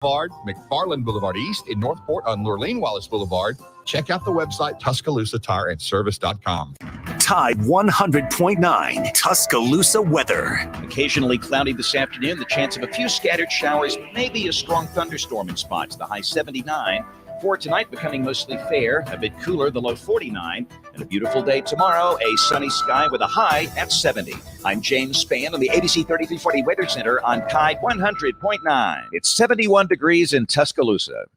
Boulevard, McFarland Boulevard East, in Northport on Lurleen Wallace Boulevard. Check out the website, TuscaloosaTireAndService.com. Tide 100.9 Tuscaloosa weather. Occasionally cloudy this afternoon, the chance of a few scattered showers, maybe a strong thunderstorm in spots. The high 79. For tonight, becoming mostly fair, a bit cooler, the low 49. And a beautiful day tomorrow, a sunny sky with a high at 70. I'm James Spann on the ABC 3340 Weather Center on Tide 100.9. It's 71 degrees in Tuscaloosa.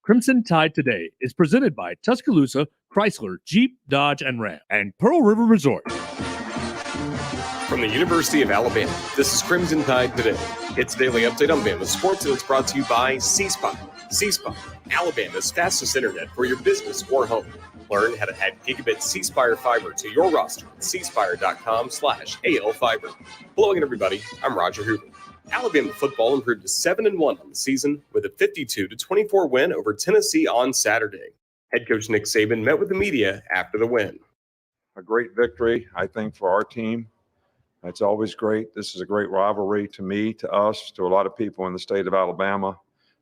Crimson Tide Today is presented by Tuscaloosa, Chrysler, Jeep, Dodge, and Ram, and Pearl River Resort. From the University of Alabama, this is Crimson Tide Today. It's a daily update on Bama sports, and it's brought to you by C-Spire. C-Spire, Alabama's fastest internet for your business or home. Learn how to add gigabit C-Spire fiber to your roster at cspire.com/ALFiber. Hello again, everybody. I'm Roger Hoover. Alabama football improved to 7-1 on the season with a 52-24 win over Tennessee on Saturday. Head coach Nick Saban met with the media after the win. A great victory, I think, for our team. It's always great. This is a great rivalry to me, to us, to a lot of people in the state of Alabama.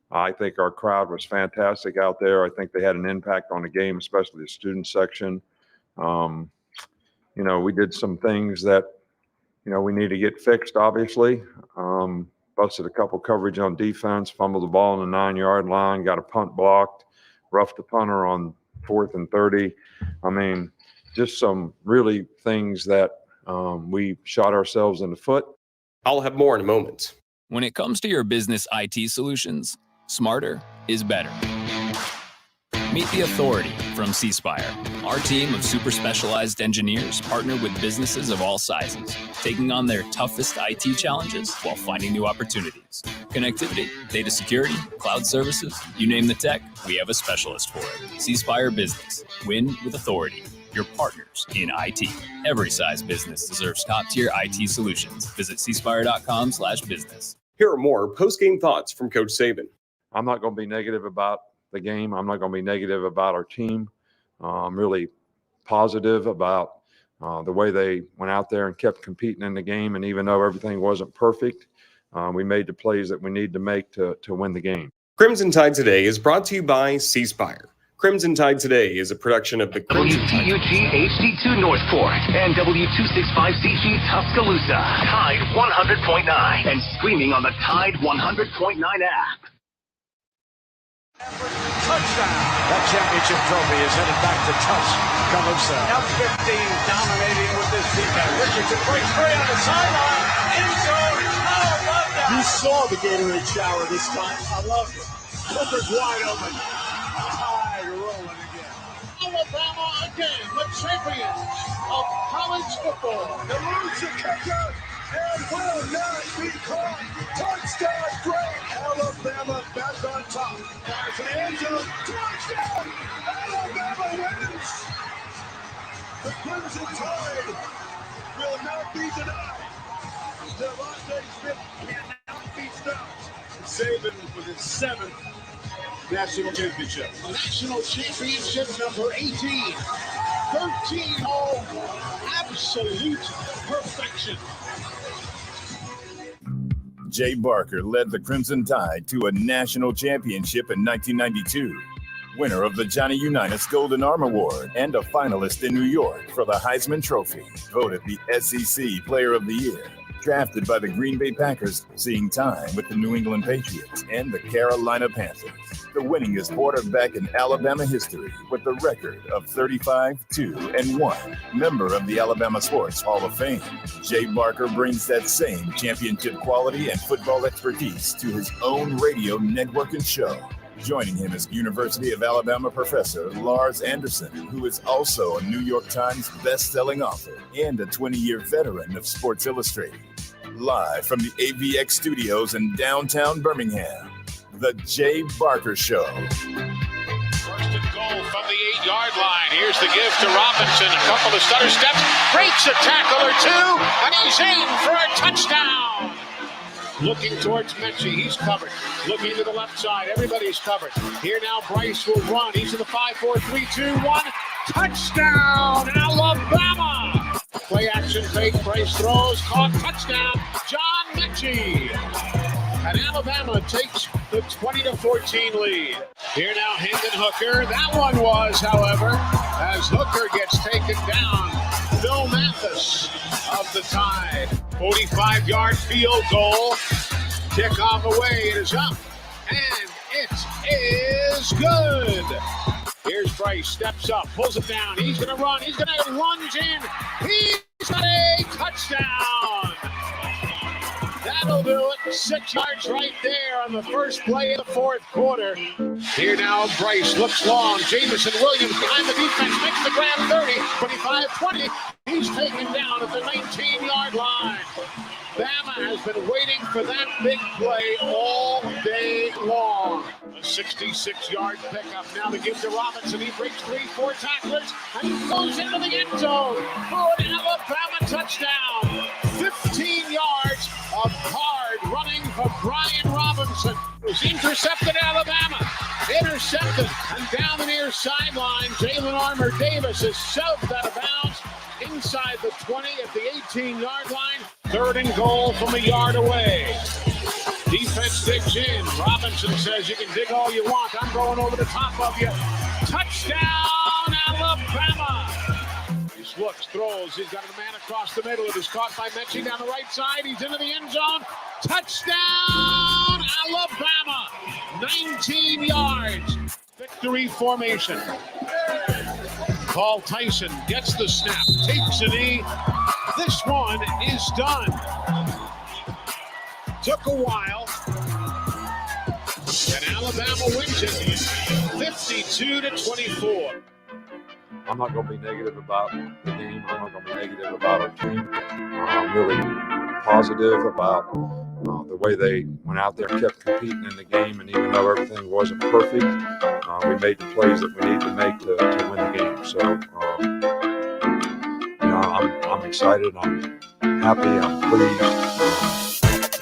I think our crowd was fantastic out there. I think they had an impact on the game, especially the student section. We did some things that, we need to get fixed, obviously. Busted a couple coverage on defense, fumbled the ball on the 9-yard line, got a punt blocked, roughed the punter on 4th and 30. Just some really things that we shot ourselves in the foot. I'll have more in a moment. When it comes to your business IT solutions, smarter is better. Meet the authority from C-Spire. Our team of super specialized engineers partner with businesses of all sizes, taking on their toughest IT challenges while finding new opportunities. Connectivity, data security, cloud services, you name the tech, we have a specialist for it. C-Spire Business. Win with authority. Your partners in IT. Every size business deserves top-tier IT solutions. Visit cspire.com/business. Here are more post-game thoughts from Coach Saban. I'm not going to be negative about the game. I'm not going to be negative about our team. I'm really positive about the way they went out there and kept competing in the game. And even though everything wasn't perfect, we made the plays that we need to make to win the game. Crimson Tide Today is brought to you by C-Spire. Crimson Tide Today is a production of the Crimson Tide. WTUG HD2 Northport and W265CG Tuscaloosa. Tide 100.9 and streaming on the Tide 100.9 app. Touchdown! That championship trophy is headed back to Tuscaloosa. F-15 dominating with this defense. Richardson breaks free on the sideline. End zone. Oh, love that! You saw the Gatorade shower this time. I love it. Coulter's wide open. Tide rolling again. Alabama again, the champions of college football. The roots are kicked out and will not be caught. Touchdown, great Alabama back on top. There's an end zone. Touchdown! Alabama wins. The Crimson Tide will not be denied. Devontae Smith cannot be stopped. Saban with his 7th national championship. National championship number 18. 13 all absolute perfection. Jay Barker led the Crimson Tide to a national championship in 1992. Winner of the Johnny Unitas Golden Arm Award and a finalist in New York for the Heisman Trophy. Voted the SEC Player of the Year. Drafted by the Green Bay Packers, seeing time with the New England Patriots and the Carolina Panthers. The winningest quarterback in Alabama history with a record of 35-2-1. Member of the Alabama Sports Hall of Fame. Jay Barker brings that same championship quality and football expertise to his own radio network and show. Joining him is University of Alabama professor Lars Anderson, who is also a New York Times best-selling author and a 20-year veteran of Sports Illustrated. Live from the AVX studios in downtown Birmingham, The Jay Barker Show. First and goal from the 8-yard line. Here's the give to Robinson. A couple of stutter steps. Breaks a tackle or two, and he's in for a touchdown. Looking towards Mechie. He's covered. Looking to the left side. Everybody's covered. Here now Bryce will run. He's in the 5-4-3-2-1. Touchdown, Alabama! Play action fake. Bryce throws. Caught. Touchdown, John Mechie. and Alabama takes the 20-14 lead. Here now, Hendon Hooker. That one was, however, as Hooker gets taken down. Phil Mathis of the Tide. 45-yard field goal. Kickoff away. It is up, and it is good. Here's Bryce, steps up, pulls it down. He's going to run. He's going to lunge in. He's got a touchdown. That'll do it. 6 yards right there on the first play of the fourth quarter. Here now, Bryce looks long. Jamison Williams behind the defense, makes the grab 30, 25, 20. He's taken down at the 19-yard line. Bama has been waiting for that big play all day long. A 66-yard pickup now to give to Robinson. He breaks 3-4 tacklers, and he goes into the end zone for an Alabama touchdown. 15 yards of hard running for Brian Robinson. It was intercepted, Alabama. Intercepted, and down the near sideline, Jalen Armour Davis is shoved out of bounds inside the 20 at the 18-yard line. 3rd and goal from a yard away. Defense digs in. Robinson says, you can dig all you want. I'm going over the top of you. Touchdown, Alabama. He looks, throws. He's got a man across the middle. It is caught by Mechie down the right side. He's into the end zone. Touchdown, Alabama. 19 yards. Victory formation. Paul Tyson gets the snap, takes a knee. This one is done. Took a while. And Alabama wins it 52-24. I'm not going to be negative about the game. I'm not going to be negative about our team. I'm really positive about the way they went out there and kept competing in the game. And even though everything wasn't perfect, we made the plays that we need to make to win the game. So, I'm excited. I'm happy. I'm pleased.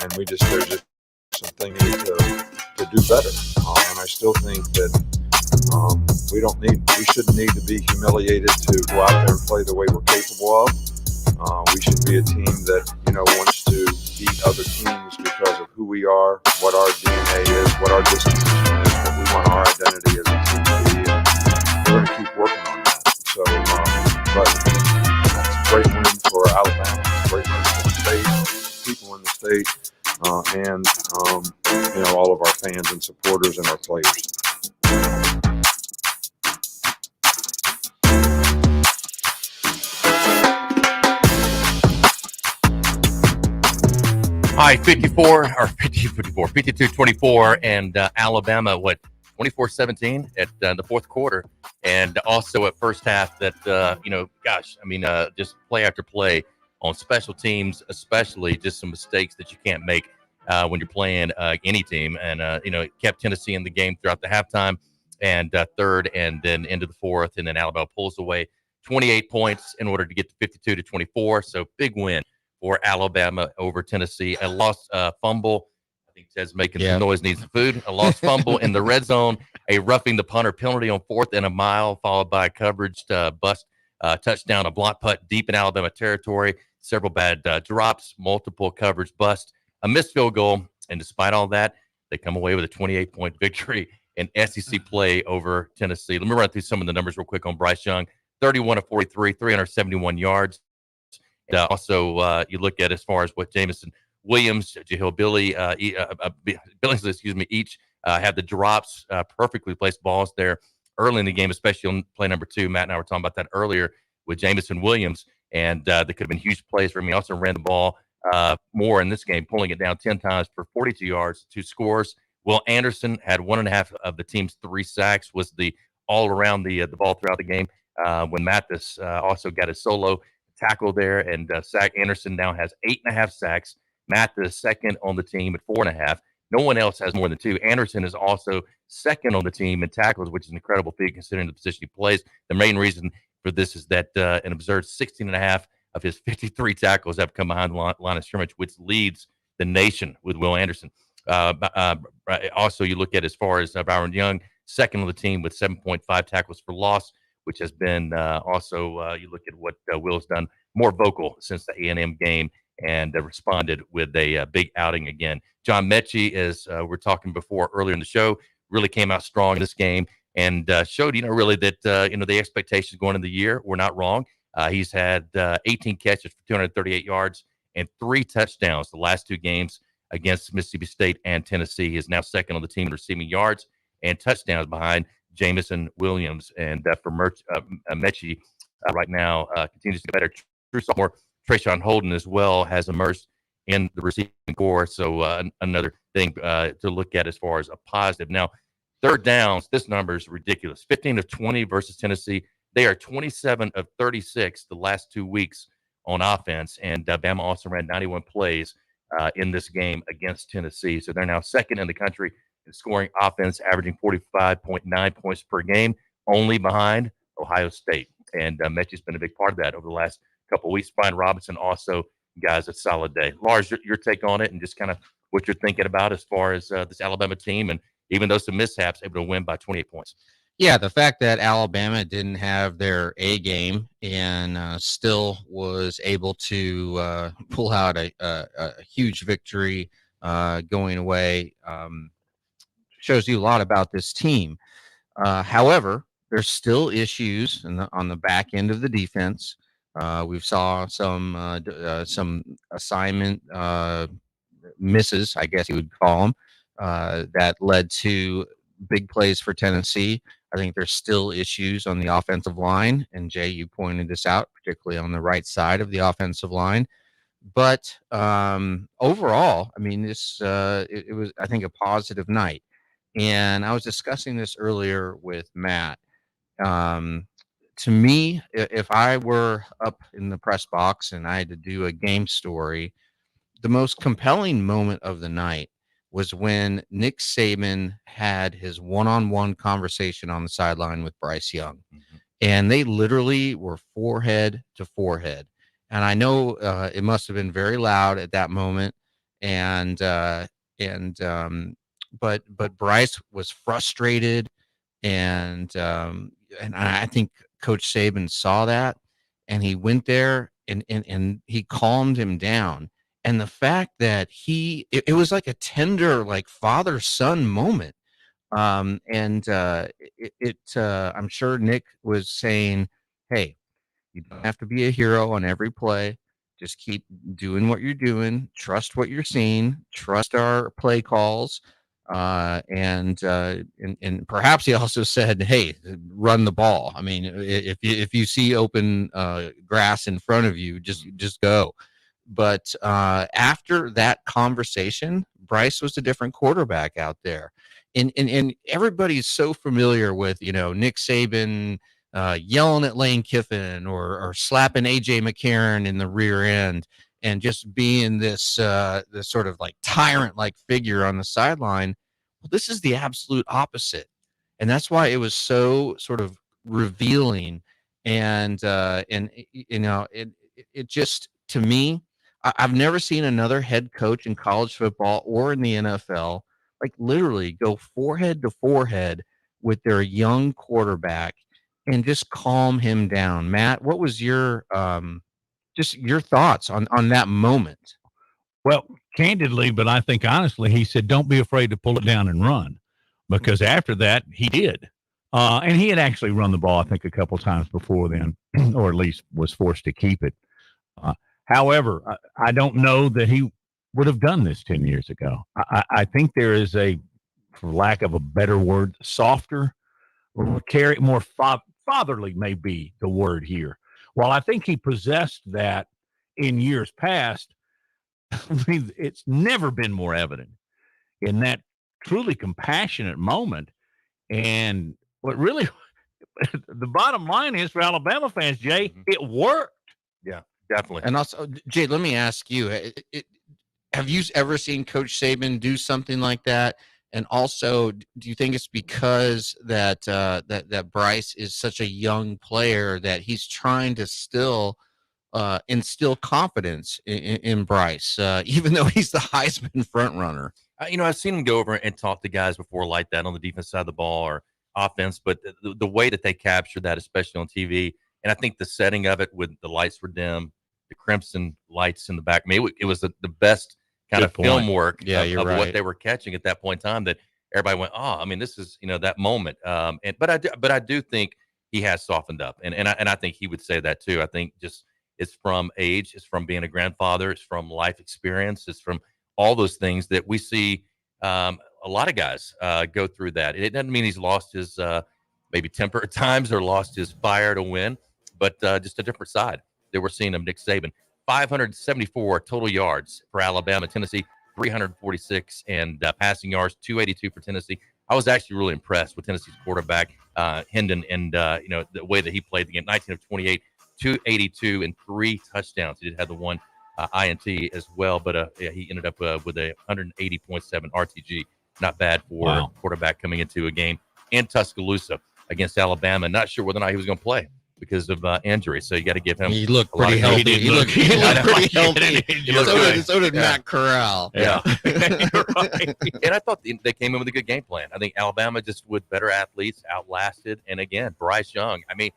And there's just some things we need to do better. And I still think that we shouldn't need to be humiliated to go out there and play the way we're capable of. We should be a team that, wants to beat other teams because of who we are, what our DNA is, what our disposition is, what we want our identity as a team to be. And we're going to keep working on that. So, but it's a great win for Alabama, great win for the state, people in the state, and all of our fans and supporters and our players. All right, 52-24, and Alabama, 24-17 at the fourth quarter, and also at first half that, just play after play on special teams, especially just some mistakes that you can't make when you're playing any team. And, it kept Tennessee in the game throughout the halftime and third and then into the fourth, and then Alabama pulls away 28 points in order to get to 52-24. So big win for Alabama over Tennessee. A lost fumble. I think Ted's making some noise, needs some food. A lost fumble in the red zone, a roughing the punter penalty on 4th and a mile, followed by a coverage bust touchdown, a block putt deep in Alabama territory, several bad drops, multiple coverage busts, a missed field goal. And despite all that, they come away with a 28-point victory in SEC play over Tennessee. Let me run through some of the numbers real quick on Bryce Young. 31 of 43, 371 yards. And also, you look at as far as what Jamison Williams, Billings, each had the drops, perfectly placed balls there early in the game, especially on play number 2. Matt and I were talking about that earlier with Jamison Williams, and they could have been huge plays for him. He also ran the ball more in this game, pulling it down 10 times for 42 yards, 2 scores. Will Anderson had 1.5 of the team's 3 sacks, was the all around the ball throughout the game. When Mathis also got a solo tackle there, and sack. Anderson now has 8.5 sacks. Mathis second on the team at 4.5. No one else has more than 2. Anderson is also second on the team in tackles, which is an incredible feat considering the position he plays. The main reason for this is that an absurd 16.5 of his 53 tackles have come behind the line of scrimmage, which leads the nation with Will Anderson. Also, you look at as far as Byron Young, second on the team with 7.5 tackles for loss, which has been you look at what Will's done, more vocal since the A&M game and responded with a big outing again. John Mechie, as we're talking before earlier in the show, really came out strong in this game and showed, really that, the expectations going into the year were not wrong. He's had 18 catches for 238 yards and 3 touchdowns the last 2 games against Mississippi State and Tennessee. He is now second on the team in receiving yards and touchdowns behind Jamison Williams. And for Mechie right now continues to get better. True sophomore Trayshawn Holden as well has emerged in the receiving corps. So another thing to look at as far as a positive. Now, third downs, this number is ridiculous. 15 of 20 versus Tennessee. They are 27 of 36 the last 2 weeks on offense. And Bama also ran 91 plays in this game against Tennessee. So they're now second in the country in scoring offense, averaging 45.9 points per game, only behind Ohio State. And Mechie's been a big part of that over the last couple of weeks. Brian Robinson also, guys, a solid day. Lars, your take on it and just kind of what you're thinking about as far as this Alabama team, and even though some mishaps, able to win by 28 points. Yeah, the fact that Alabama didn't have their A game and still was able to pull out a huge victory going away shows you a lot about this team. However, there's still issues on the back end of the defense. We saw some assignment misses, I guess you would call them, that led to big plays for Tennessee. I think there's still issues on the offensive line, and Jay, you pointed this out, particularly on the right side of the offensive line. But overall, I mean, it was, I think, a positive night. And I was discussing this earlier with Matt. To me, if I were up in the press box and I had to do a game story, the most compelling moment of the night was when Nick Saban had his one-on-one conversation on the sideline with Bryce Young. Mm-hmm. And they literally were forehead to forehead. And I know it must have been very loud at that moment. But Bryce was frustrated, and I think Coach Saban saw that, and he went there and he calmed him down. And the fact that it was like a tender, like father-son moment. I'm sure Nick was saying, hey, you don't have to be a hero on every play. Just keep doing what you're doing. Trust what you're seeing. Trust our play calls. And perhaps he also said, hey, run the ball. I mean, if you see open grass in front of you, just go. But after that conversation, Bryce was a different quarterback out there. And everybody's so familiar with, Nick Saban yelling at Lane Kiffin or slapping A.J. McCarron in the rear end and just being this sort of like tyrant-like figure on the sideline. Well, this is the absolute opposite. And that's why it was so sort of revealing. And it just, to me, I've never seen another head coach in college football or in the NFL like literally go forehead to forehead with their young quarterback and just calm him down. Matt, what was your just your thoughts on that moment? Well, candidly, but I think honestly, he said, don't be afraid to pull it down and run, because after that he did. And he had actually run the ball, I think, a couple times before then, or at least was forced to keep it. However, I don't know that he would have done this 10 years ago. I think there is for lack of a better word, softer, more fatherly may be the word here. While I think he possessed that in years past, I mean, it's never been more evident in that truly compassionate moment. And what really, the bottom line is for Alabama fans, Jay, it worked. Yeah. Definitely. And also, Jay, let me ask you, have you ever seen Coach Saban do something like that? And also, do you think it's because that Bryce is such a young player that he's trying to still instill confidence in Bryce, even though he's the Heisman front runner? I've seen him go over and talk to guys before like that on the defense side of the ball or offense, but the way that they capture that, especially on TV, and I think the setting of it with the lights were dim, the Crimson lights in the back. I mean, it was the best kind Good of point. film work you're of right. what they were catching at that point in time that everybody went, oh, I mean, this is, that moment. But I do think he has softened up. And I think he would say that too. I think just it's from age, it's from being a grandfather, it's from life experience, it's from all those things that we see a lot of guys go through that. It doesn't mean he's lost his maybe temper at times or lost his fire to win, but just a different side that we're seeing of Nick Saban. 574 total yards for Alabama. Tennessee, 346, and passing yards, 282 for Tennessee. I was actually really impressed with Tennessee's quarterback, Hendon, and the way that he played the game. 19 of 28, 282, and 3 touchdowns. He did have the one INT as well, but he ended up with a 180.7 RTG. Not bad for a quarterback coming into a game in Tuscaloosa against Alabama. Not sure whether or not he was going to play because of injury. So you got to give him. He looked pretty healthy. He looked pretty healthy. So did Matt Corral. Yeah. Right. And I thought they came in with a good game plan. I think Alabama just with better athletes outlasted. And again, Bryce Young. I mean,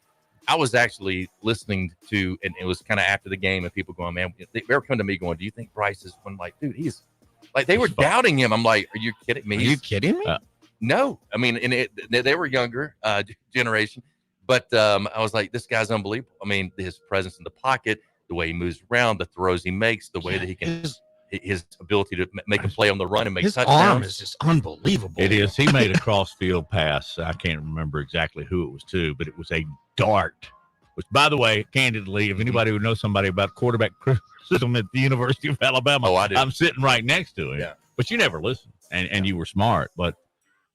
I was actually listening to, and it was kind of after the game, and people going, man, they were coming to me going, do you think Bryce is one? Like, dude, he's like, they were doubting him. I'm like, are you kidding me? Are you kidding me? No. I mean, and they were younger generation. But I was like, this guy's unbelievable. I mean, his presence in the pocket, the way he moves around, the throws he makes, the way that he can, his ability to make a play on the run and make touchdowns. His arm is just unbelievable. It is. He made a cross-field pass. I can't remember exactly who it was to, but it was a dart. Which, by the way, candidly, if anybody would know somebody about quarterback criticism at the University of Alabama, I do. I'm sitting right next to him. Yeah. But you never listened, and you were smart. But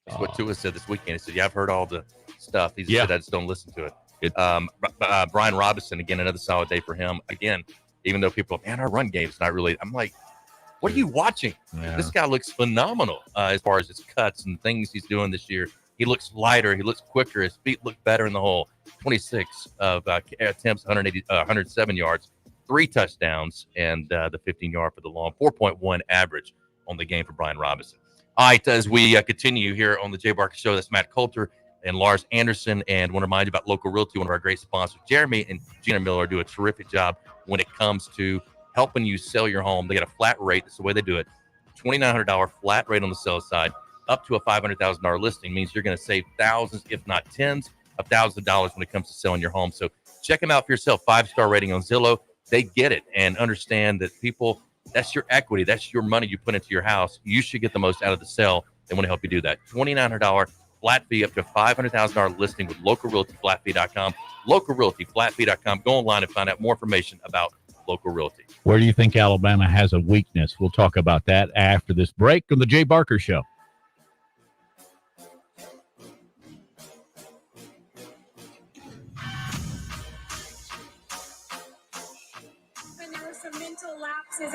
that's what Tua said this weekend. He said, yeah, I've heard all the stuff. He said, I just don't listen to it. Brian Robinson, again, another solid day for him. Again, even though people, man, our run game's not really. I'm like, what are you watching? Yeah. This guy looks phenomenal as far as his cuts and things he's doing this year. He looks lighter. He looks quicker. His feet look better in the hole. 26 of attempts, 107 yards, 3 touchdowns, and the 15-yard for the long. 4.1 average on the game for Brian Robinson. All right, as we continue here on the Jay Barker Show, that's Matt Coulter and Lars Anderson. And want to remind you about Local Realty, one of our great sponsors. Jeremy and Gina Miller do a terrific job when it comes to helping you sell your home. They got a flat rate. That's the way they do it. $2,900 flat rate on the sell side. Up to a $500,000 listing means you're going to save thousands, if not tens of thousands of dollars when it comes to selling your home. So check them out for yourself. 5-star rating on Zillow. They get it and understand that people, that's your equity. That's your money you put into your house. You should get the most out of the sale. They want to help you do that. $2,900 flat fee up to $500,000 listing with Local Realty, flatfee.com. Local Realty, flatfee.com. Go online and find out more information about Local Realty. where do you think Alabama has a weakness? We'll talk about that after this break on the Jay Barker Show.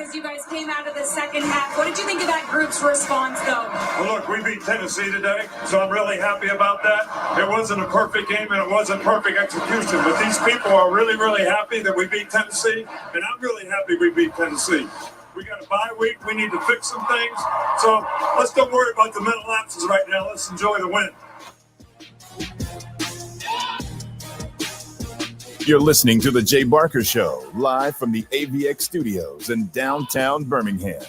As you guys came out of the second half, what did you think of that group's response, though? Well, look, we beat Tennessee today, so I'm really happy about that. It wasn't a perfect game, and it wasn't perfect execution, but these people are really, really happy that we beat Tennessee, and I'm really happy we beat Tennessee. We got a bye week. We need to fix some things, so let's don't worry about the mental lapses right now. Let's enjoy the win. You're listening to The Jay Barker Show, live from the AVX studios in downtown Birmingham.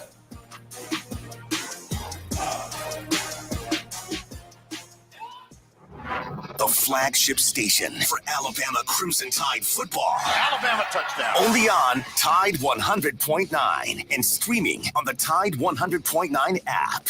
The flagship station for Alabama Crimson Tide football. Alabama touchdown. Only on Tide 100.9 and streaming on the Tide 100.9 app.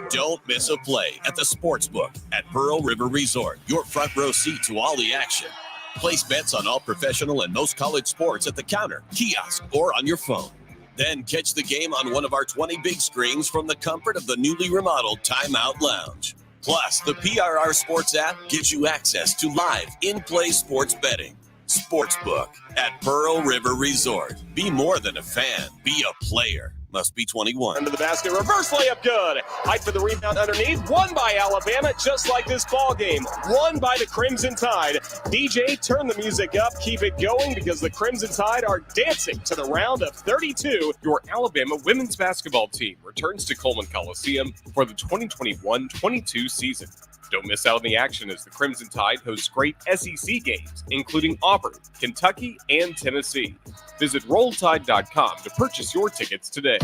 Don't miss a play at the Sportsbook at Pearl River Resort. Your front row seat to all the action. Place bets on all professional and most college sports at the counter, kiosk, or on your phone. Then catch the game on one of our 20 big screens from the comfort of the newly remodeled Timeout Lounge. Plus, the PRR Sports app gives you access to live in-play sports betting. Sportsbook at Pearl River Resort. Be more than a fan. Be a player. Must be 21. Under the basket, reverse layup, good. Height for the rebound underneath. Won by Alabama, just like this ball game. Won by the Crimson Tide. DJ, turn the music up. Keep it going because the Crimson Tide are dancing to the round of 32. Your Alabama women's basketball team returns to Coleman Coliseum for the 2021-22 season. Don't miss out on the action as the Crimson Tide hosts great SEC games, including Auburn, Kentucky, and Tennessee. Visit RollTide.com to purchase your tickets today.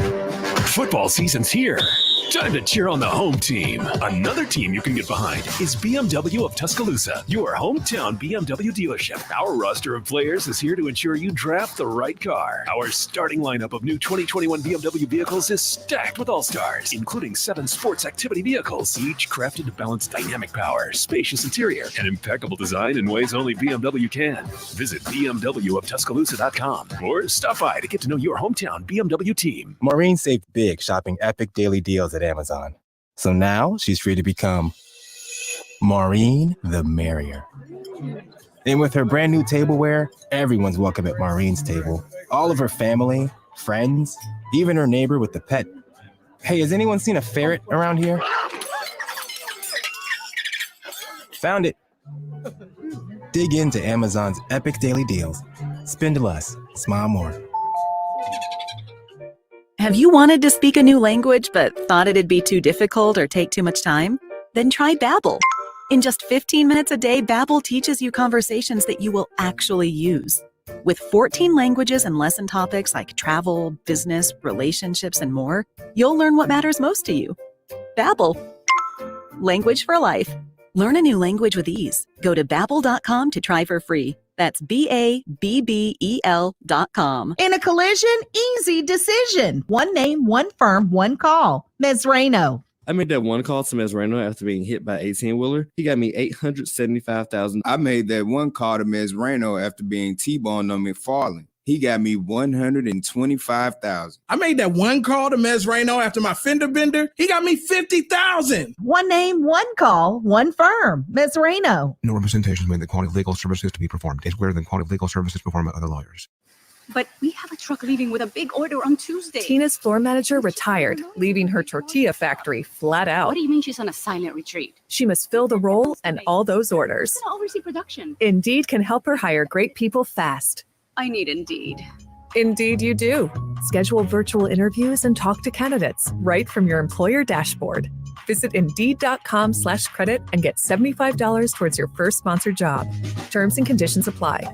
Football season's here. Time to cheer on the home team. Another team you can get behind is Bmw of Tuscaloosa, your hometown BMW dealership. Our roster of players is here to ensure you draft the right car. Our starting lineup of new 2021 BMW vehicles is stacked with all-stars, including 7 sports activity vehicles, each crafted to balance dynamic power, spacious interior, and impeccable design in ways only BMW can. Visit BMWofTuscaloosa.com or stop by to get to know your hometown BMW team. Maureen saved big shopping epic daily deals at Amazon. So now she's free to become Maureen the Merrier. And with her brand new tableware, everyone's welcome at Maureen's table. All of her family, friends, even her neighbor with the pet. Hey, has anyone seen a ferret around here? Found it. Dig into Amazon's epic daily deals. Spend less, smile more. Have you wanted to speak a new language but thought it'd be too difficult or take too much time? Then try Babbel. In just 15 minutes a day, Babbel teaches you conversations that you will actually use. With 14 languages and lesson topics like travel, business, relationships, and more, you'll learn what matters most to you. Babbel. Language for life. Learn a new language with ease. Go to Babbel.com to try for free. That's BABBEL.com. In a collision, easy decision. One name, one firm, one call. Ms. Reno. I made that one call to Mesrano after being hit by an 18-wheeler. He got me $875,000. I made that one call to Mesrano after being T-boned on McFarland. He got me $125,000. I made that one call to Mesrano after my fender bender. He got me $50,000. One name, one call, one firm. Ms. Reno. No representation made that quality of legal services to be performed is greater than quality of legal services performed by other lawyers. But we have a truck leaving with a big order on Tuesday. Tina's floor manager retired, leaving her tortilla factory flat out. What do you mean she's on a silent retreat? She must fill the role and all those orders. I'm gonna oversee production. Indeed can help her hire great people fast. I need Indeed. Indeed you do. Schedule virtual interviews and talk to candidates right from your employer dashboard. Visit Indeed.com/credit and get $75 towards your first sponsored job. Terms and conditions apply.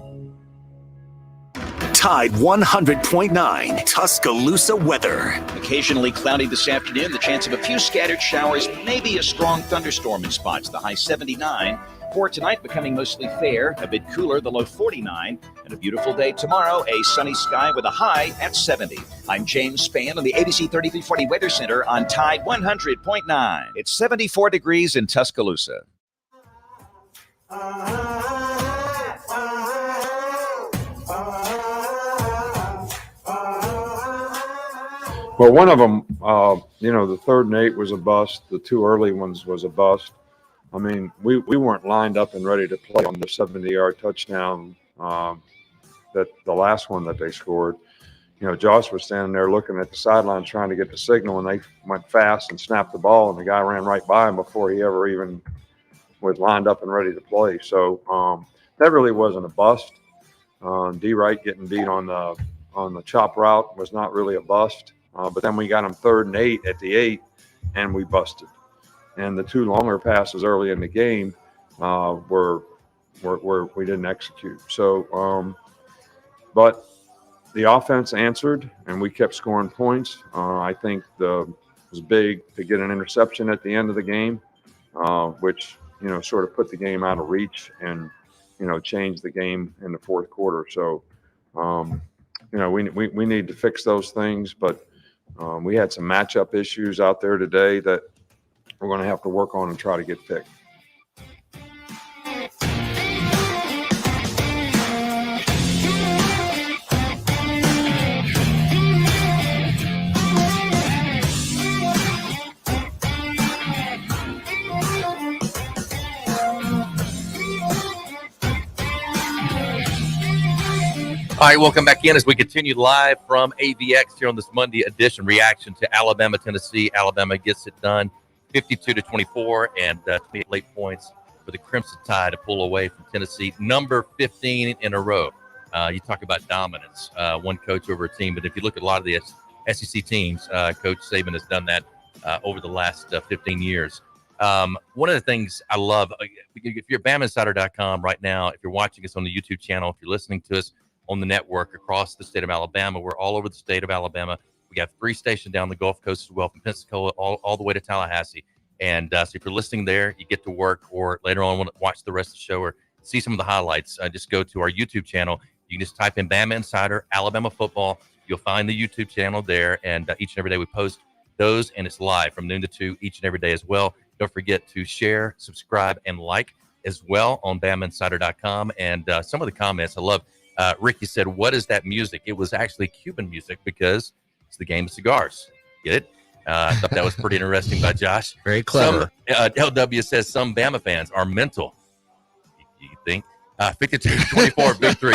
Tide 100.9 Tuscaloosa weather. Occasionally cloudy this afternoon, the chance of a few scattered showers, maybe a strong thunderstorm in spots, the high 79. For tonight, becoming mostly fair, a bit cooler, the low 49. And a beautiful day tomorrow, a sunny sky with a high at 70. I'm James Spann on the ABC 3340 Weather Center on Tide 100.9. It's 74 degrees in Tuscaloosa. Well, one of them, the 3rd and 8 was a bust. The 2 early ones was a bust. I mean, we weren't lined up and ready to play on the 70-yard touchdown, that the last one that they scored. Josh was standing there looking at the sideline trying to get the signal, and they went fast and snapped the ball, and the guy ran right by him before he ever even was lined up and ready to play. So that really wasn't a bust. D. Wright getting beat on the chop route was not really a bust. But then we got him 3rd and 8 at the 8, and we busted. And the 2 longer passes early in the game were we didn't execute. So, but the offense answered, and we kept scoring points. I think it was big to get an interception at the end of the game, which sort of put the game out of reach and changed the game in the 4th quarter. So, we need to fix those things, but. We had some matchup issues out there today that we're going to have to work on and try to get fixed. All right, welcome back in as we continue live from AVX here on this Monday edition reaction to Alabama, Tennessee. Alabama gets it done 52-24 and 28 late points for the Crimson Tide to pull away from Tennessee, number 15 in a row. You talk about dominance, one coach over a team, but if you look at a lot of the SEC teams, Coach Saban has done that over the last 15 years. One of the things I love, if you're at BamaInsider.com right now, if you're watching us on the YouTube channel, if you're listening to us on the network across the state of Alabama, we're all over the state of Alabama. We got 3 stations down the Gulf Coast as well, from Pensacola all the way to Tallahassee. And so if you're listening there, you get to work, or later on want to watch the rest of the show or see some of the highlights, just go to our YouTube channel. You can just type in Bama Insider, Alabama football. You'll find the YouTube channel there, and each and every day we post those, and it's live from noon to 2 each and every day as well. Don't forget to share, subscribe, and like as well on BamaInsider.com. And some of the comments I love. Ricky said, "What is that music?" It was actually Cuban music because it's the game of cigars. Get it? I thought that was pretty interesting by Josh. Very clever. LW says some Bama fans are mental. You think? 52-24 victory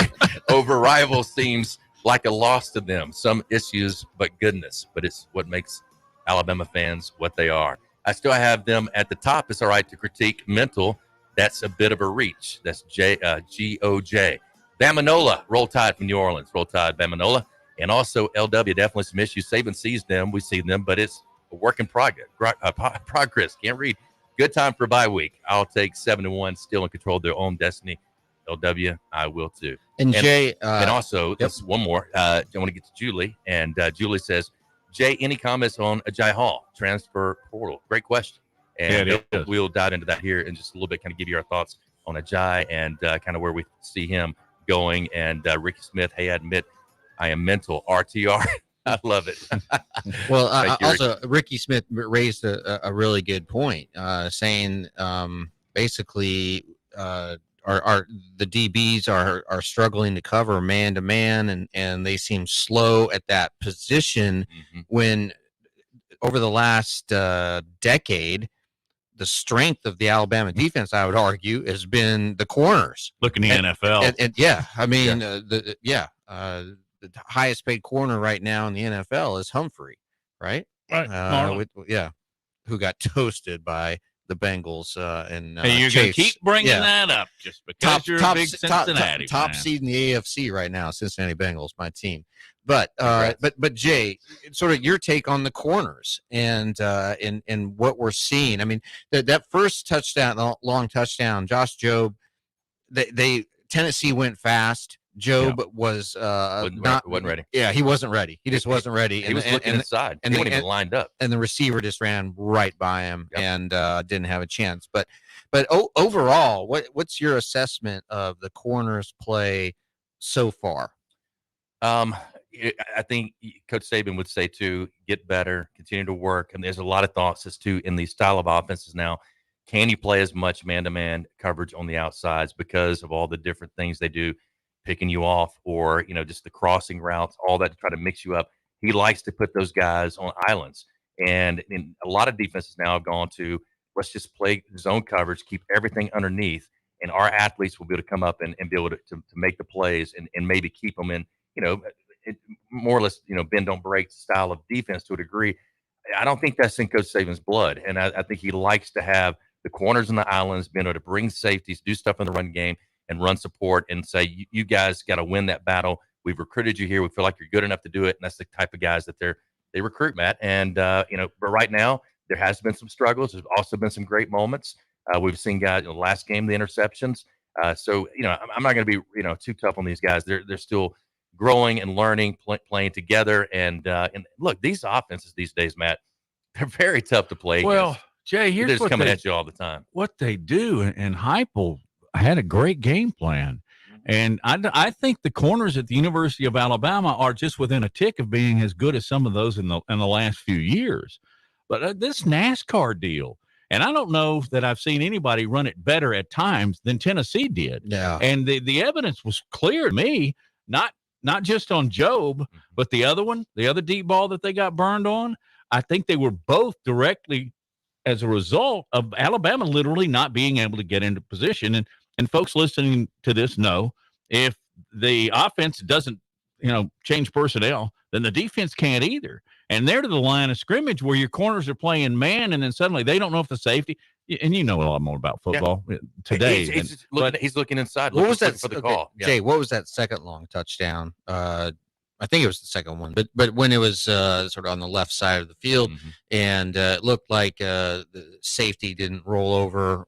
over rivals seems like a loss to them. Some issues, but goodness. But it's what makes Alabama fans what they are. I still have them at the top. It's all right to critique mental. That's a bit of a reach. That's GOJ. Bamanola, Roll Tide from New Orleans. Roll Tide, Bamanola. And also LW, definitely some issues. Saban sees them. We see them, but it's a work in progress. Can't read. Good time for a bye week. I'll take 7-1, still in control of their own destiny. LW, I will too. And Jay. And also, this one more. I want to get to Julie. And Julie says, Jay, any comments on Agiye Hall, transfer portal? Great question. And we'll dive into that here in just a little bit, kind of give you our thoughts on Agiye and kind of where we see him going. And Ricky Smith, hey, I admit I am mental. RTR. I love it. Well, also, Ricky Smith raised a really good point, saying basically the DBs are struggling to cover man-to-man, and they seem slow at that position when over the last decade, the strength of the Alabama defense, I would argue, has been the corners. Look in the NFL. And yeah, I mean, the highest paid corner right now in the NFL is Humphrey, right? Right. Who got toasted by the Bengals and hey, you're going to keep bringing that up just because you're a big Cincinnati top seed in the AFC right now. Cincinnati Bengals, my team. But Jay, sort of your take on the corners and what we're seeing. I mean, that first touchdown, long touchdown, Josh Jobe, Tennessee went fast. Jobe was wasn't ready. Yeah, he wasn't ready. He just wasn't ready. He was looking inside. He wasn't even lined up. And the receiver just ran right by him and didn't have a chance. But overall, what's your assessment of the corners' play so far? I think Coach Saban would say to get better, continue to work. And there's a lot of thoughts as to in these style of offenses now. Can you play as much man-to-man coverage on the outsides because of all the different things they do? Picking you off or, just the crossing routes, all that to try to mix you up. He likes to put those guys on islands. And in a lot of defenses now have gone to, let's just play zone coverage, keep everything underneath, and our athletes will be able to come up and be able to make the plays and maybe keep them in, more or less, bend, don't break style of defense to a degree. I don't think that's in Coach Saban's blood. And I think he likes to have the corners and the islands, being able to bring safeties, do stuff in the run game, and run support and say, you guys got to win that battle. We've recruited you here. We feel like you're good enough to do it. And that's the type of guys that they recruit, Matt. And, but right now there has been some struggles. There's also been some great moments. We've seen guys, last game, the interceptions. So, I'm not going to be, too tough on these guys. They're still growing and learning, playing together. And look, these offenses these days, Matt, they're very tough to play. Well, Jay, here's they're just coming at you all the time. What they do, and Heupel had a great game plan. And I think the corners at the University of Alabama are just within a tick of being as good as some of those in the last few years. But this NASCAR deal, and I don't know that I've seen anybody run it better at times than Tennessee did. Yeah. And the evidence was clear to me, not just on Jobe, but the other deep ball that they got burned on. I think they were both directly as a result of Alabama literally not being able to get into position. And folks listening to this know if the offense doesn't, change personnel, then the defense can't either. And they're to the line of scrimmage where your corners are playing man, and then suddenly they don't know if the safety. And you know a lot more about football today. He's looking inside. What was that for the call? Jay? What was that second long touchdown? I think it was the second one, but when it was sort of on the left side of the field, and it looked like the safety didn't roll over,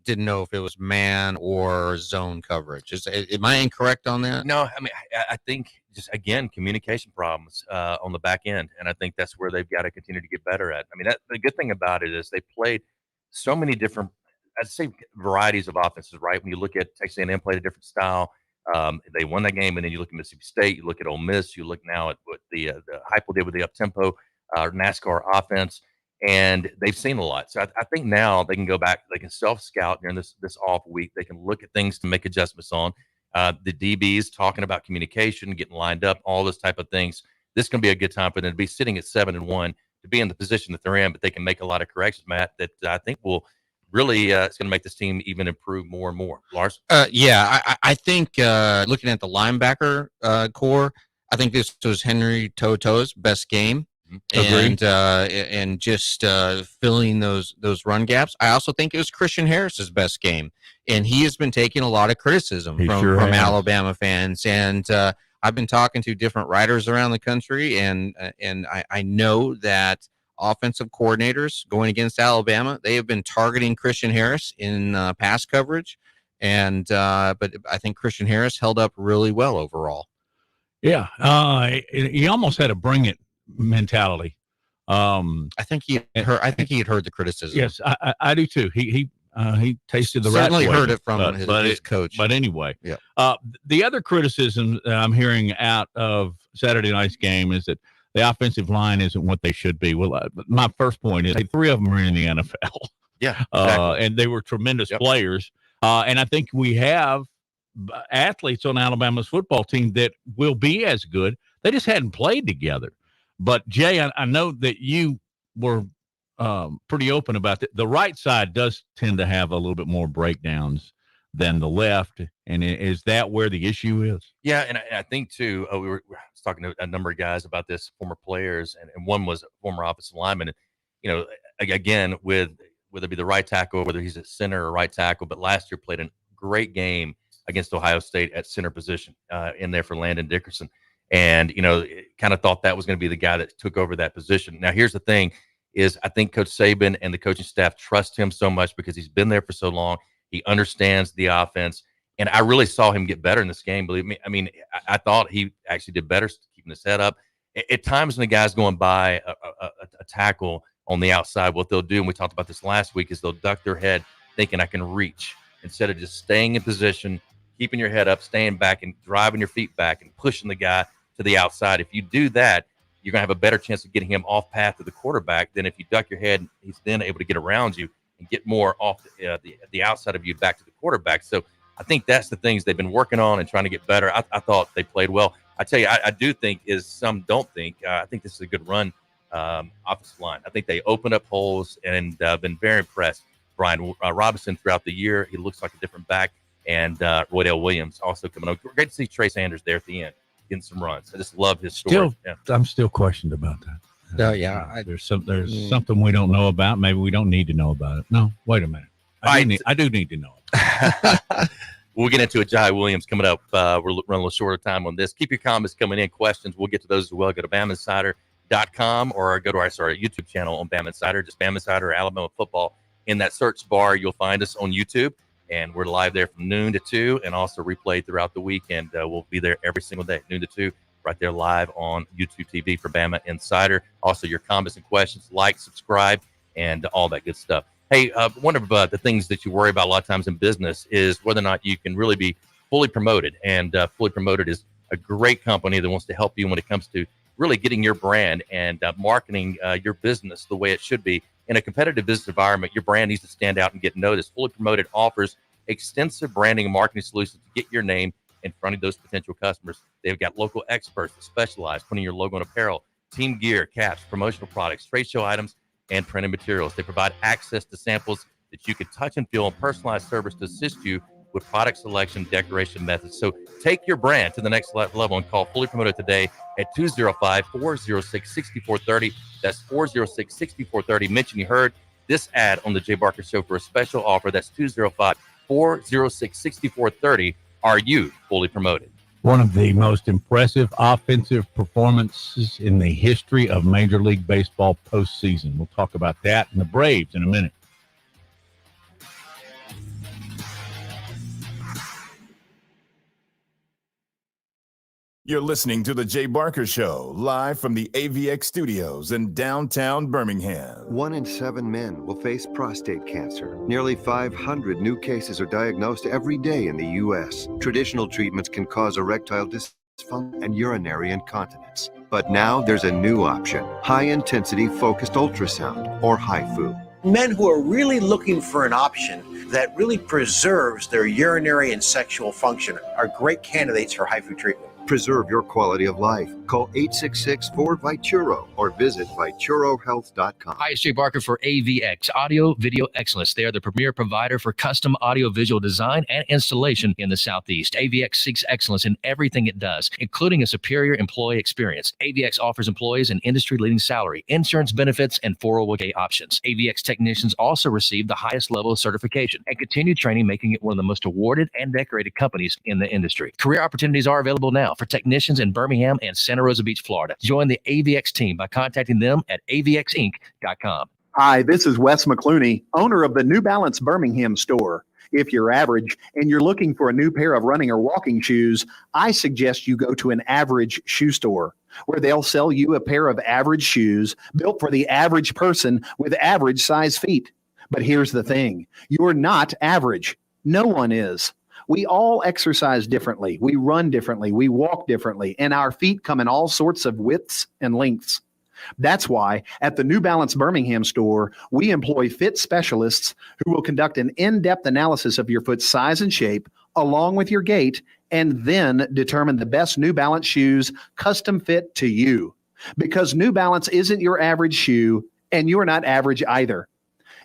didn't know if it was man or zone coverage. Am I incorrect on that? No, I mean, I think just, again, communication problems on the back end, and I think that's where they've got to continue to get better at. I mean, the good thing about it is they played so many different, I'd say, varieties of offenses, right? When you look at Texas A&M played a different style. They won that game, and then you look at Mississippi State, you look at Ole Miss, you look now at what the Heupel did with the up-tempo NASCAR offense, and they've seen a lot. So I think now they can go back, they can self-scout during this off week. They can look at things to make adjustments on. The DBs talking about communication, getting lined up, all those type of things. This is going to be a good time for them to be sitting at 7-1, to be in the position that they're in, but they can make a lot of corrections, Matt, that I think will really it's going to make this team even improve more and more. Lars? I think looking at the linebacker core, I think this was Henry To'oTo'o's best game. And just filling those run gaps. I also think it was Christian Harris's best game, and he has been taking a lot of criticism from Alabama fans. And I've been talking to different writers around the country, and I know that offensive coordinators going against Alabama, they have been targeting Christian Harris in pass coverage, and but I think Christian Harris held up really well overall. Yeah, he almost had a bring it mentality. I think he had heard the criticism. Yes, I do too. He tasted the certainly rat heard it from his coach. But anyway, yeah. The other criticism that I'm hearing out of Saturday night's game is that the offensive line isn't what they should be. Well, my first point is 3 of them are in the NFL. Yeah, exactly. And they were tremendous players. And I think we have athletes on Alabama's football team that will be as good. They just hadn't played together. But, Jay, I know that you were pretty open about that. The right side does tend to have a little bit more breakdowns than the left. And is that where the issue is? Yeah, and I think, too, we were talking to a number of guys about this, former players, and one was a former offensive lineman. And, you know, again, whether it be the right tackle, whether he's at center or right tackle, but last year played a great game against Ohio State at center position in there for Landon Dickerson. And, you know, kind of thought that was going to be the guy that took over that position. Now, here's the thing is I think Coach Saban and the coaching staff trust him so much because he's been there for so long. He understands the offense. And I really saw him get better in this game, believe me. I mean, I thought he actually did better keeping his head up. At times when the guy's going by a tackle on the outside, what they'll do, and we talked about this last week, is they'll duck their head thinking I can reach instead of just staying in position, keeping your head up, staying back and driving your feet back and pushing the guy to the outside. If you do that, you're going to have a better chance of getting him off path to the quarterback than if you duck your head and he's then able to get around you and get more off the outside of you back to the quarterback. So I think that's the things they've been working on and trying to get better. I thought they played well. I tell you, I do think is some don't think. I think this is a good run offensive line. I think they opened up holes and been very impressed. Brian Robinson throughout the year, he looks like a different back. And Roydell Williams also coming on. Great to see Trey Sanders there at the end, getting some runs. I just love his story. I'm still questioned about that. There's something we don't know about. Maybe we don't need to know about it. No, wait a minute. I do need to know it. We'll get into Agiye Williams coming up. We're running a little shorter time on this. Keep your comments coming in, questions. We'll get to those as well. Go to BamaInsider.com or go to our YouTube channel on BamaInsider. Just BamaInsider or Alabama football. In that search bar, you'll find us on YouTube. And we're live there from noon to 2 and also replayed throughout the week. And we'll be there every single day, noon to 2, right there live on YouTube TV for Bama Insider. Also, your comments and questions, like, subscribe, and all that good stuff. Hey, one of the things that you worry about a lot of times in business is whether or not you can really be fully promoted. And Fully Promoted is a great company that wants to help you when it comes to really getting your brand and marketing your business the way it should be. In a competitive business environment, your brand needs to stand out and get noticed. Fully Promoted offers extensive branding and marketing solutions to get your name in front of those potential customers. They've got local experts that specialize putting your logo on apparel, team gear, caps, promotional products, trade show items, and printed materials. They provide access to samples that you can touch and feel and personalized service to assist you with product selection, decoration methods. So take your brand to the next level and call Fully Promoted today at 205-406-6430. That's 406-6430. Mention you heard this ad on the Jay Barker Show for a special offer. That's 205-406-6430. Are you fully promoted? One of the most impressive offensive performances in the history of Major League Baseball postseason. We'll talk about that and the Braves in a minute. You're listening to The Jay Barker Show, live from the AVX studios in downtown Birmingham. 1 in 7 men will face prostate cancer. Nearly 500 new cases are diagnosed every day in the U.S. Traditional treatments can cause erectile dysfunction and urinary incontinence. But now there's a new option, high-intensity focused ultrasound, or HIFU. Men who are really looking for an option that really preserves their urinary and sexual function are great candidates for HIFU treatment. Preserve your quality of life. Call 866-4-VITURO or visit VituroHealth.com. Hi, it's Jay Barker for AVX, Audio Video Excellence. They are the premier provider for custom audio-visual design and installation in the Southeast. AVX seeks excellence in everything it does, including a superior employee experience. AVX offers employees an industry-leading salary, insurance benefits, and 401k options. AVX technicians also receive the highest level of certification and continued training, making it one of the most awarded and decorated companies in the industry. Career opportunities are available now for technicians in Birmingham and Santa Rosa Beach, Florida. Join the AVX team by contacting them at avxinc.com. Hi, this is Wes McClooney, owner of the New Balance Birmingham store. If you're average and you're looking for a new pair of running or walking shoes, I suggest you go to an average shoe store, where they'll sell you a pair of average shoes built for the average person with average size feet. But here's the thing, you're not average. No one is. We all exercise differently. We run differently. We walk differently. And our feet come in all sorts of widths and lengths. That's why at the New Balance Birmingham store, we employ fit specialists who will conduct an in-depth analysis of your foot's size and shape, along with your gait, and then determine the best New Balance shoes custom fit to you. Because New Balance isn't your average shoe, and you're not average either.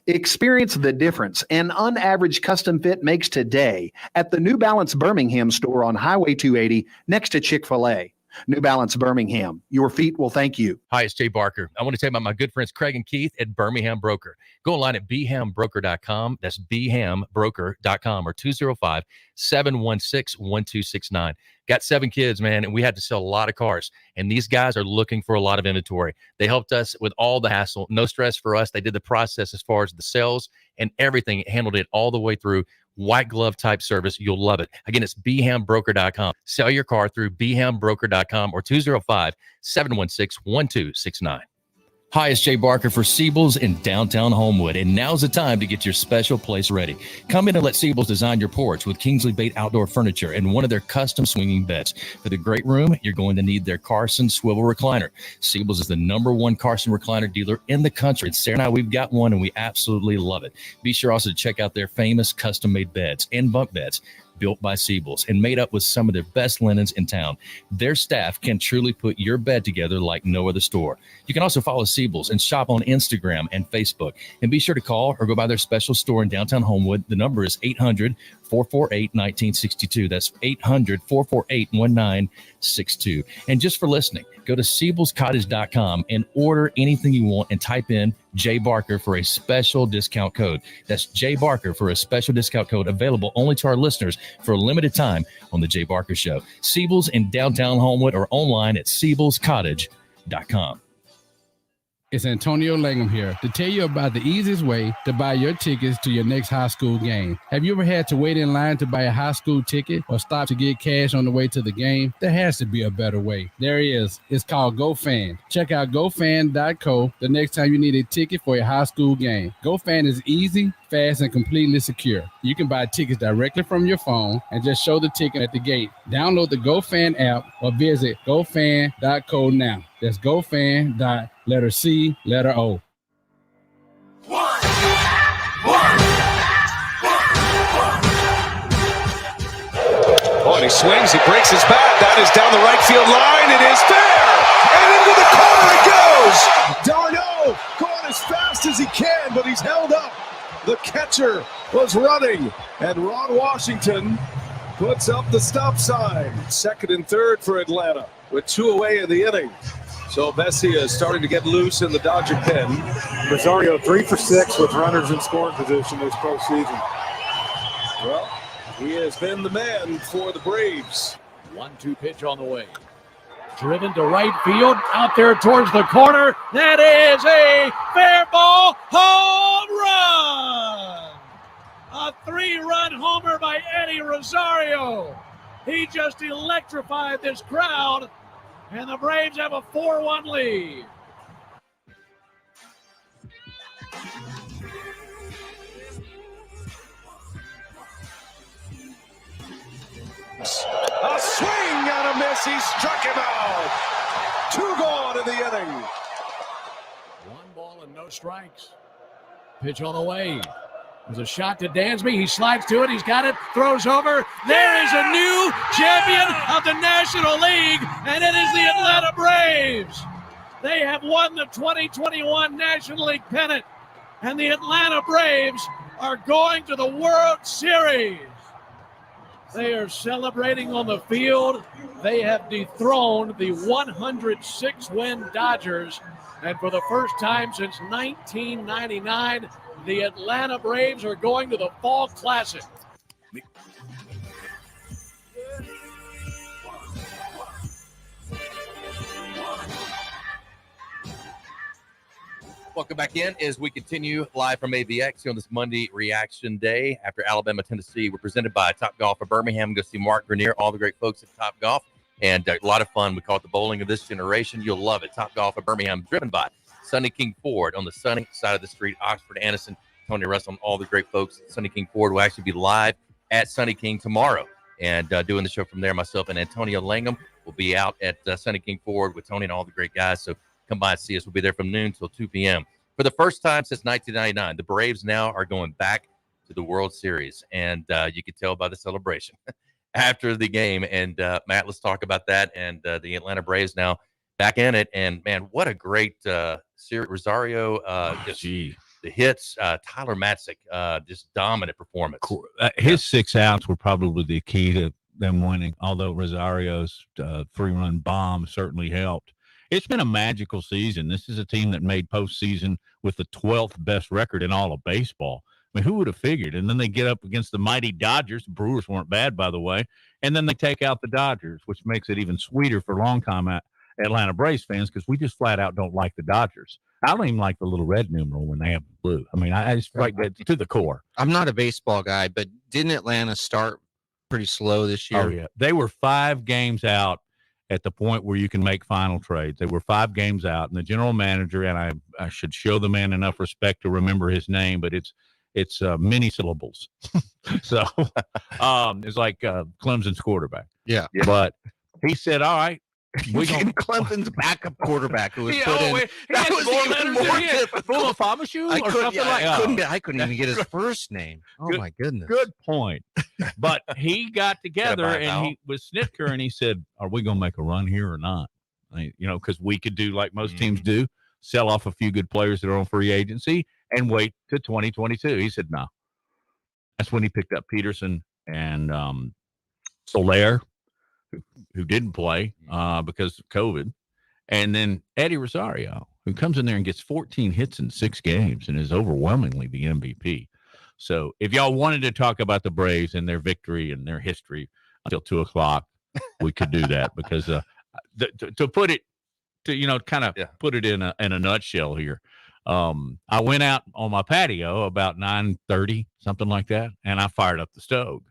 Experience the difference an unaverage custom fit makes today at the New Balance Birmingham store on Highway 280 next to Chick-fil-A. New Balance Birmingham, your feet will thank you. Hi, it's Jay Barker. I want to tell you about my good friends Craig and Keith at Birmingham Broker. Go online at bhambroker.com. That's bhambroker.com or 205-716-1269. Got 7 kids, man, and we had to sell a lot of cars. And these guys are looking for a lot of inventory. They helped us with all the hassle. No stress for us. They did the process as far as the sales and everything. Handled it all the way through. White glove type service. You'll love it. Again, it's bhambroker.com. Sell your car through bhambroker.com or 205-716-1269. Hi, it's Jay Barker for Siebel's in downtown Homewood, and now's the time to get your special place ready. Come in and let Siebel's design your porch with Kingsley Bait outdoor furniture and one of their custom swinging beds. For the great room, you're going to need their Carson swivel recliner. Siebel's is the #1 Carson recliner dealer in the country. Sarah and I, we've got one, and we absolutely love it. Be sure also to check out their famous custom-made beds and bunk beds, built by Siebel's and made up with some of their best linens in town. Their staff can truly put your bed together like no other store. You can also follow Siebel's and shop on Instagram and Facebook. And be sure to call or go by their special store in downtown Homewood. The number is 800-448-1962. That's 800-448-1962. And just for listening, go to SiebelsCottage.com and order anything you want and type in Jay Barker for a special discount code. That's Jay Barker for a special discount code available only to our listeners for a limited time on The Jay Barker Show. Siebel's in downtown Homewood or online at SiebelsCottage.com. It's Antonio Langham here to tell you about the easiest way to buy your tickets to your next high school game. Have you ever had to wait in line to buy a high school ticket or stop to get cash on the way to the game? There has to be a better way. There is. It's called GoFan. Check out GoFan.co the next time you need a ticket for a high school game. GoFan is easy, fast, and completely secure. You can buy tickets directly from your phone and just show the ticket at the gate. Download the GoFan app or visit GoFan.co now. That's GoFan. Letter C, letter O. Oh, and he swings, he breaks his bat. That is down the right field line. It is fair. And into the corner it goes. Darno going as fast as he can, but he's held up. The catcher was running, and Ron Washington puts up the stop sign. 2nd and 3rd for Atlanta with 2 away in the inning. So Bessie is starting to get loose in the Dodger pen. Rosario 3 for 6 with runners in scoring position this postseason. Well, he has been the man for the Braves. 1-2 pitch on the way. Driven to right field, out there towards the corner. That is a fair ball home run! A 3-run homer by Eddie Rosario. He just electrified this crowd, and the Braves have a 4-1 lead. A swing and a miss. He struck him out. 2 gone in the inning. 1 ball and no strikes. Pitch on the way. There's a shot to Dansby. He slides to it. He's got it. Throws over. There is a new champion of the National League, and it is the Atlanta Braves. They have won the 2021 National League pennant, and the Atlanta Braves are going to the World Series. They are celebrating on the field. They have dethroned the 106-win Dodgers. And for the first time since 1999, the Atlanta Braves are going to the Fall Classic. Welcome back in as we continue live from AVX on this Monday Reaction Day after Alabama, Tennessee. We're presented by Top Golf of Birmingham. Go see Mark Grenier, all the great folks at Top Golf, and a lot of fun. We call it the bowling of this generation. You'll love it. Top Golf of Birmingham, driven by Sunny King Ford on the sunny side of the street. Oxford, Anderson, Tony Russell, and all the great folks at Sunny King Ford will actually be live at Sunny King tomorrow and doing the show from there. Myself and Antonio Langham will be out at Sunny King Ford with Tony and all the great guys. So come by and see us. We'll be there from noon till 2 p.m. For the first time since 1999, the Braves now are going back to the World Series, and you can tell by the celebration after the game. And Matt, let's talk about that. And the Atlanta Braves now back in it. And man, what a great Rosario, the hits. Tyler Matzik, just dominant performance. His 6 outs were probably the key to them winning, although Rosario's 3-run bomb certainly helped. It's been a magical season. This is a team that made postseason with the 12th best record in all of baseball. I mean, who would have figured? And then they get up against the mighty Dodgers. The Brewers weren't bad, by the way. And then they take out the Dodgers, which makes it even sweeter for longtime Atlanta Braves fans because we just flat out don't like the Dodgers. I don't even like the little red numeral when they have blue. I mean, I just like that to the core. I'm not a baseball guy, but didn't Atlanta start pretty slow this year? Oh, yeah. They were 5 games out at the point where you can make final trades. They were 5 games out, and the general manager, and I should show the man enough respect to remember his name, but it's many syllables. So it's like Clemson's quarterback. Yeah. But he said, all right, we can Clemson's backup quarterback who was put in. That was even more difficult. I couldn't even get his first name. Oh, my goodness. Good point. But he got together and he was Snitker, and he said, are we going to make a run here or not? Because we could do like most teams do, sell off a few good players that are on free agency and wait to 2022. He said, no. That's when he picked up Peterson and Soler, who didn't play because of COVID, and then Eddie Rosario, who comes in there and gets 14 hits in 6 games and is overwhelmingly the MVP. So if y'all wanted to talk about the Braves and their victory and their history until 2 o'clock, we could do that because to put it, put it in a nutshell here. I went out on my patio about 9:30, something like that, and I fired up the stove.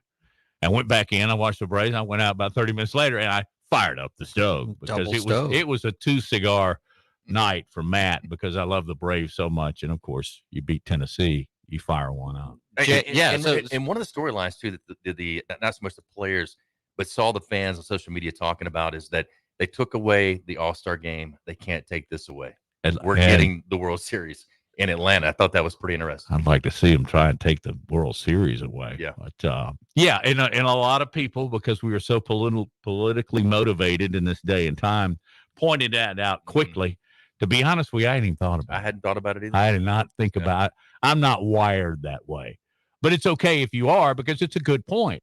I went back in. I watched the Braves. I went out about 30 minutes later, and I fired up the stove because it was a 2-cigar night for Matt because I love the Braves so much. And of course, you beat Tennessee, you fire one up. And one of the storylines too that the not so much the players, but saw the fans on social media talking about is that they took away the All-Star game. They can't take this away. We're getting the World Series in Atlanta. I thought that was pretty interesting. I'd like to see them try and take the World Series away. Yeah. But, and a lot of people, because we were so politically motivated in this day and time, pointed that out quickly. To be honest with you, I hadn't even thought about it. I hadn't thought about it either. I did not think about it. I'm not wired that way. But it's okay if you are because it's a good point.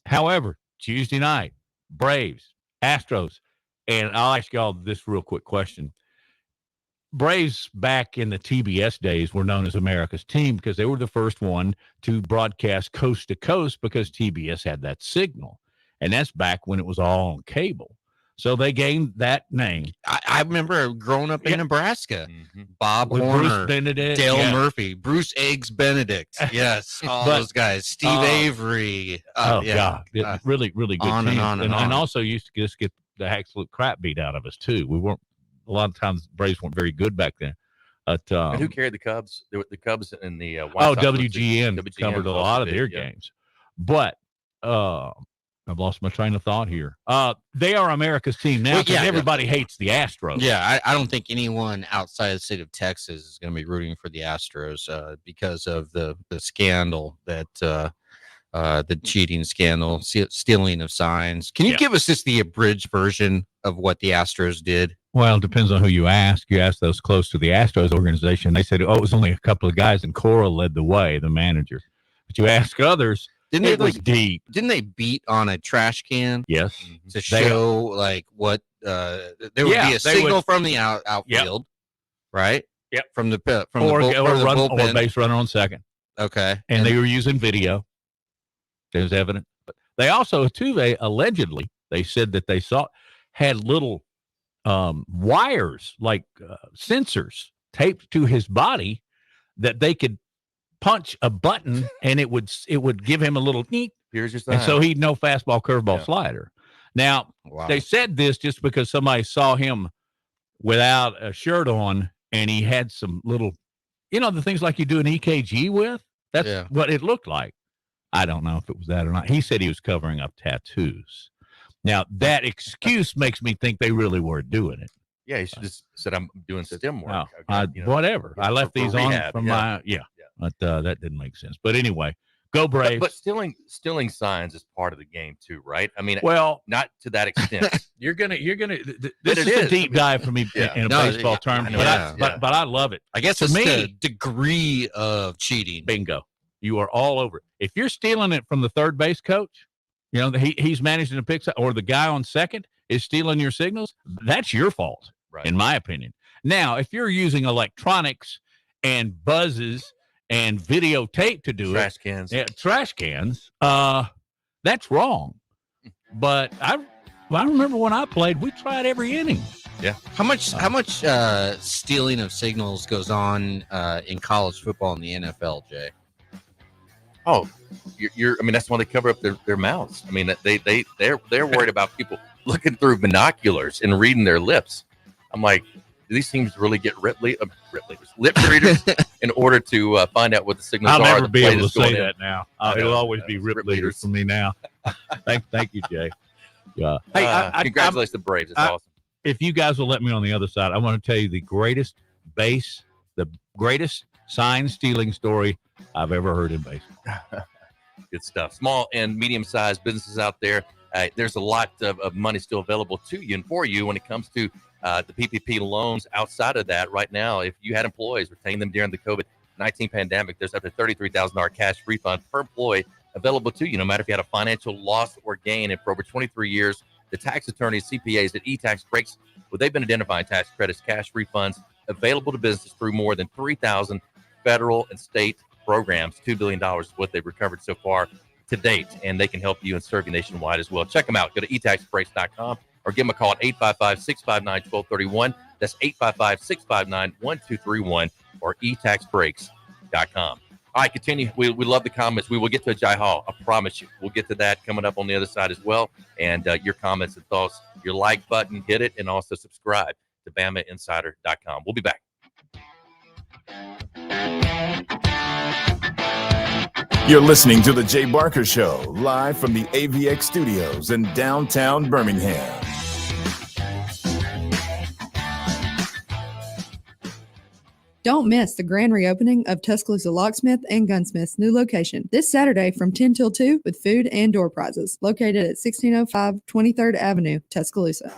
However, Tuesday night, Braves, Astros, and I'll ask y'all this real quick question. Braves back in the TBS days were known as America's team because they were the first one to broadcast coast to coast because TBS had that signal. And that's back when it was all on cable. So they gained that name. I remember growing up in Nebraska. Bob With Horner, Bruce Benedict, Dale Murphy, Bruce Eggs Benedict. Yes, all those guys. Steve Avery. God. Really, really good on teams. and on and on. And also used to just get the absolute crap beat out of us, too. We weren't, a lot of times, the Braves weren't very good back then. But, and who carried the Cubs? The Cubs and the White Sox. WGN covered a lot of their games. But I've lost my train of thought here. They are America's team now because everybody hates the Astros. Yeah, I don't think anyone outside the state of Texas is going to be rooting for the Astros because of the scandal that the cheating scandal, stealing of signs. Can you give us just the abridged version of what the Astros did? Well, it depends on who you ask. You ask those close to the Astros organization. They said, it was only a couple of guys, and Cora led the way, the manager. But you ask others, it was deep. Didn't they beat on a trash can? Yes. To show what there would be a signal from the outfield, right? Yep. From the bullpen. Or base runner on second. Okay. And they were using video. There's evidence. But they also, too, allegedly, they said that they had little wires, like sensors taped to his body that they could punch a button and it would give him a little neat. Here's your sign. And so he'd know fastball, curveball, slider. Now, they said this just because somebody saw him without a shirt on and he had some little, the things like you do an EKG with. That's what it looked like. I don't know if it was that or not. He said he was covering up tattoos. Now, that excuse makes me think they really were doing it. Yeah, he should just said, I'm doing stem work. Whatever. I left these on from my, but that didn't make sense. But anyway, go Braves. But stealing signs is part of the game too, right? I mean, well, not to that extent. You're gonna. This is a deep dive for me in a baseball term, but I love it. I guess it's the degree of cheating. Bingo. You are all over it. If you're stealing it from the third base coach, he's managing to pick, or the guy on second is stealing your signals, that's your fault, in my opinion. Now, if you're using electronics and buzzes and videotape to do trash cans, that's wrong. But I remember when I played, we tried every inning. Yeah. How much stealing of signals goes on in college football and the NFL, Jay? Oh, I mean, that's why they cover up their mouths. I mean, they're worried about people looking through binoculars and reading their lips. I'm like, do these teams really get lip readers in order to find out what the signals are? I'll never be able to say that now. It'll always be rip leaders for me now. Thank you, Jay. Yeah. Hey, congratulations to the Braves. It's awesome. If you guys will let me on the other side, I want to tell you the greatest sign stealing story I've ever heard in baseball. Good stuff. Small and medium-sized businesses out there. There's a lot of money still available to you and for you when it comes to the PPP loans. Outside of that, right now, if you had employees, retain them during the COVID-19 pandemic, there's up to $33,000 cash refund per employee available to you, no matter if you had a financial loss or gain. And for over 23 years, the tax attorneys, CPAs at eTax Breaks, they've been identifying tax credits, cash refunds available to businesses through more than 3,000 federal and state programs. $2 billion is what they've recovered so far to date, and they can help you and serve you nationwide as well. Check them out. Go to etaxbreaks.com or give them a call at 855-659-1231. That's 855-659-1231 or etaxbreaks.com. All right, continue. We love the comments. We will get to Agiye Hall. I promise you. We'll get to that coming up on the other side as well. And your comments and thoughts, your like button, hit it, and also subscribe to BamaInsider.com. We'll be back. You're listening to The Jay Barker Show, live from the AVX studios in downtown Birmingham. Don't miss the grand reopening of Tuscaloosa Locksmith and Gunsmith's new location this Saturday from 10 till 2 with food and door prizes. Located at 1605 23rd Avenue, Tuscaloosa.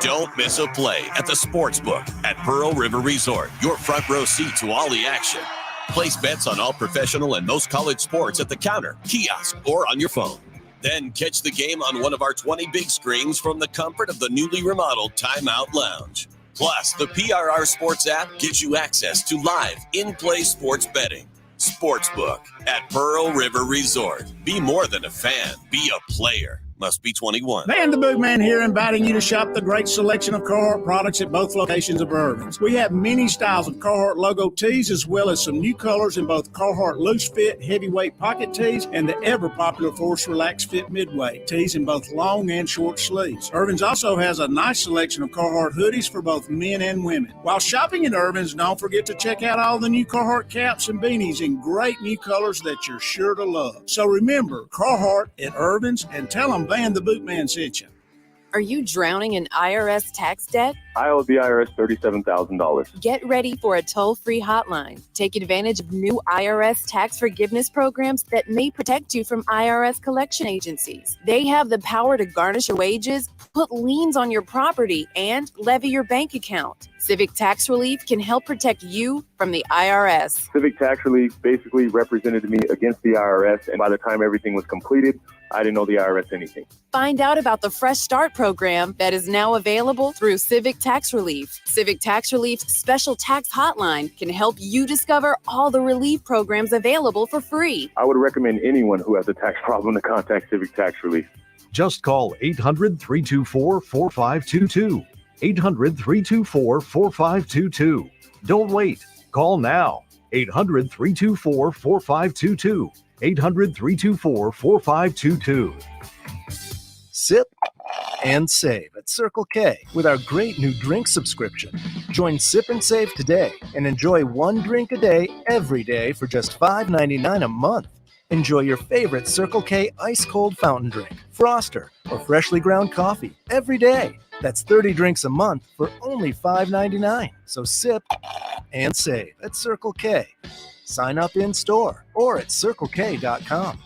Don't miss a play at the Sportsbook at Pearl River Resort. Your front row seat to all the action. Place bets on all professional and most college sports at the counter, kiosk, or on your phone. Then catch the game on one of our 20 big screens from the comfort of the newly remodeled Timeout Lounge. Plus, the PRR Sports app gives you access to live, in-play sports betting. Sportsbook at Pearl River Resort. Be more than a fan. Be a player. Must be 21. Man the Bootman here, inviting you to shop the great selection of Carhartt products at both locations of Irvin's. We have many styles of Carhartt logo tees, as well as some new colors in both Carhartt loose fit, heavyweight pocket tees, and the ever popular Force Relax Fit midweight tees in both long and short sleeves. Irvin's also has a nice selection of Carhartt hoodies for both men and women. While shopping at Irvin's, don't forget to check out all the new Carhartt caps and beanies in great new colors that you're sure to love. So remember, Carhartt at Irvin's, and tell them Van the Bootman sent you. Are you drowning in IRS tax debt? I owe the IRS $37,000. Get ready for a toll-free hotline. Take advantage of new IRS tax forgiveness programs that may protect you from IRS collection agencies. They have the power to garnish your wages, put liens on your property, and levy your bank account. Civic Tax Relief can help protect you from the IRS. Civic Tax Relief basically represented me against the IRS, and by the time everything was completed, I didn't owe the IRS anything. Find out about the Fresh Start program that is now available through Civic Tax Relief. Civic Tax Relief's special tax hotline can help you discover all the relief programs available for free. I would recommend anyone who has a tax problem to contact Civic Tax Relief. Just call 800-324-4522. 800-324-4522. Don't wait. Call now. 800-324-4522. 800-324-4522. Sip and save at Circle K with our great new drink subscription. Join Sip and Save today and enjoy one drink a day every day for just $5.99 a month. Enjoy your favorite Circle K ice cold fountain drink, Froster, or freshly ground coffee every day. That's 30 drinks a month for only $5.99. So sip and save at Circle K. Sign up in store or at CircleK.com.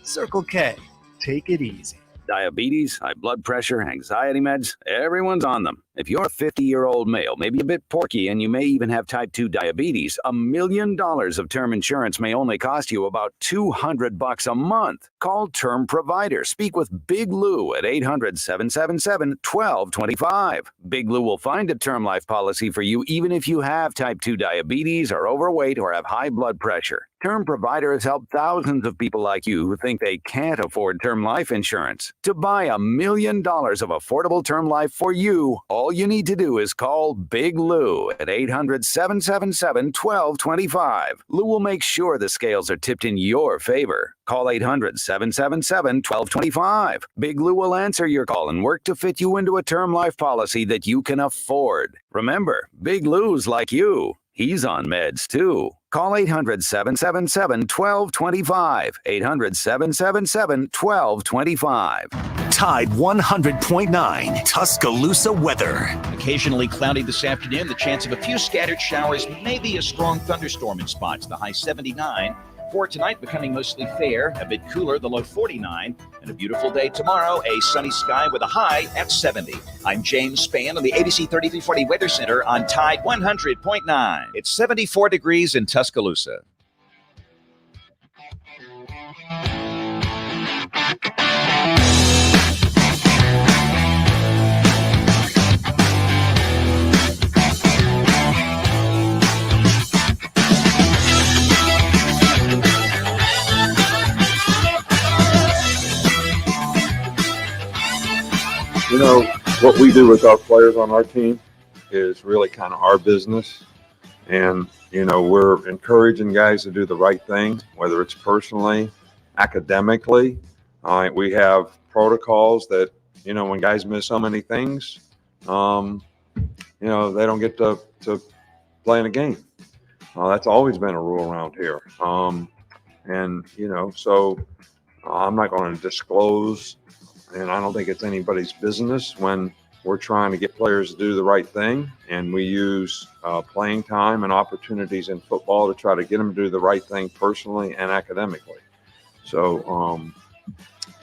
Circle K. Take it easy. Diabetes, high blood pressure, anxiety meds, everyone's on them. If you're a 50-year-old male, maybe a bit porky, and you may even have type 2 diabetes, $1 million of term insurance may only cost you about $200 a month. Call Term Provider. Speak with Big Lou at 800-777-1225. Big Lou will find a term life policy for you even if you have type 2 diabetes, are overweight, or have high blood pressure. Term Provider has helped thousands of people like you who think they can't afford term life insurance. To buy $1 million of affordable term life for you, all you need to do is call Big Lou at 800-777-1225. Lou will make sure the scales are tipped in your favor. Call 800-777-1225. Big Lou will answer your call and work to fit you into a term life policy that you can afford. Remember, Big Lou's like you. He's on meds too. Call 800-777-1225. 800-777-1225. Tide 100.9 Tuscaloosa weather. Occasionally cloudy this afternoon. The chance of a few scattered showers, maybe a strong thunderstorm in spots. The high 79. For tonight, becoming mostly fair, a bit cooler, the low 49, and a beautiful day tomorrow, a sunny sky with a high at 70. I'm James Spann on the ABC 3340 Weather Center on Tide 100.9. It's 74 degrees in Tuscaloosa. You know, what we do with our players on our team is really kind of our business. And, you know, we're encouraging guys to do the right thing, whether it's personally, academically. We have protocols that, you know, when guys miss so many things, you know, they don't get to play in a game. That's always been a rule around here. And, you know, so I'm not going to disclose, and I don't think it's anybody's business when we're trying to get players to do the right thing. And we use playing time and opportunities in football to try to get them to do the right thing personally and academically. So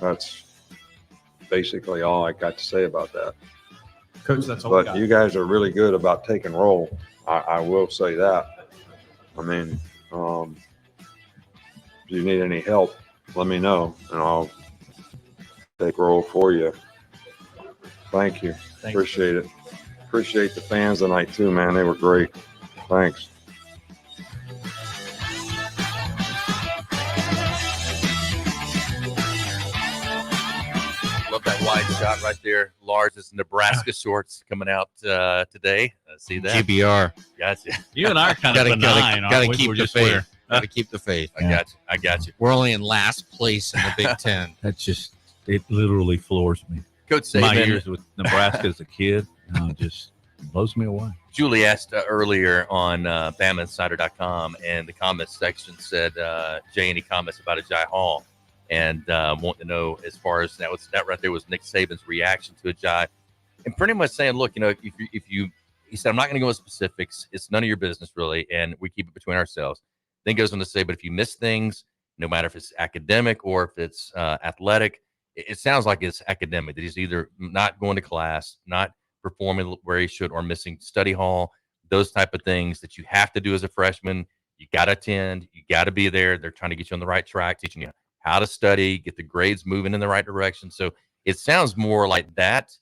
that's basically all I got to say about that. Coach, that's all. But you guys are really good about taking roll. I will say that. I mean, if you need any help, let me know, and I'll take roll for you. Thank you. Appreciate it. Appreciate the fans tonight too, man. They were great. Thanks. wide shot right there. Lars is Nebraska shorts coming out today. See that? GBR. Gotcha. You and I are kind of benign. Gotta keep the faith. Gotta keep the faith. I got you. We're only in last place in the Big Ten. It literally floors me. Coach Saban. My years with Nebraska as a kid, just blows me away. Julie asked earlier on BamaInsider.com, and the comments section said, Jay, any comments about Agiye Hall? And want to know, as far as that right there was Nick Saban's reaction to Agiye, and pretty much saying, look, if you, he said, I'm not going to go into specifics. It's none of your business, really, and we keep it between ourselves. Then goes on to say, but if you miss things, no matter if it's academic or if it's athletic, it sounds like it's academic, that he's either not going to class, not performing where he should, or missing study hall, those type of things that you have to do as a freshman. You got to attend. You got to be there. They're trying to get you on the right track, teaching you how to study, get the grades moving in the right direction. So it sounds more like that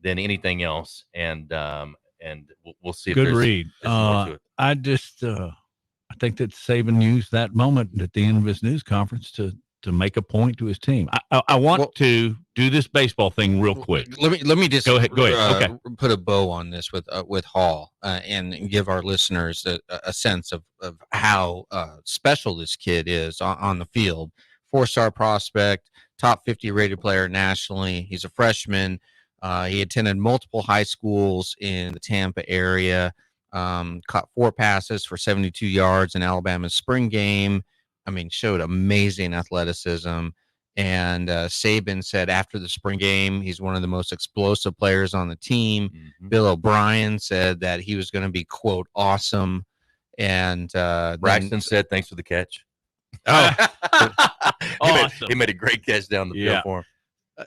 than anything else. And we'll see. Good read. I just I think that Saban used that moment at the end of his news conference to make a point to his team. I want to do this baseball thing real quick. Let me just go ahead. Okay. Put a bow on this with Hall and give our listeners a sense of how special this kid is on the field. 4-star prospect, top 50 rated player nationally. He's a freshman. He attended multiple high schools in the Tampa area. Caught 4 passes for 72 yards in Alabama's spring game. I mean, showed amazing athleticism. And Saban said after the spring game, he's one of the most explosive players on the team. Mm-hmm. Bill O'Brien said that he was going to be, quote, awesome. And Braxton said, thanks for the catch. Oh, he made a great catch down the field for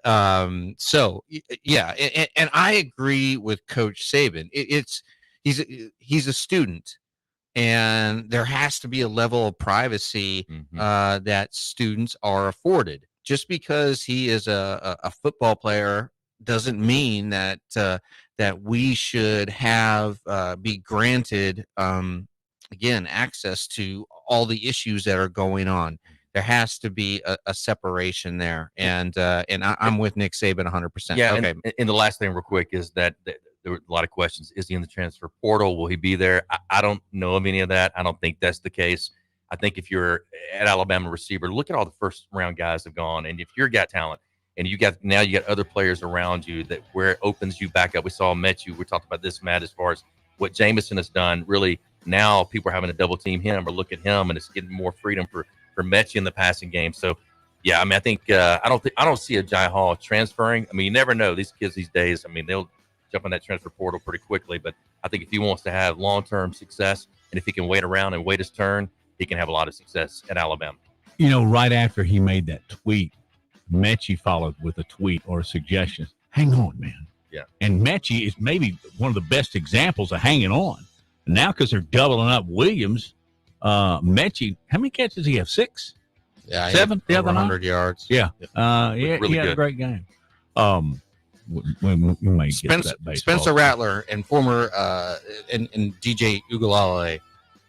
him. So, yeah, and I agree with Coach Saban. He's a student. And there has to be a level of privacy that students are afforded. Just because he is a football player doesn't mean that that we should have be granted again access to all the issues that are going on. There has to be a separation there, and I'm with Nick Saban 100%. Yeah. Okay. And the last thing, real quick, is that there were a lot of questions. Is he in the transfer portal? Will he be there? I don't know of any of that. I don't think that's the case. I think if you're at Alabama receiver, look at all the first round guys have gone. And if you've got talent and you got other players around you that where it opens you back up. We saw Metchu. We talked about this, Matt, as far as what Jameson has done. Really now people are having to double team him or look at him, and it's getting more freedom for Metchu in the passing game. So yeah, I mean, I think I don't see Agiye Hall transferring. I mean, you never know. These kids these days, I mean, they'll jump in that transfer portal pretty quickly. But I think if he wants to have long-term success, and if he can wait around and wait his turn, he can have a lot of success at Alabama. Right after he made that tweet, Metchu followed with a tweet or a suggestion. Hang on, man. Yeah. And Metchu is maybe one of the best examples of hanging on. Now, because they're doubling up Williams, Metchu, how many catches does he have? 6? Yeah, 7 the other 100 yards. Yeah. Really he had a great game. We might get to that baseball. Spencer Rattler and former and DJ Ugalale,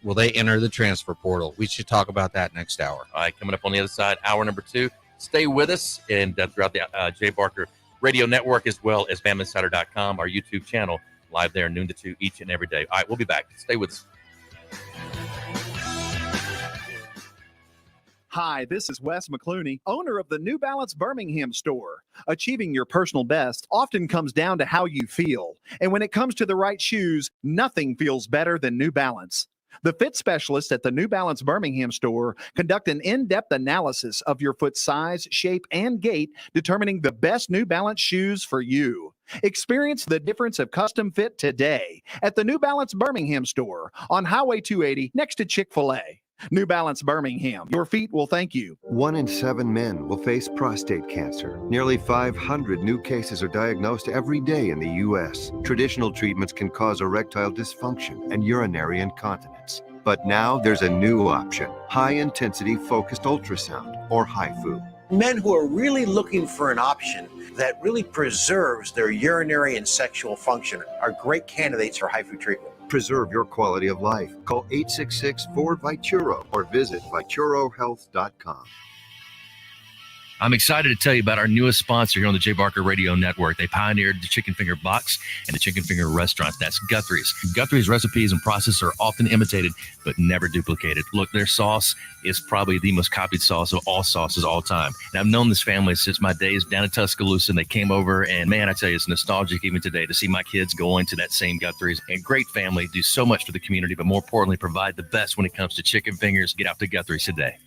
will they enter the transfer portal? We should talk about that next hour. All right, coming up on the other side, hour number 2. Stay with us and throughout the Jay Barker Radio Network, as well as BamaInsider.com, our YouTube channel, live there noon to 2 each and every day. All right, we'll be back. Stay with us. Hi, this is Wes McClooney, owner of the New Balance Birmingham store. Achieving your personal best often comes down to how you feel. And when it comes to the right shoes, nothing feels better than New Balance. The fit specialists at the New Balance Birmingham store conduct an in-depth analysis of your foot size, shape, and gait, determining the best New Balance shoes for you. Experience the difference of custom fit today at the New Balance Birmingham store on Highway 280 next to Chick-fil-A. New Balance Birmingham, your feet will thank you. 1 in 7 men will face prostate cancer. Nearly 500 new cases are diagnosed every day in the U.S. Traditional treatments can cause erectile dysfunction and urinary incontinence. But now there's a new option, high-intensity focused ultrasound, or HIFU. Men who are really looking for an option that really preserves their urinary and sexual function are great candidates for HIFU treatment. Preserve your quality of life. Call 866-4-VITURO or visit VituroHealth.com. I'm excited to tell you about our newest sponsor here on the Jay Barker Radio Network. They pioneered the chicken finger box and the chicken finger restaurant. That's Guthrie's. Guthrie's recipes and process are often imitated, but never duplicated. Look, their sauce is probably the most copied sauce of all sauces all time. And I've known this family since my days down in Tuscaloosa, and they came over, and man, I tell you, it's nostalgic even today to see my kids going to that same Guthrie's. And great family, do so much for the community, but more importantly, provide the best when it comes to chicken fingers. Get out to Guthrie's today.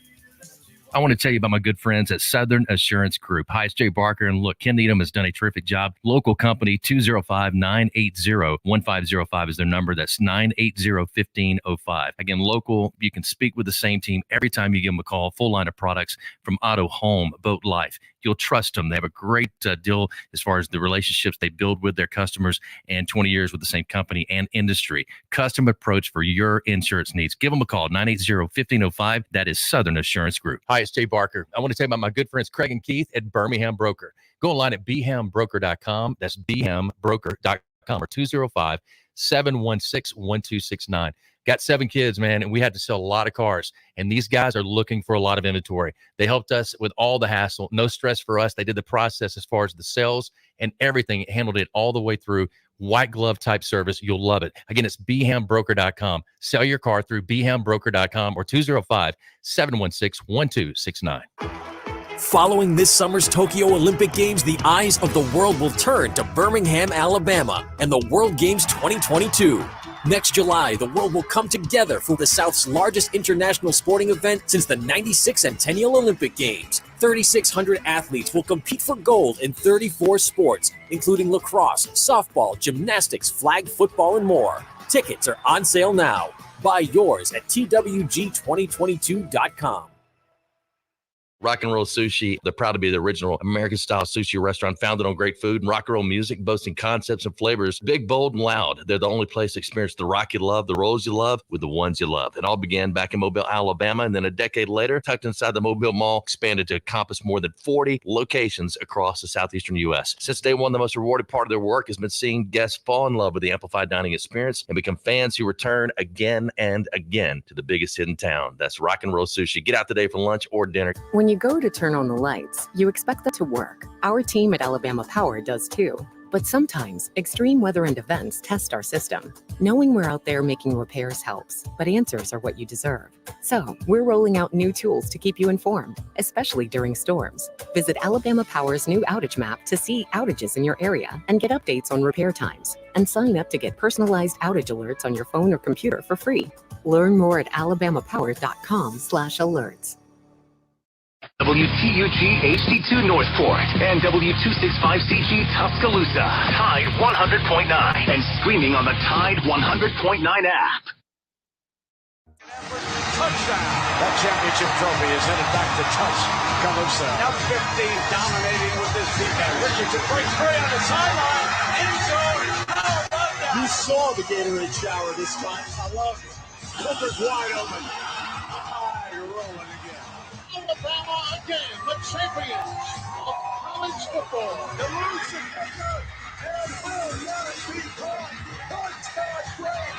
I want to tell you about my good friends at Southern Assurance Group. Hi, it's Jay Barker, and look, Ken Needham has done a terrific job. Local company, 205-980-1505 is their number. That's 980-1505. Again, local, you can speak with the same team every time you give them a call. Full line of products from auto, home, boat, life. You'll trust them. They have a great deal as far as the relationships they build with their customers, and 20 years with the same company and industry. Custom approach for your insurance needs. Give them a call, 980-1505. That is Southern Assurance Group. Hi, it's Jay Barker. I want to tell you about my good friends Craig and Keith at Birmingham Broker. Go online at bhambroker.com. That's bhambroker.com or 205-716-1269. Got 7 kids, man, and we had to sell a lot of cars. And these guys are looking for a lot of inventory. They helped us with all the hassle. No stress for us. They did the process as far as the sales and everything. Handled it all the way through. White glove type service. You'll love it. Again, it's bhambroker.com. Sell your car through bhambroker.com or 205-716-1269. Following this summer's Tokyo Olympic Games, the eyes of the world will turn to Birmingham, Alabama, and the World Games 2022. Next July, the world will come together for the South's largest international sporting event since the 96 Centennial Olympic Games. 3,600 athletes will compete for gold in 34 sports, including lacrosse, softball, gymnastics, flag football, and more. Tickets are on sale now. Buy yours at twg2022.com. Rock and Roll Sushi, they're proud to be the original American-style sushi restaurant founded on great food and rock and roll music, boasting concepts and flavors, big, bold, and loud. They're the only place to experience the rock you love, the rolls you love, with the ones you love. It all began back in Mobile, Alabama, and then a decade later, tucked inside the Mobile Mall, expanded to encompass more than 40 locations across the southeastern U.S. Since day one, the most rewarding part of their work has been seeing guests fall in love with the amplified dining experience and become fans who return again and again to the biggest hit in town. That's Rock and Roll Sushi. Get out today for lunch or dinner. When you go to turn on the lights, you expect them to work. Our team at Alabama Power does too. But sometimes, extreme weather and events test our system. Knowing we're out there making repairs helps, but answers are what you deserve. So, we're rolling out new tools to keep you informed, especially during storms. Visit Alabama Power's new outage map to see outages in your area and get updates on repair times. And sign up to get personalized outage alerts on your phone or computer for free. Learn more at alabamapower.com/alerts. WTUG HD2 Northport and W265CG Tuscaloosa. Tide 100.9 and streaming on the Tide 100.9 app. Touchdown. That championship trophy is headed back to Tuscaloosa. Now 15 dominating with this defense. Richardson breaks free on the sideline. End zone. How about that? You saw the Gatorade shower this time. I love it. Coulter's wide open. You're rolling again. Alabama again, the champions of college football. The losing record and will not be caught.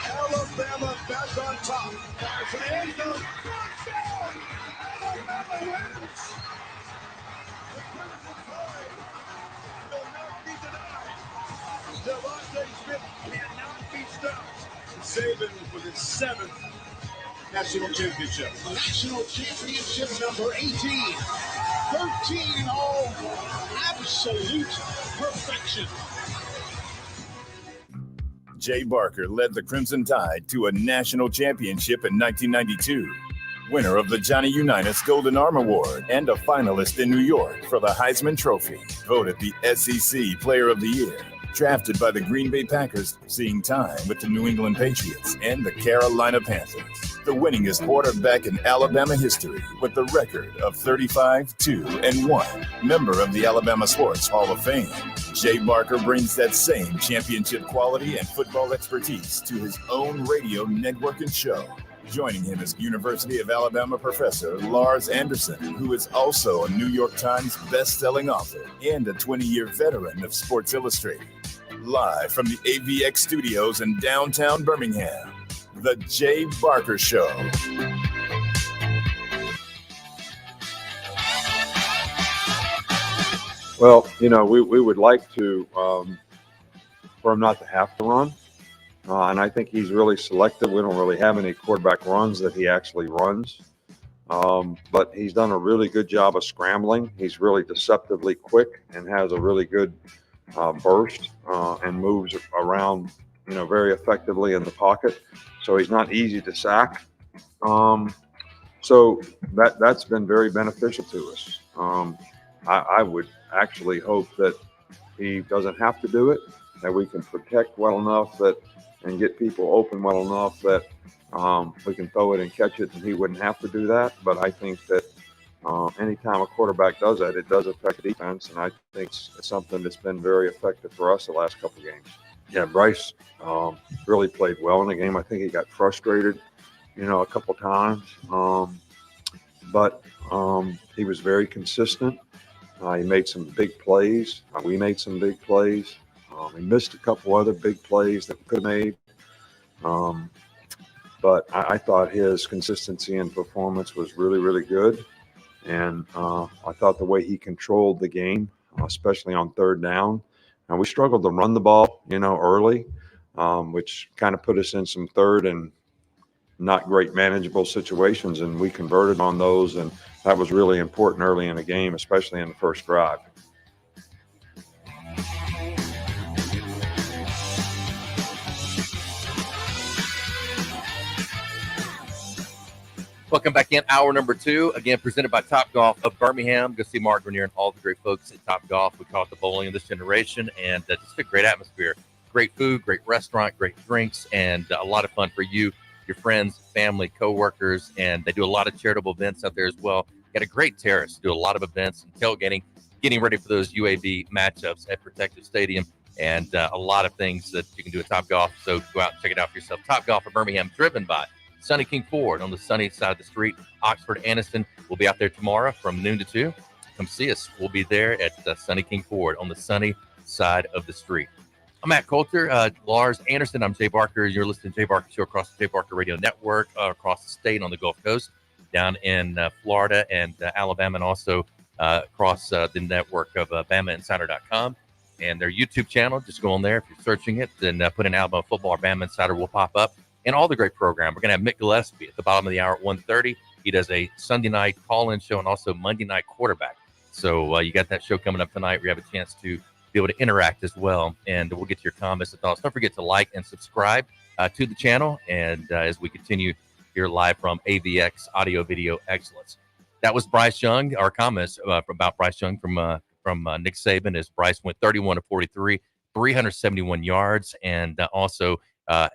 Alabama back on top. There's an end zone. Touchdown! Alabama wins. The Crimson Tide will not be denied. Devontae Smith cannot be stopped. Saban with his 7th national championship. National championship number 18. 13 in all. Absolute perfection. Jay Barker led the Crimson Tide to a national championship in 1992. Winner of the Johnny Unitas Golden Arm Award and a finalist in New York for the Heisman Trophy. Voted the SEC Player of the Year. Drafted by the Green Bay Packers, seeing time with the New England Patriots and the Carolina Panthers. The winningest quarterback in Alabama history with the record of 35-2-1. Member of the Alabama Sports Hall of Fame. Jay Barker brings that same championship quality and football expertise to his own radio network and show. Joining him is University of Alabama professor Lars Anderson, who is also a New York Times best-selling author and a 20-year veteran of Sports Illustrated. Live from the AVX studios in downtown Birmingham, The Jay Barker Show. Well, we would like to for him not to have to run. And I think he's really selective. We don't really have any quarterback runs that he actually runs. But he's done a really good job of scrambling. He's really deceptively quick and has a really good burst and moves around, very effectively in the pocket. So he's not easy to sack. So that's been very beneficial to us. I would actually hope that he doesn't have to do it, that we can protect well enough and get people open well enough that we can throw it and catch it, and he wouldn't have to do that. But I think that anytime a quarterback does that, it does affect the defense, and I think it's something that's been very effective for us the last couple of games. Yeah, Bryce really played well in the game. I think he got frustrated, a couple times, but he was very consistent. He made some big plays. We made some big plays. He missed a couple other big plays that we could have made. But I thought his consistency and performance was really, really good. And I thought the way he controlled the game, especially on third down. And we struggled to run the ball, early, which kind of put us in some third and not great manageable situations. And we converted on those. And that was really important early in the game, especially in the first drive. Welcome back in. Hour number 2, again, presented by Top Golf of Birmingham. Go see Mark Grenier and all the great folks at Top Golf. We call it the bowling of this generation, and just a great atmosphere. Great food, great restaurant, great drinks, and a lot of fun for you, your friends, family, coworkers, and they do a lot of charitable events out there as well. Got a great terrace, do a lot of events and tailgating, getting ready for those UAB matchups at Protective Stadium, and a lot of things that you can do at Top Golf. So go out and check it out for yourself. Top Golf of Birmingham, driven by Sunny King Ford on the sunny side of the street. Oxford Anderson will be out there tomorrow from noon to 2. Come see us. We'll be there at Sunny King Ford on the sunny side of the street. I'm Matt Coulter, Lars Anderson. I'm Jay Barker. You're listening to Jay Barker Show across the Jay Barker Radio Network, across the state on the Gulf Coast, down in Florida and Alabama, and also across the network of BamaInsider.com. And their YouTube channel, just go on there. If you're searching it, then put in Alabama football or Bama Insider will pop up. And all the great program. We're going to have Mick Gillispie at the bottom of the hour at 1:30. He does a Sunday night call-in show and also Monday night quarterback. So you got that show coming up tonight where you have a chance to be able to interact as well. And we'll get to your comments and thoughts. Don't forget to like and subscribe to the channel. And as we continue here live from AVX Audio Video Excellence. That was Bryce Young. Our comments about Bryce Young from Nick Saban as Bryce went 31 of 43, 371 yards, and also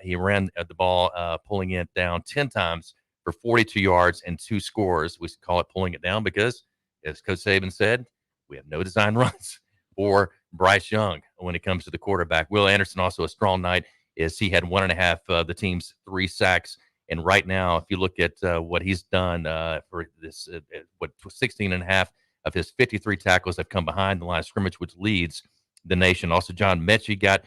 he ran the ball, pulling it down 10 times for 42 yards and 2 scores. We call it pulling it down because, as Coach Saban said, we have no design runs for Bryce Young when it comes to the quarterback. Will Anderson, also a strong night, is he had 1.5 the team's 3 sacks. And right now, if you look at what he's done for this, 16.5 of his 53 tackles have come behind the line of scrimmage, which leads the nation. Also, John Mechie got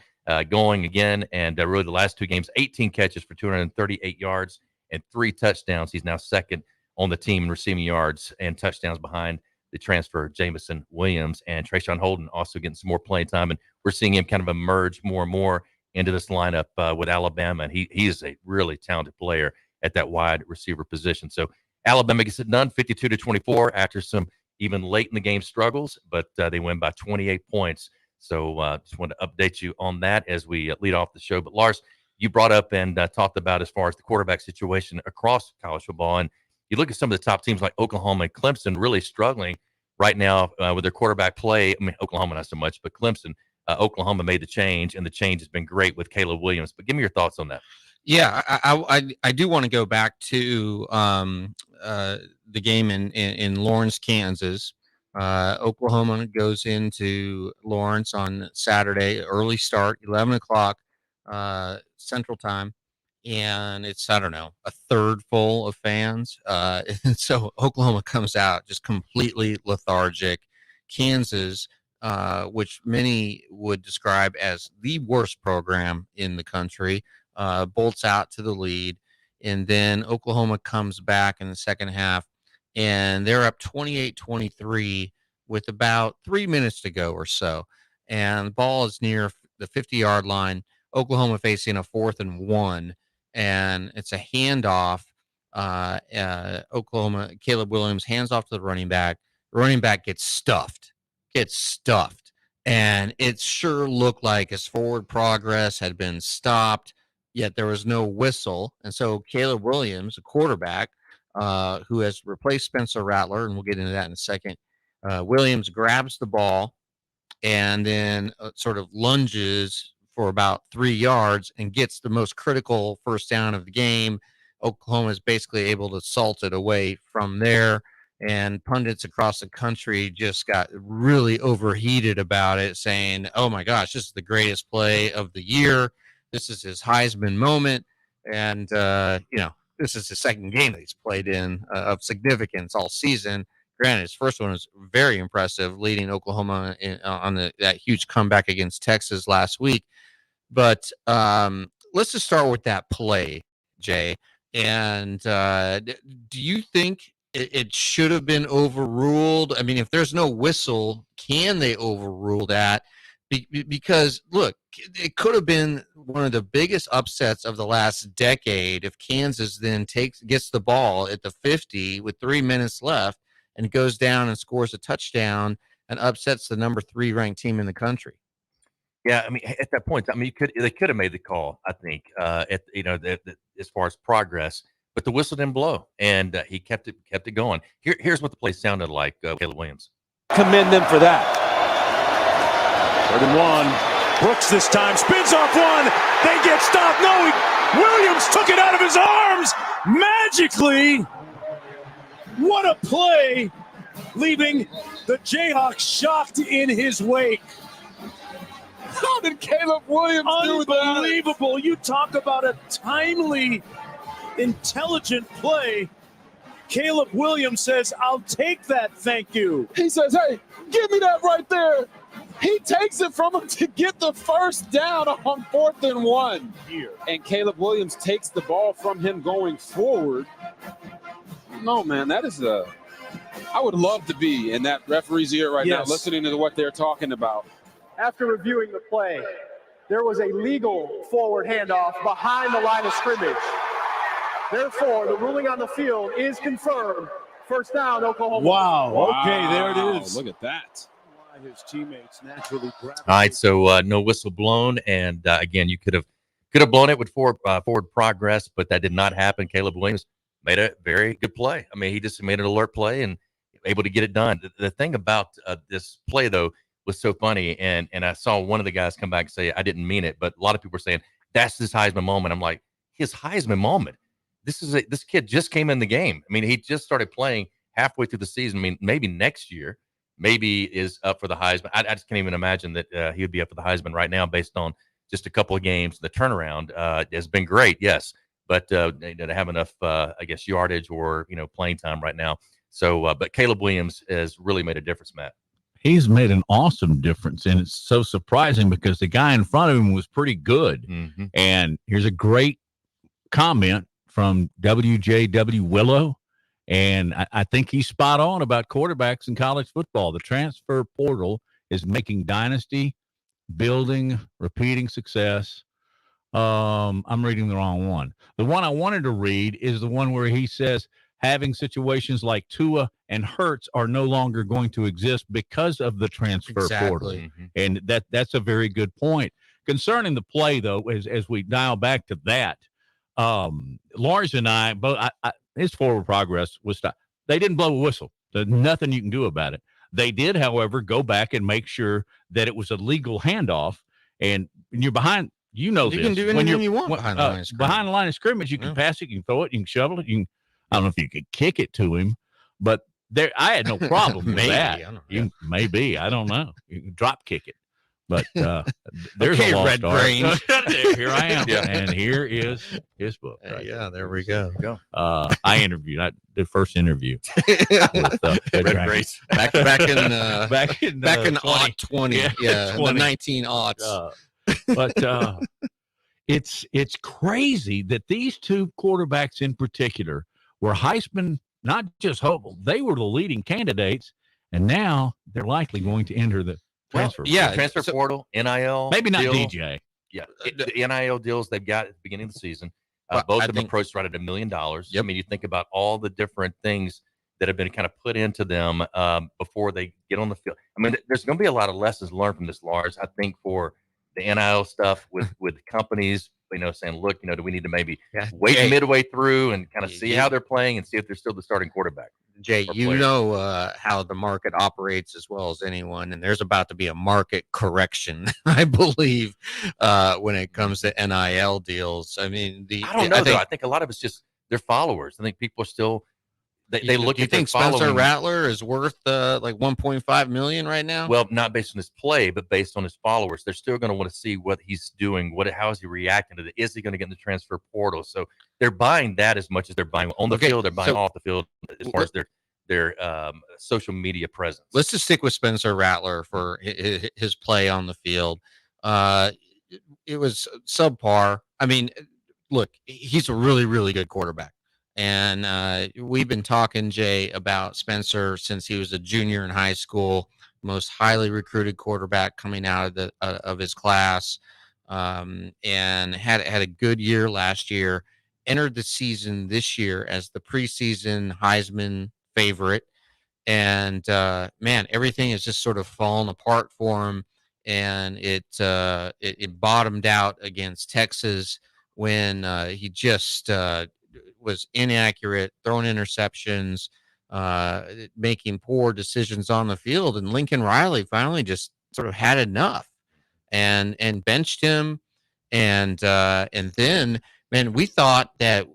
going again, and really the last 2 games, 18 catches for 238 yards and 3 touchdowns. He's now second on the team in receiving yards and touchdowns behind the transfer Jamison Williams, and Trayshawn Holden also getting some more playing time, and we're seeing him kind of emerge more and more into this lineup with Alabama, and he is a really talented player at that wide receiver position. So Alabama gets it done 52-24 after some even late in the game struggles, but they win by 28 points. So just want to update you on that as we lead off the show. But Lars, you brought up and talked about as far as the quarterback situation across college football. And you look at some of the top teams like Oklahoma and Clemson really struggling right now with their quarterback play. I mean, Oklahoma not so much, but Clemson, Oklahoma made the change, and the change has been great with Caleb Williams. But give me your thoughts on that. Yeah, I do want to go back to the game in Lawrence, Kansas. Oklahoma goes into Lawrence on Saturday, early start, 11 o'clock Central Time. And it's, I don't know, a third full of fans. And so Oklahoma comes out just completely lethargic. Kansas, which many would describe as the worst program in the country, bolts out to the lead. And then Oklahoma comes back in the second half, and they're up 28-23 with about 3 minutes to go or so, and the ball is near the 50-yard line. Oklahoma facing a 4th and 1, and it's a handoff. Oklahoma, Caleb Williams hands off to the running back. The running back gets stuffed, and it sure looked like his forward progress had been stopped, yet there was no whistle. And so Caleb Williams, a quarterback, who has replaced Spencer Rattler, and we'll get into that in a second, Williams grabs the ball and then sort of lunges for about 3 yards and gets the most critical first down of the game. Oklahoma is basically able to salt it away from there, and pundits across the country just got really overheated about it, saying, oh my gosh, this is the greatest play of the year. This is his Heisman moment. And, this is the second game that he's played in of significance all season. Granted, his first one was very impressive, leading Oklahoma on that huge comeback against Texas last week. But let's just start with that play, Jay. And do you think it should have been overruled? I mean, if there's no whistle, can they overrule that? Because, look, it could have been one of the biggest upsets of the last decade if Kansas then gets the ball at the 50 with 3 minutes left and goes down and scores a touchdown and upsets the number 3 ranked team in the country. Yeah, I mean, at that point, I mean, they could have made the call, I think, as far as progress, but the whistle didn't blow, and he kept it going. Here's what the play sounded like. Caleb Williams. Commend them for that. 3rd and 1. Brooks this time spins off one. They get stopped. No, Williams took it out of his arms magically. What a play, leaving the Jayhawks shocked in his wake. How did Caleb Williams do that? Unbelievable. You talk about a timely, intelligent play. Caleb Williams says, I'll take that, thank you. He says, hey, give me that right there. He takes it from him to get the first down on 4th and 1. And Caleb Williams takes the ball from him going forward. No, man, that is I would love to be in that referee's ear right now, listening to what they're talking about. After reviewing the play, there was a legal forward handoff behind the line of scrimmage. Therefore, the ruling on the field is confirmed. First down, Oklahoma. Wow. Okay, there it is. Look at that. His teammates naturally grab. All right, so no whistle blown, and again, you could have blown it with forward progress, but that did not happen. Caleb Williams made a very good play. I mean, he just made an alert play and able to get it done. The thing about this play, though, was so funny, and I saw one of the guys come back and say, I didn't mean it, but a lot of people were saying, that's his Heisman moment. I'm like, his Heisman moment? This kid just came in the game. I mean, he just started playing halfway through the season. I mean, maybe next year, maybe is up for the Heisman. I just can't even imagine that he would be up for the Heisman right now based on just a couple of games. The turnaround has been great, yes, but they have enough, I guess, yardage or, playing time right now. So, but Caleb Williams has really made a difference, Matt. He's made an awesome difference, and it's so surprising because the guy in front of him was pretty good. Mm-hmm. And here's a great comment from WJW Willow, and I think he's spot on about quarterbacks in college football. The transfer portal is making dynasty, building, repeating success. I'm reading the wrong one. The one I wanted to read is the one where he says, having situations like Tua and Hurts are no longer going to exist because of the transfer portal. Mm-hmm. And that's a very good point. Concerning the play, though, as we dial back to that, Lars and I, both his forward progress was stopped. They didn't blow a whistle. There's nothing you can do about it. They did, however, go back and make sure that it was a legal handoff. And when you're behind, you can do anything you want behind the line of scrimmage. Behind the line of scrimmage, you can pass it, you can throw it, you can shovel it, I don't know if you could kick it to him, but I had no problem with that. Maybe, I don't know. You can drop kick it. But there's a lost Red Brain. Here I am, and here is his book. Right there we go. I interviewed. The first interview with Red Brain. Back in 20. Yeah, 20. the 19 aughts. But it's crazy that these two quarterbacks in particular were Heisman, not just hopeful. They were the leading candidates, And now they're likely going to enter the transfer. Transfer portal, NIL. Maybe not deal. DJ. Yeah, the NIL deals they've got at the beginning of the season. Both of them approached right at $1 million. Yep. I mean, you think about all the different things that have been kind of put into them before they get on the field. I mean, there's going to be a lot of lessons learned from this, Lars. I think for the NIL stuff with companies, saying, look, do we need to maybe wait midway through and kind of see how they're playing and see if they're still the starting quarterback? Jay, how the market operates as well as anyone, and there's about to be a market correction, I believe, when it comes to NIL deals. I mean, I don't know, though. I think a lot of it's just their followers. I think people are still they look. Do you think Spencer Rattler is worth like $1.5 million right now? Well, not based on his play, but based on his followers. They're still going to want to see what he's doing. How is he reacting to it? Is he going to get in the transfer portal? So they're buying that as much as they're buying on the field. They're buying off the field as far as their social media presence. Let's just stick with Spencer Rattler for his play on the field. It was subpar. I mean, look, he's a really, really good quarterback. And we've been talking, Jay, about Spencer since he was a junior in high school, most highly recruited quarterback coming out of his class, and had a good year last year. Entered the season this year as the preseason Heisman favorite, and man, everything has just sort of fallen apart for him. And it bottomed out against Texas when he just was inaccurate, throwing interceptions, making poor decisions on the field. And Lincoln Riley finally just sort of had enough and benched him. And then, man, we thought that,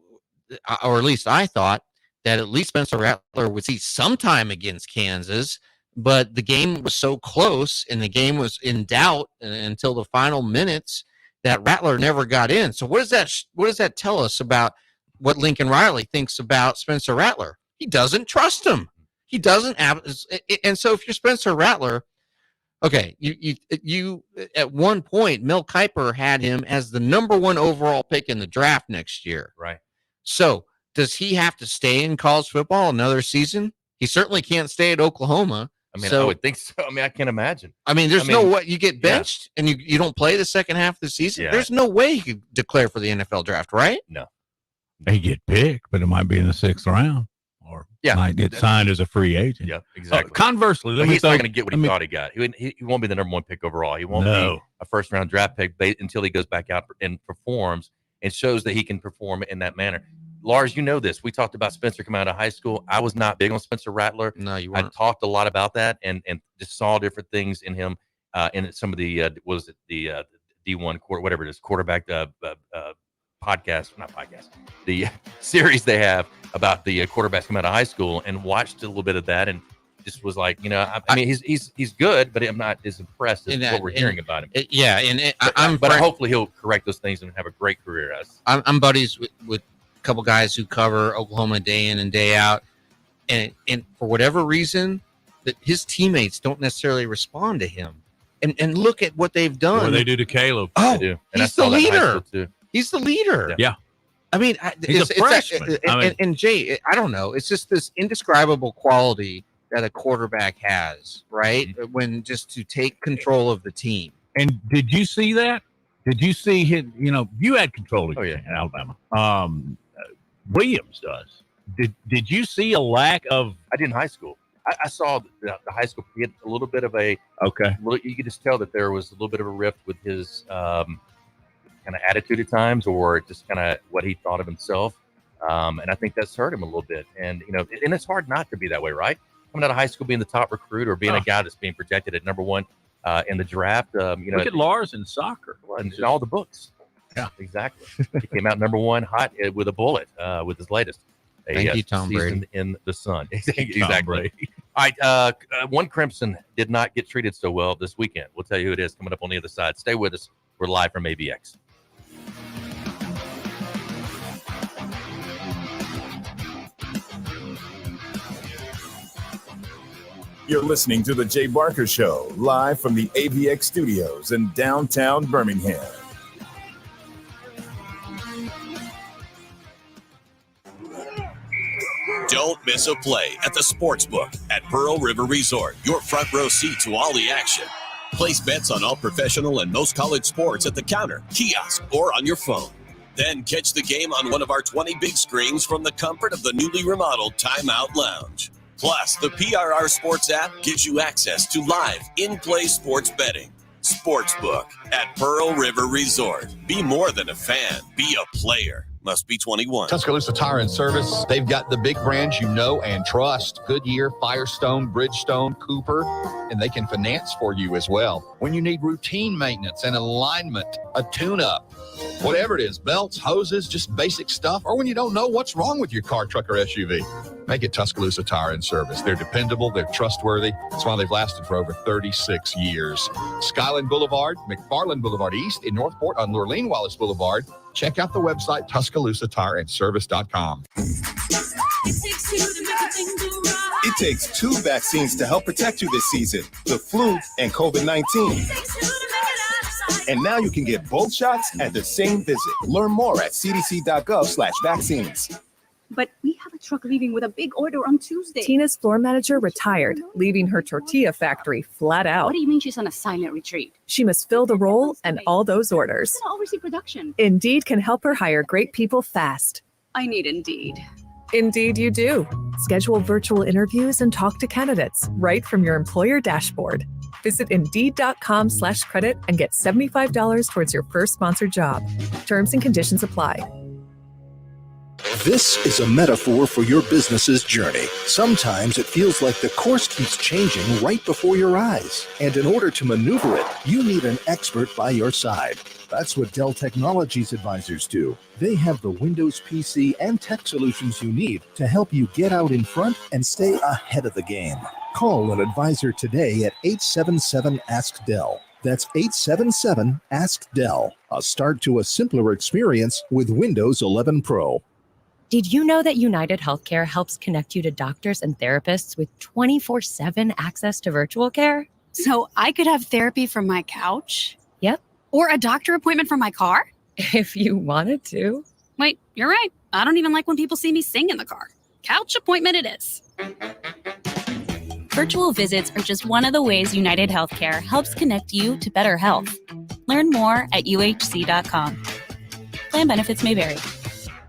or at least I thought that at least Spencer Rattler would see some time against Kansas, but the game was so close and the game was in doubt until the final minutes that Rattler never got in. So what does that tell us about what Lincoln Riley thinks about Spencer Rattler? He doesn't trust him. He doesn't have, and so if you're Spencer Rattler, okay, you at one point, Mel Kiper had him as the #1 overall pick in the draft next year. Right. So does he have to stay in college football another season? He certainly can't stay at Oklahoma. I mean, I would think so. I mean, I can't imagine. I mean, there's no way you get benched and you don't play the second half of the season. Yeah. There's no way you could declare for the NFL draft, right? No. They get picked, but it might be in the 6th round, or might get signed as a free agent. Yeah, exactly. Conversely, he's not going to get what he thought he got. He won't be the #1 pick overall. He won't be a first-round draft pick until he goes back out and performs and shows that he can perform in that manner. Lars, you know this. We talked about Spencer coming out of high school. I was not big on Spencer Rattler. No, you weren't. I talked a lot about that and just saw different things in him in some of the the D1 whatever it is, quarterback the series they have about the quarterbacks coming out of high school, and watched a little bit of that and just was like, I mean, he's good, but I'm not as impressed as what we're hearing about him. But hopefully he'll correct those things and have a great career. I'm buddies with a couple guys who cover Oklahoma day in and day out, and for whatever reason, that his teammates don't necessarily respond to him. And look at what they've done. What they do to Caleb. Oh, they do. And he's the leader. He's the leader. Yeah. I mean, he's a freshman. And Jay, I don't know. It's just this indescribable quality that a quarterback has, right? Mm-hmm. When just to take control of the team. And did you see that? Did you see him? You had control of in Alabama. Williams does. Did you see a lack of? I did in high school. I saw the high school. He had a little bit of a You could just tell that there was a little bit of a rift with his kind of attitude at times, or just kind of what he thought of himself. And I think that's hurt him a little bit. And and it's hard not to be that way, right? Coming out of high school, being the top recruit, or being a guy that's being projected at #1 in the draft. Look at Lars in soccer and all the books. Yeah, exactly. He came out #1 hot with a bullet with his latest. Thank you, Tom Brady. In the sun. Exactly. All right. One Clemson did not get treated so well this weekend. We'll tell you who it is coming up on the other side. Stay with us. We're live from AVX. You're listening to The Jay Barker Show, live from the AVX studios in downtown Birmingham. Don't miss a play at the Sportsbook at Pearl River Resort. Your front row seat to all the action. Place bets on all professional and most college sports at the counter, kiosk, or on your phone. Then catch the game on one of our 20 big screens from the comfort of the newly remodeled Timeout Lounge. Plus, the PRR Sports app gives you access to live, in-play sports betting. Sportsbook at Pearl River Resort. Be more than a fan. Be a player. Must be 21. Tuscaloosa Tire and Service. They've got the big brands you know and trust. Goodyear, Firestone, Bridgestone, Cooper, and they can finance for you as well. When you need routine maintenance and alignment, a tune-up, whatever it is, belts, hoses, just basic stuff, or when you don't know what's wrong with your car, truck, or SUV, make it Tuscaloosa Tire and Service. They're dependable. They're trustworthy. That's why they've lasted for over 36 years. Skyland Boulevard, McFarland Boulevard East in Northport on Lurleen Wallace Boulevard. Check out the website, TuscaloosaTireandService.com. It takes two vaccines to help protect you this season, the flu and COVID-19. And now you can get both shots at the same visit. Learn more at cdc.gov/vaccines. But we have a truck leaving with a big order on Tuesday. Tina's floor manager retired, leaving her tortilla factory flat out. What do you mean she's on a silent retreat? She must fill the role and all those orders. She's gonna oversee production. Indeed can help her hire great people fast. I need Indeed. Indeed you do. Schedule virtual interviews and talk to candidates right from your employer dashboard. Visit Indeed.com/credit and get $75 towards your first sponsored job. Terms and conditions apply. This is a metaphor for your business's journey. Sometimes it feels like the course keeps changing right before your eyes. And in order to maneuver it, you need an expert by your side. That's what Dell Technologies advisors do. They have the Windows PC and tech solutions you need to help you get out in front and stay ahead of the game. Call an advisor today at 877-ASK-DELL. That's 877-ASK-DELL. A start to a simpler experience with Windows 11 Pro. Did you know that United Healthcare helps connect you to doctors and therapists with 24/7 access to virtual care? So I could have therapy from my couch? Yep. Or a doctor appointment from my car? If you wanted to. Wait, you're right. I don't even like when people see me sing in the car. Couch appointment it is. Virtual visits are just one of the ways United Healthcare helps connect you to better health. Learn more at uhc.com. Plan benefits may vary.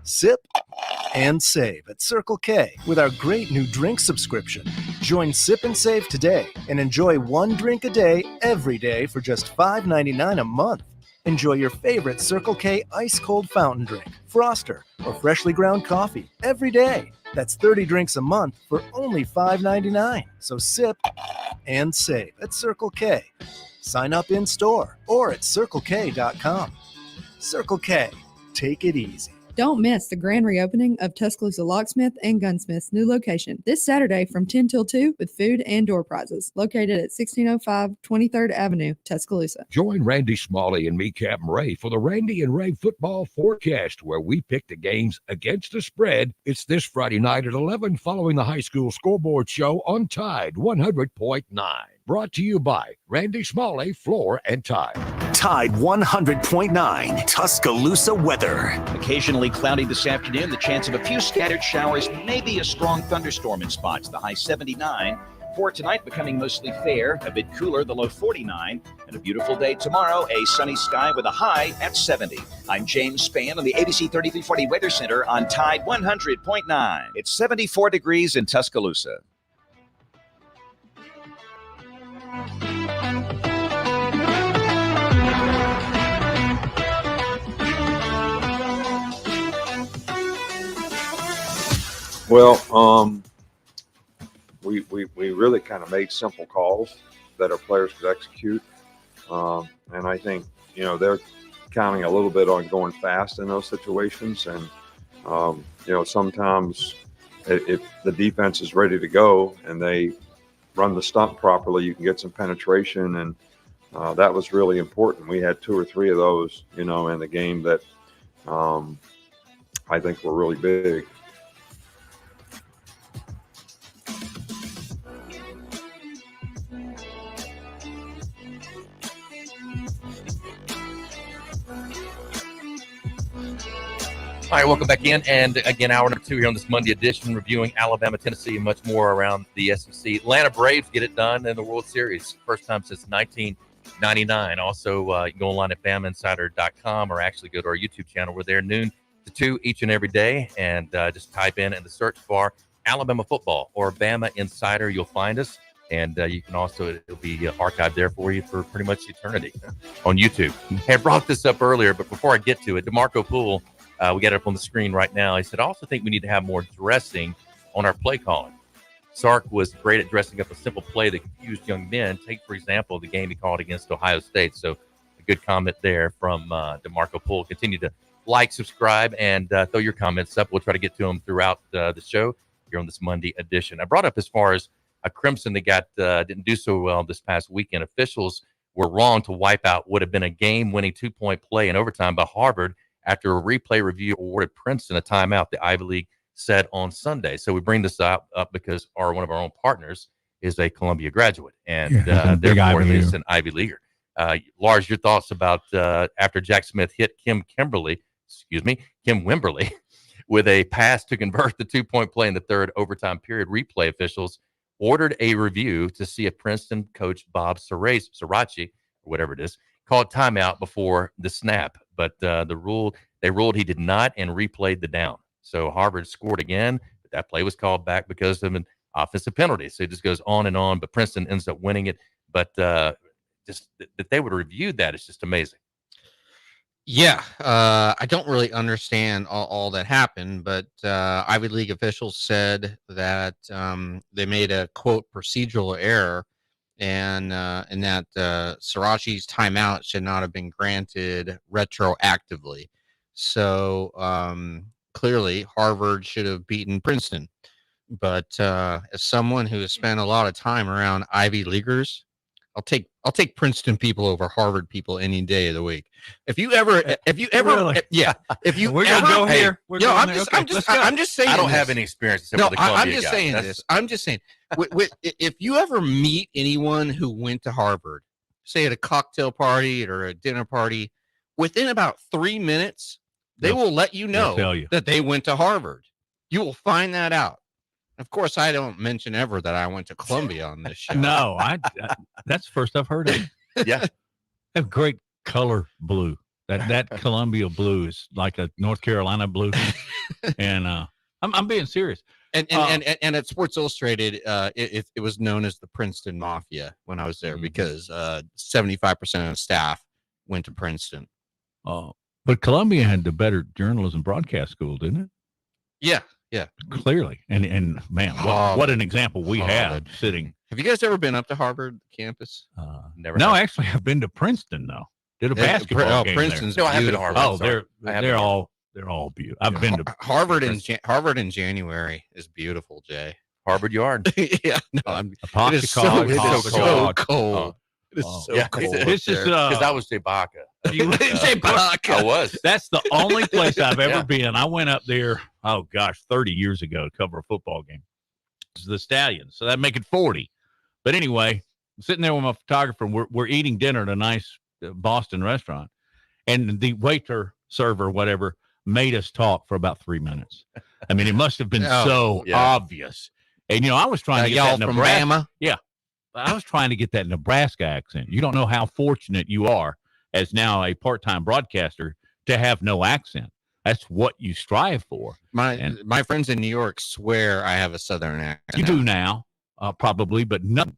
Sip and save at Circle K with our great new drink subscription. Join Sip and Save today and enjoy one drink a day every day for just $5.99 a month. Enjoy your favorite Circle K ice cold fountain drink, Froster, or freshly ground coffee every day. That's 30 drinks a month for only $5.99. So sip and save at Circle K. Sign up in store or at CircleK.com. Circle K, take it easy. Don't miss the grand reopening of Tuscaloosa Locksmith and Gunsmith's new location this Saturday from 10 till 2 with food and door prizes. Located at 1605 23rd Avenue, Tuscaloosa. Join Randy Smalley and me, Captain Ray, for the Randy and Ray football forecast, where we pick the games against the spread. It's this Friday night at 11 following the high school scoreboard show on Tide 100.9. Brought to you by Randy Smalley, Floor and Tide. Tide 100.9 Tuscaloosa weather. Occasionally cloudy this afternoon. The chance of a few scattered showers, maybe a strong thunderstorm in spots. The high 79. For tonight, becoming mostly fair, a bit cooler, the low 49. And a beautiful day tomorrow, a sunny sky with a high at 70. I'm James Spann on the ABC 3340 Weather Center on Tide 100.9. It's 74 degrees in Tuscaloosa. Well, we really kind of made simple calls that our players could execute. And I think, they're counting a little bit on going fast in those situations. And, sometimes if the defense is ready to go and they run the stump properly, you can get some penetration. And that was really important. We had 2 or 3 of those, in the game that I think were really big. All right, welcome back in. And again, hour number 2 here on this Monday edition, reviewing Alabama, Tennessee, and much more around the SEC. Atlanta Braves get it done in the World Series. First time since 1999. Also, you can go online at BamaInsider.com or actually go to our YouTube channel. We're there noon to 2 each and every day. And just type in the search bar Alabama football or Bama Insider. You'll find us. And you can also, it'll be archived there for you for pretty much eternity on YouTube. Hey, I brought this up earlier, but before I get to it, DeMarco Poole, we got it up on the screen right now. He said, I also think we need to have more dressing on our play calling. Sark was great at dressing up a simple play that confused young men. Take, for example, the game he called against Ohio State. So a good comment there from DeMarco Poole. Continue to like, subscribe, and throw your comments up. We'll try to get to them throughout the show here on this Monday edition. I brought up as far as Clemson that didn't do so well this past weekend. Officials were wrong to wipe out what had been a game-winning 2-point play in overtime by Harvard after a replay review awarded Princeton a timeout, the Ivy League said on Sunday. So we bring this up because one of our own partners is a Columbia graduate, and therefore is an Ivy Leaguer. Lars, your thoughts about after Jack Smith hit Kim Wimberly with a pass to convert the 2-point play in the third overtime period. Replay officials ordered a review to see if Princeton coach Bob Sirachi, or whatever it is, called timeout before the snap. But they ruled he did not and replayed the down. So Harvard scored again, but that play was called back because of an offensive penalty. So it just goes on and on, but Princeton ends up winning it. But just that they would review that is just amazing. Yeah, I don't really understand all that happened, but Ivy League officials said that they made a, quote, procedural error, and that Sirachi's timeout should not have been granted retroactively. So clearly, Harvard should have beaten Princeton. But as someone who has spent a lot of time around Ivy Leaguers, I'll take Princeton people over Harvard people any day of the week. If you ever, really? Yeah, if you we're ever, gonna go hey, here. I'm just saying. I don't this. have any experience. No, with the Columbia I'm just guy. saying this. I'm just saying. If you ever meet anyone who went to Harvard, say at a cocktail party or a dinner party, within about 3 minutes, they will let you know that they went to Harvard. You will find that out. Of course, I don't mention ever that I went to Columbia on this show. No, that's the first I've heard of it. Yeah. They have great color blue. That Columbia blue is like a North Carolina blue. And I'm being serious. And at Sports Illustrated, it was known as the Princeton Mafia when I was there because 75% of the staff went to Princeton. Oh, but Columbia had the better journalism broadcast school, didn't it? Yeah. Yeah, clearly, and man, what an example we have sitting. Have you guys ever been up to Harvard campus? Never. No, actually, I've been to Princeton though. Did a basketball game Princeton's there. No, I have been to Harvard. Oh, they're all beautiful. I've been to Harvard in January is beautiful, Jay. Harvard Yard. Yeah, no, I'm. It is so cold. It is so cold. This is because I was Jay Baca. I was. That's the only place I've ever been. I went up there, 30 years ago to cover a football game. It's the Stallions, so that make it 40. But anyway, I'm sitting there with my photographer. We're eating dinner at a nice Boston restaurant, and the waiter, server, whatever, made us talk for about 3 minutes. I mean, it must have been obvious. And I was trying to get y'all that from Nebraska. Bama? Yeah, I was trying to get that Nebraska accent. You don't know how fortunate you are as now a part-time broadcaster to have no accent. That's what you strive for. My friends in New York swear I have a Southern accent. You do now, probably, but none.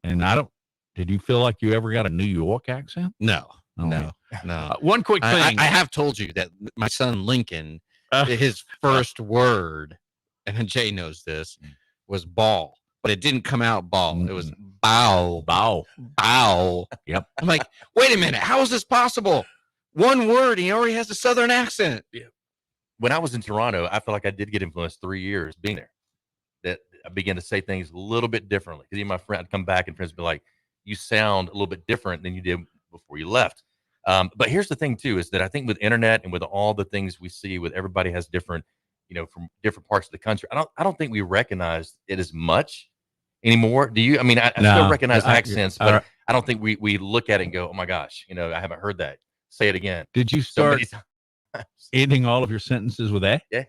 And I don't. Did you feel like you ever got a New York accent? No. One quick thing. I have told you that my son Lincoln, his first word, and Jay knows this, was ball. But it didn't come out ball. It was bow. Yep. I'm like, wait a minute. How is this possible? One word. He already has a Southern accent. Yeah. When I was in Toronto, I felt like I did get influenced 3 years being there. That I began to say things a little bit differently. Because my friend, I'd come back and friends would be like, you sound a little bit different than you did before you left. But here's the thing, too, is that I think with internet and with all the things we see, with everybody has different, from different parts of the country, I don't think we recognize it as much anymore. Do you? I mean, I still recognize accents, but I don't think we look at it and go, oh my gosh, I haven't heard that. Say it again. Did you start? ending all of your sentences with that? Yeah.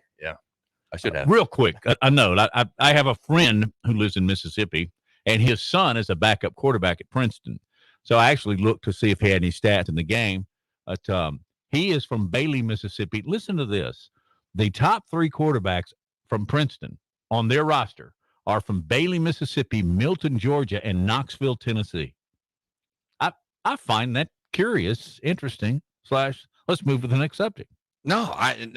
I should have. Real quick, a note. I have a friend who lives in Mississippi, and his son is a backup quarterback at Princeton. So I actually looked to see if he had any stats in the game. But he is from Bailey, Mississippi. Listen to this. The top 3 quarterbacks from Princeton on their roster are from Bailey, Mississippi, Milton, Georgia, and Knoxville, Tennessee. I find that curious, interesting, / let's move to the next subject. No, I think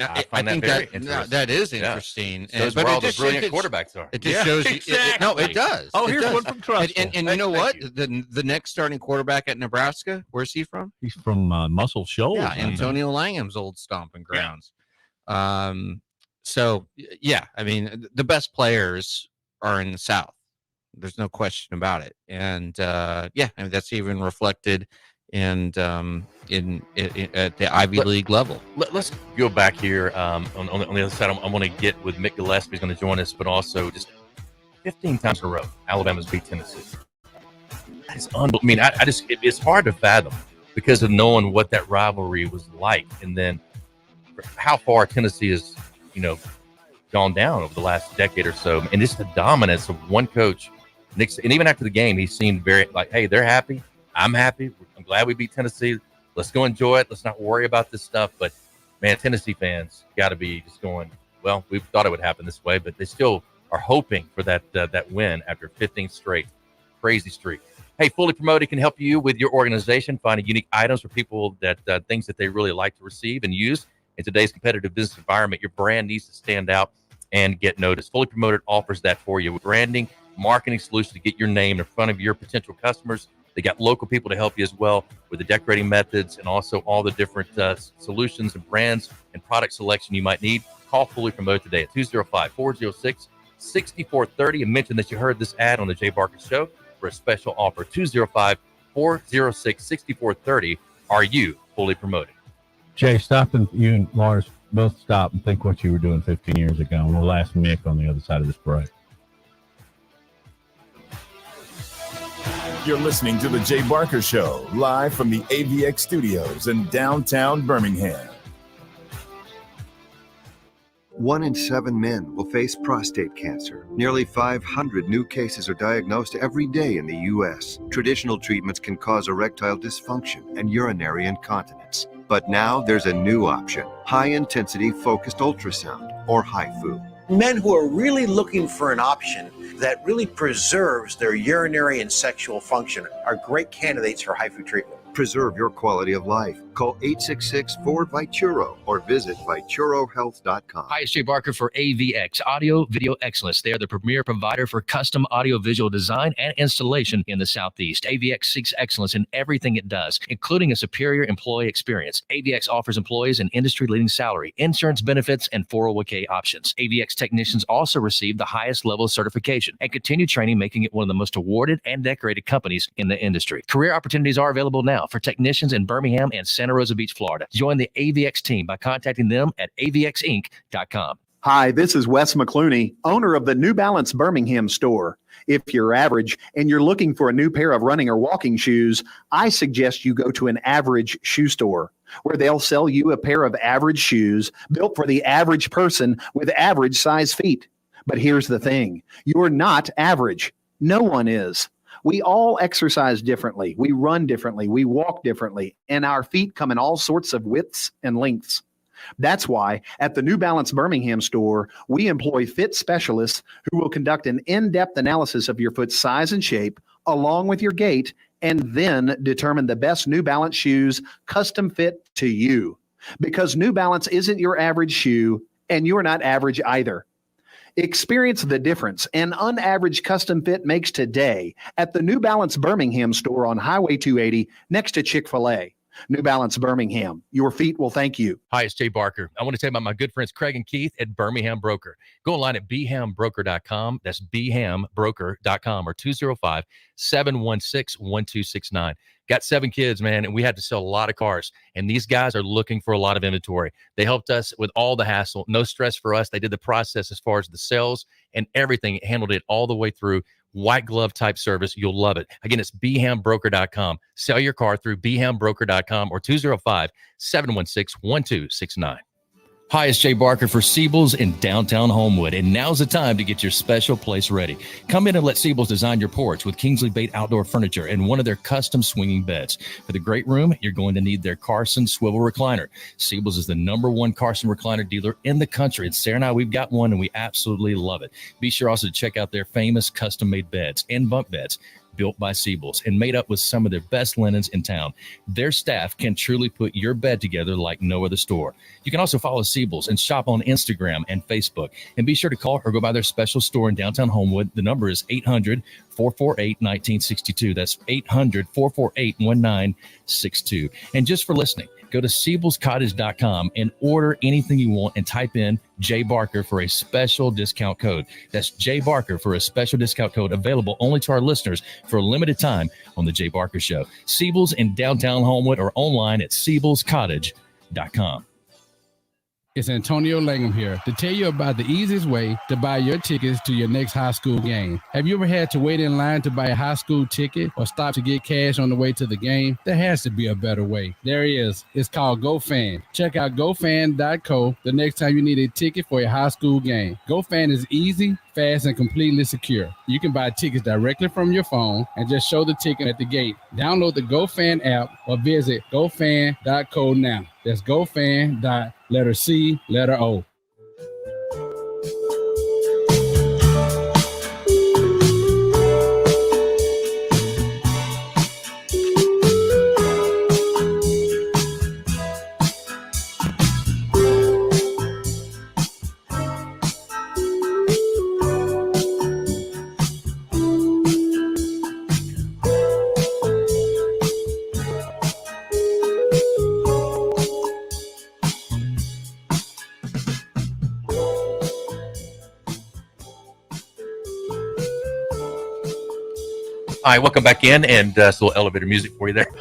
that is interesting. Yeah. Shows where all the brilliant quarterbers are. It just shows you. Exactly. It does. Oh, it here's does. one from Trustful. And you know what? The next starting quarterback at Nebraska, where's he from? He's from Muscle Shoals. Yeah, Antonio Langham's old stomping grounds. Yeah. So, yeah, I mean, the best players are in the South. There's no question about it. And, I mean, that's even reflected and in at the Ivy League level. Let's go back here on the other side. I'm going to get with Mick Gillispie, who's going to join us, but also just 15 times in a row, Alabama's beat Tennessee. That is unbelievable. I mean, it's hard to fathom because of knowing what that rivalry was like, and then how far Tennessee has, gone down over the last decade or so, and just the dominance of one coach, Nick. And even after the game, he seemed very like, "Hey, they're happy. I'm happy. I'm glad we beat Tennessee. Let's go enjoy it. Let's not worry about this stuff." But man, Tennessee fans got to be just going, well, we thought it would happen this way, but they still are hoping for that win after 15 straight. Crazy streak. Hey, Fully Promoted can help you with your organization finding unique items for people that things that they really like to receive and use. In today's competitive business environment, your brand needs to stand out and get noticed. Fully Promoted offers that for you with branding, marketing solutions to get your name in front of your potential customers. They got local people to help you as well with the decorating methods and also all the different solutions and brands and product selection you might need. Call Fully Promoted today at 205-406-6430 and mention that you heard this ad on the Jay Barker Show for a special offer. 205-406-6430. Are you fully promoted? Jay, stop and you and Lars both stop and think what you were doing 15 years ago. And we'll ask Mick on the other side of this break. You're listening to the Jay Barker Show, live from the AVX studios in downtown Birmingham. 1 in 7 men will face prostate cancer. Nearly 500 new cases are diagnosed every day in the U.S. Traditional treatments can cause erectile dysfunction and urinary incontinence. But now there's a new option, high-intensity focused ultrasound, or HIFU. Men who are really looking for an option that really preserves their urinary and sexual function are great candidates for HIFU treatment. Preserve your quality of life. Call 866-4-VITURO or visit VituroHealth.com. Hi, it's Jay Barker for AVX, Audio Video Excellence. They are the premier provider for custom audio-visual design and installation in the Southeast. AVX seeks excellence in everything it does, including a superior employee experience. AVX offers employees an industry-leading salary, insurance benefits, and 401k options. AVX technicians also receive the highest level of certification and continue training, making it one of the most awarded and decorated companies in the industry. Career opportunities are available now for technicians in Birmingham and Santa Rosa Beach, Florida. Join the AVX team by contacting them at avxinc.com. Hi, this is Wes McClooney, owner of the New Balance Birmingham store. If you're average and you're looking for a new pair of running or walking shoes, I suggest you go to an average shoe store, where they'll sell you a pair of average shoes built for the average person with average size feet. But here's the thing, you're not average. No one is. We all exercise differently. We run differently. We walk differently. And our feet come in all sorts of widths and lengths. That's why at the New Balance Birmingham store, we employ fit specialists who will conduct an in-depth analysis of your foot's size and shape, along with your gait, and then determine the best New Balance shoes custom fit to you. Because New Balance isn't your average shoe, and you're not average either. Experience the difference an unaverage custom fit makes today at the New Balance Birmingham store on Highway 280 next to Chick-fil-A. New Balance Birmingham, your feet will thank you. Hi, it's Jay Barker. I want to tell you about my good friends Craig and Keith at Birmingham Broker. Go online at bhambroker.com. That's bhambroker.com or 205-716-1269. Got 7 kids, man, and we had to sell a lot of cars. And these guys are looking for a lot of inventory. They helped us with all the hassle. No stress for us. They did the process as far as the sales and everything, handled it all the way through. white glove type service. You'll love it. Again, it's bhambroker.com. Sell your car through bhambroker.com or 205-716-1269. Hi, it's Jay Barker for Siebel's in downtown Homewood, and now's the time to get your special place ready. Come in and let Siebel's design your porch with Kingsley Bait outdoor furniture and one of their custom swinging beds. For the great room, you're going to need their Carson swivel recliner. Siebel's is the #1 Carson recliner dealer in the country, and Sarah and I, we've got one, and we absolutely love it. Be sure also to check out their famous custom-made beds and bunk beds, built by Siebel's and made up with some of their best linens in town. Their staff can truly put your bed together like no other store. You can also follow Siebel's and shop on Instagram and Facebook. And be sure to call or go by their special store in downtown Homewood. The number is 800-448-1962. That's 800-448-1962. And just for listening, go to SiebelsCottage.com and order anything you want and type in J Barker for a special discount code. That's J Barker for a special discount code available only to our listeners for a limited time on the J Barker Show. Siebel's in downtown Homewood or online at SiebelsCottage.com. It's Antonio Langham here to tell you about the easiest way to buy your tickets to your next high school game. Have you ever had to wait in line to buy a high school ticket or stop to get cash on the way to the game? There has to be a better way. There is. It's called GoFan. Check out GoFan.co the next time you need a ticket for a high school game. GoFan is easy, fast, and completely secure. You can buy tickets directly from your phone and just show the ticket at the gate. Download the GoFan app or visit GoFan.co now. That's GoFan.C.O. All right, welcome back in, and a little elevator music for you there.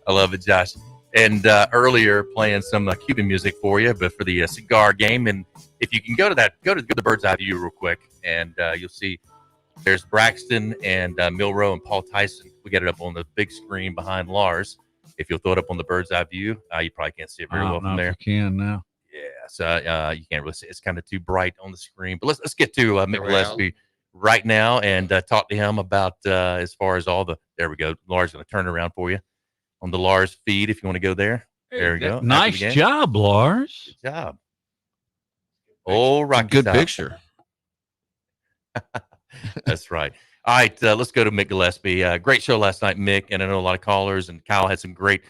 I love it, Josh. And earlier playing some Cuban music for you, but for the cigar game. And if you can go to the bird's eye view real quick, and you'll see there's Braxton and Milroe and Paul Tyson. We got it up on the big screen behind Lars. If you'll throw it up on the bird's eye view, you probably can't see it very well from there. You can now. Yeah, so you can't really see. It's kind of too bright on the screen. But let's get to Mick Gillispie right now and talk to him about as far as all the. There we go. Lars is going to turn it around for you on the Lars feed if you want to go there. There we go. Nice job, Lars. Good job. Oh, Rocky. Good style. picture. That's right. All right, let's go to Mick Gillispie. Great show last night, Mick, and I know a lot of callers, and Kyle had some great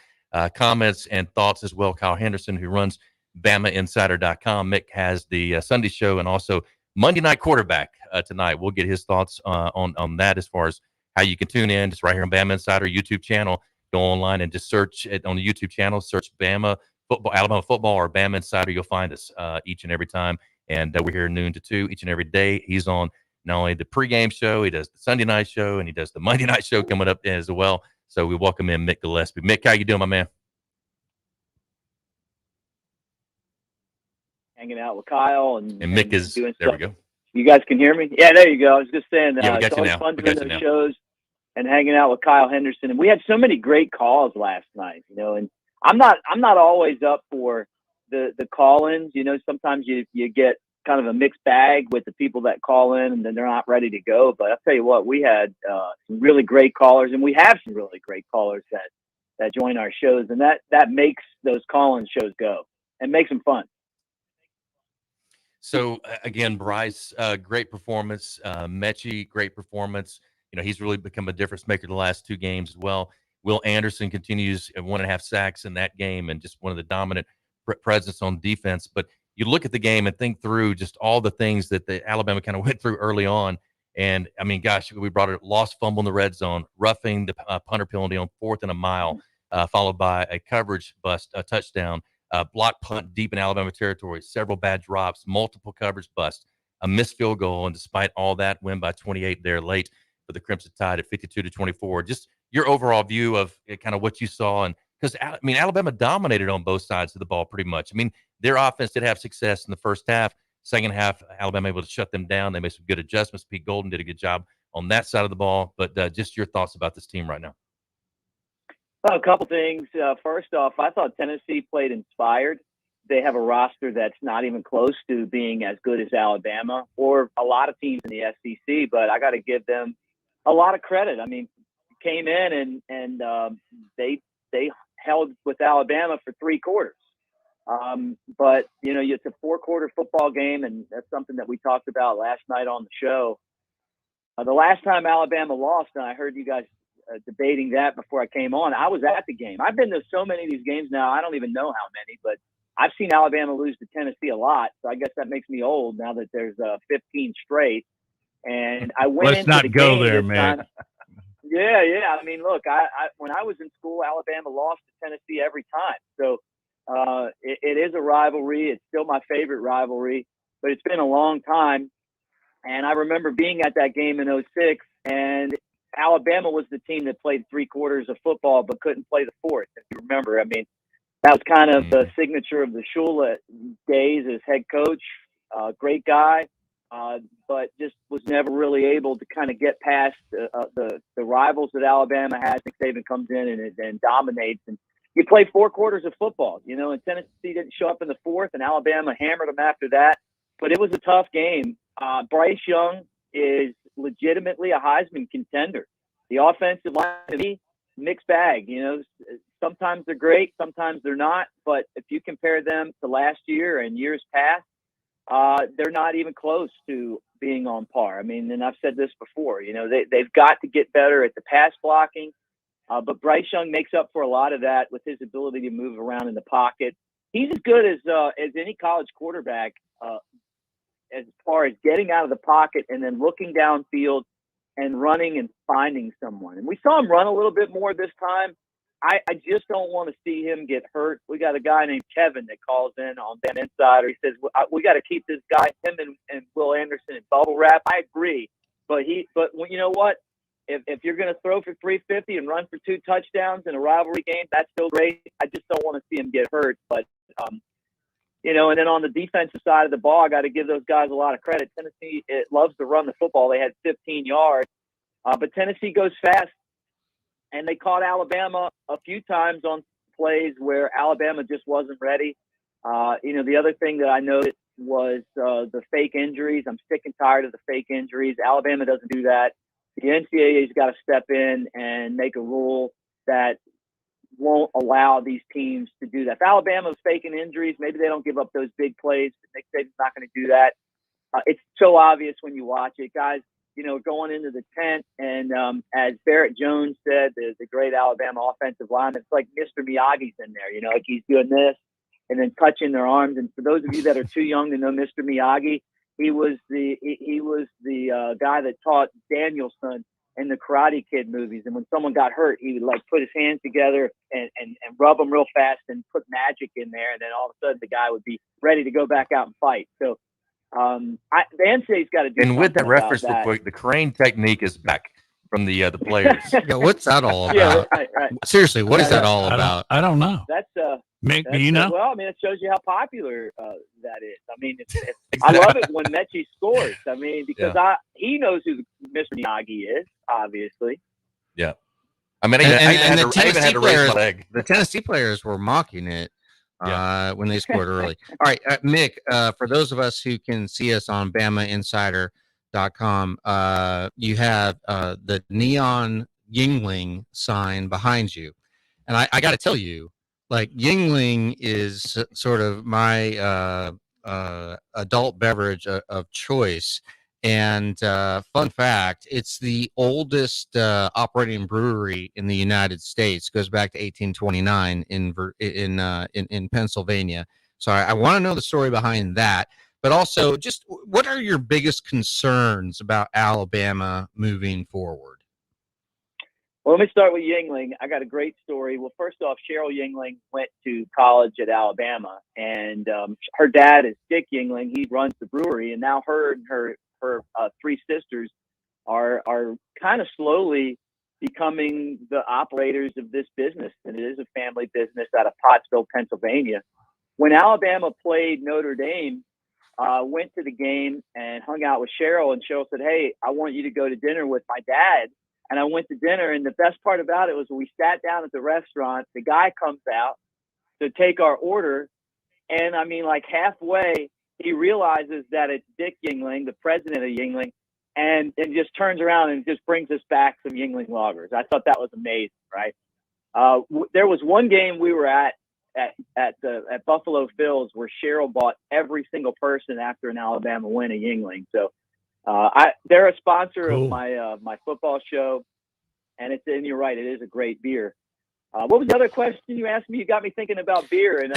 comments and thoughts as well. Kyle Henderson, who runs BamaInsider.com. Mick has the Sunday show and also Monday Night Quarterback tonight. We'll get his thoughts on that as far as how you can tune in. Just right here on Bama Insider YouTube channel. Go online and just search it on the YouTube channel. Search Bama football, Alabama football, or Bama Insider. You'll find us each and every time. And we're here noon to 2 each and every day. He's on not only the pregame show, he does the Sunday night show, and he does the Monday night show coming up as well. So we welcome in Mick Gillispie. Mick, how you doing, my man? Hanging out with Kyle and Mick is doing there. stuff. We go. You guys can hear me? Yeah, there you go. I was just saying, Yeah, we got it's you always now. fun We doing got you those now. shows and hanging out with Kyle Henderson. And we had so many great calls last night, and I'm not always up for the call-ins. Sometimes you get kind of a mixed bag with the people that call in and then they're not ready to go. But I'll tell you what, we had some really great callers, and we have some really great callers that join our shows, and that makes those call-in shows go and makes them fun. So again, Bryce, great performance. Mechie, great performance. He's really become a difference maker the last 2 games as well. Will Anderson continues at 1.5 sacks in that game and just one of the dominant presence on defense. But you look at the game and think through just all the things that the Alabama kind of went through early on. And I mean, gosh, we brought a lost fumble in the red zone, roughing the punter penalty on 4th and a mile, followed by a coverage bust, a touchdown. Block punt deep in Alabama territory, several bad drops, multiple coverage busts, a missed field goal, and despite all that, win by 28 there late for the Crimson Tide at 52-24. Just your overall view of kind of what you saw, and because Alabama dominated on both sides of the ball pretty much. I mean, their offense did have success in the first half. Second half, Alabama able to shut them down. They made some good adjustments. Pete Golden did a good job on that side of the ball. But just your thoughts about this team right now. A couple things. First off, I thought Tennessee played inspired. They have a roster that's not even close to being as good as Alabama or a lot of teams in the SEC, but I got to give them a lot of credit. I mean, came in and they held with Alabama for 3 quarters. But, you know, it's a 4-quarter football game, and that's something that we talked about last night on the show. The last time Alabama lost, and I heard you guys debating that before I came on, I was at the game. I've been to so many of these games now, I don't even know how many, but I've seen Alabama lose to Tennessee a lot, so I guess that makes me old now that there's 15 straight. And I went Let's into not the go game there, this man. time. Yeah. I mean, look, I when I was in school, Alabama lost to Tennessee every time. So it is a rivalry. It's still my favorite rivalry, but it's been a long time. And I remember being at that game in 2006, and Alabama was the team that played 3 quarters of football but couldn't play the 4th, if you remember. I mean, that was kind of the signature of the Shula days as head coach. Great guy, but just was never really able to kind of get past the rivals that Alabama has. Nick Saban comes in and dominates. And you play 4 quarters of football, you know, and Tennessee didn't show up in the 4th, and Alabama hammered them after that. But it was a tough game. Bryce Young is legitimately a Heisman contender. The offensive line, mixed bag. You know, sometimes they're great, sometimes they're not. But if you compare them to last year and years past, they're not even close to being on par. I mean, and I've said this before, you know, they've got to get better at the pass blocking. But Bryce Young makes up for a lot of that with his ability to move around in the pocket. He's as good as any college quarterback as far as getting out of the pocket and then looking downfield and running and finding someone. And we saw him run a little bit more this time. I just don't want to see him get hurt. We got a guy named Kevin that calls in on BamaInsider. He says, we got to keep this guy, him and Will Anderson, in bubble wrap. I agree. But you know what? If you're going to throw for 350 and run for 2 touchdowns in a rivalry game, that's still great. I just don't want to see him get hurt. But, you know, and then on the defensive side of the ball, I got to give those guys a lot of credit. Tennessee, it loves to run the football. They had 15 yards. But Tennessee goes fast, and they caught Alabama a few times on plays where Alabama just wasn't ready. You know, the other thing that I noticed was the fake injuries. I'm sick and tired of the fake injuries. Alabama doesn't do that. The NCAA's got to step in and make a rule that won't allow these teams to do that. If Alabama's faking injuries, maybe they don't give up those big plays. Nick Saban's not going to do that. It's so obvious when you watch it. Guys, you know, going into the tent, and as Barrett Jones said, the great Alabama offensive lineman, it's like Mr. Miyagi's in there, you know, like he's doing this and then touching their arms. And for those of you that are too young to know Mr. Miyagi, he was the guy that taught Danielson in the Karate Kid movies. And when someone got hurt, he would like put his hands together and rub them real fast and put magic in there. And then all of a sudden the guy would be ready to go back out and fight. So the NCAA's got to do. And with that something reference, about that. the crane technique is back from the players. Yeah, what's that all about? Yeah, right. Seriously, what is that all about? I don't know. That's Mick, do you know? Well, I mean, it shows you how popular that is. I mean, I love it when Mechie scores. I mean, because he knows who Mr. Miyagi is, obviously. Yeah. I mean, I even had to raise my leg. The Tennessee players were mocking it when they scored early. All right, Mick, for those of us who can see us on BamaInsider.com, you have the neon Yingling sign behind you. And I got to tell you, like, Yingling is sort of my adult beverage of choice. And fun fact, it's the oldest operating brewery in the United States. It goes back to 1829 in Pennsylvania. So I want to know the story behind that. But also, just what are your biggest concerns about Alabama moving forward? Well, let me start with Yingling. I got a great story. Well, first off, Cheryl Yingling went to college at Alabama, and her dad is Dick Yingling. He runs the brewery, and now her and her 3 sisters are kind of slowly becoming the operators of this business, and it is a family business out of Pottsville, Pennsylvania. When Alabama played Notre Dame, went to the game and hung out with Cheryl, and Cheryl said, "Hey, I want you to go to dinner with my dad." And I went to dinner, and the best part about it was we sat down at the restaurant. The guy comes out to take our order, and I mean, like halfway, he realizes that it's Dick Yingling, the president of Yingling, and just turns around and just brings us back some Yingling lagers. I thought that was amazing, right? There was one game we were at Buffalo Phil's where Cheryl bought every single person after an Alabama win a Yingling. So they're a sponsor of my football show, and you're right, it is a great beer. What was the other question you asked me? You got me thinking about beer. And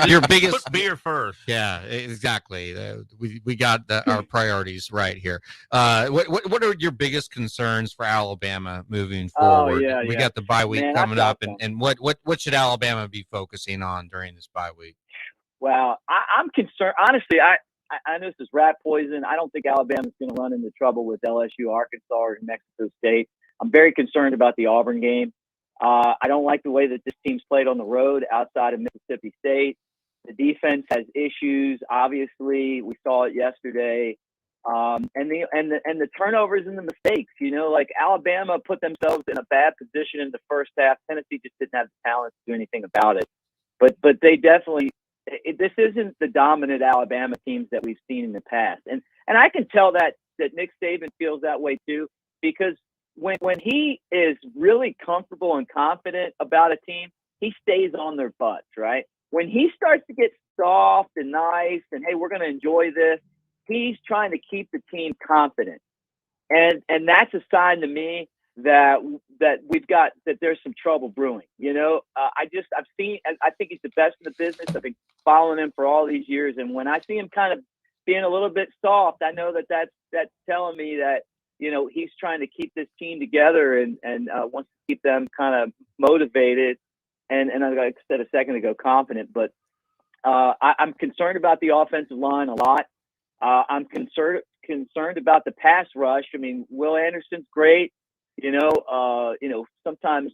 your biggest put beer first. Yeah, exactly. We got our priorities right here. What are your biggest concerns for Alabama moving forward? We got the bye week coming up, and what should Alabama be focusing on during this bye week? Well, I'm concerned. Honestly, I know this is rat poison. I don't think Alabama's going to run into trouble with LSU, Arkansas, or New Mexico State. I'm very concerned about the Auburn game. I don't like the way that this team's played on the road outside of Mississippi State. The defense has issues. Obviously, we saw it yesterday. And the turnovers and the mistakes. Like Alabama put themselves in a bad position in the first half. Tennessee just didn't have the talent to do anything about it. But they definitely. This isn't the dominant Alabama teams that we've seen in the past, and I can tell that Nick Saban feels that way too, because when he is really comfortable and confident about a team, he stays on their butts, right? When he starts to get soft and nice and, hey, we're going to enjoy this, he's trying to keep the team confident. And that's a sign to me that there's some trouble brewing. I think he's the best in the business. I've been following him for all these years. And when I see him kind of being a little bit soft, I know that's telling me that, he's trying to keep this team together and wants to keep them kind of motivated. And like I said a second ago, confident. But I'm concerned about the offensive line a lot. I'm concerned about the pass rush. I mean, Will Anderson's great. Sometimes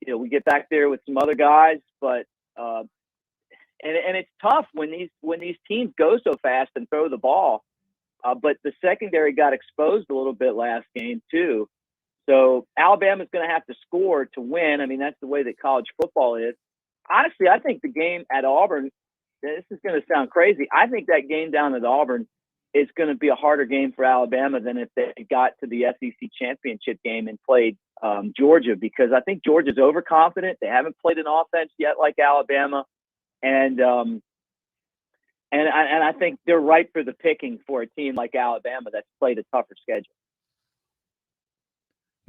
we get back there with some other guys, but and it's tough when these teams go so fast and throw the ball. But the secondary got exposed a little bit last game too. So Alabama's going to have to score to win. I mean, that's the way that college football is. Honestly, I think the game at Auburn, this is going to sound crazy, I think that game down at Auburn is going to be a harder game for Alabama than if they got to the SEC championship game and played Georgia, because I think Georgia's overconfident. They haven't played an offense yet like Alabama. And I think they're ripe for the picking for a team like Alabama that's played a tougher schedule.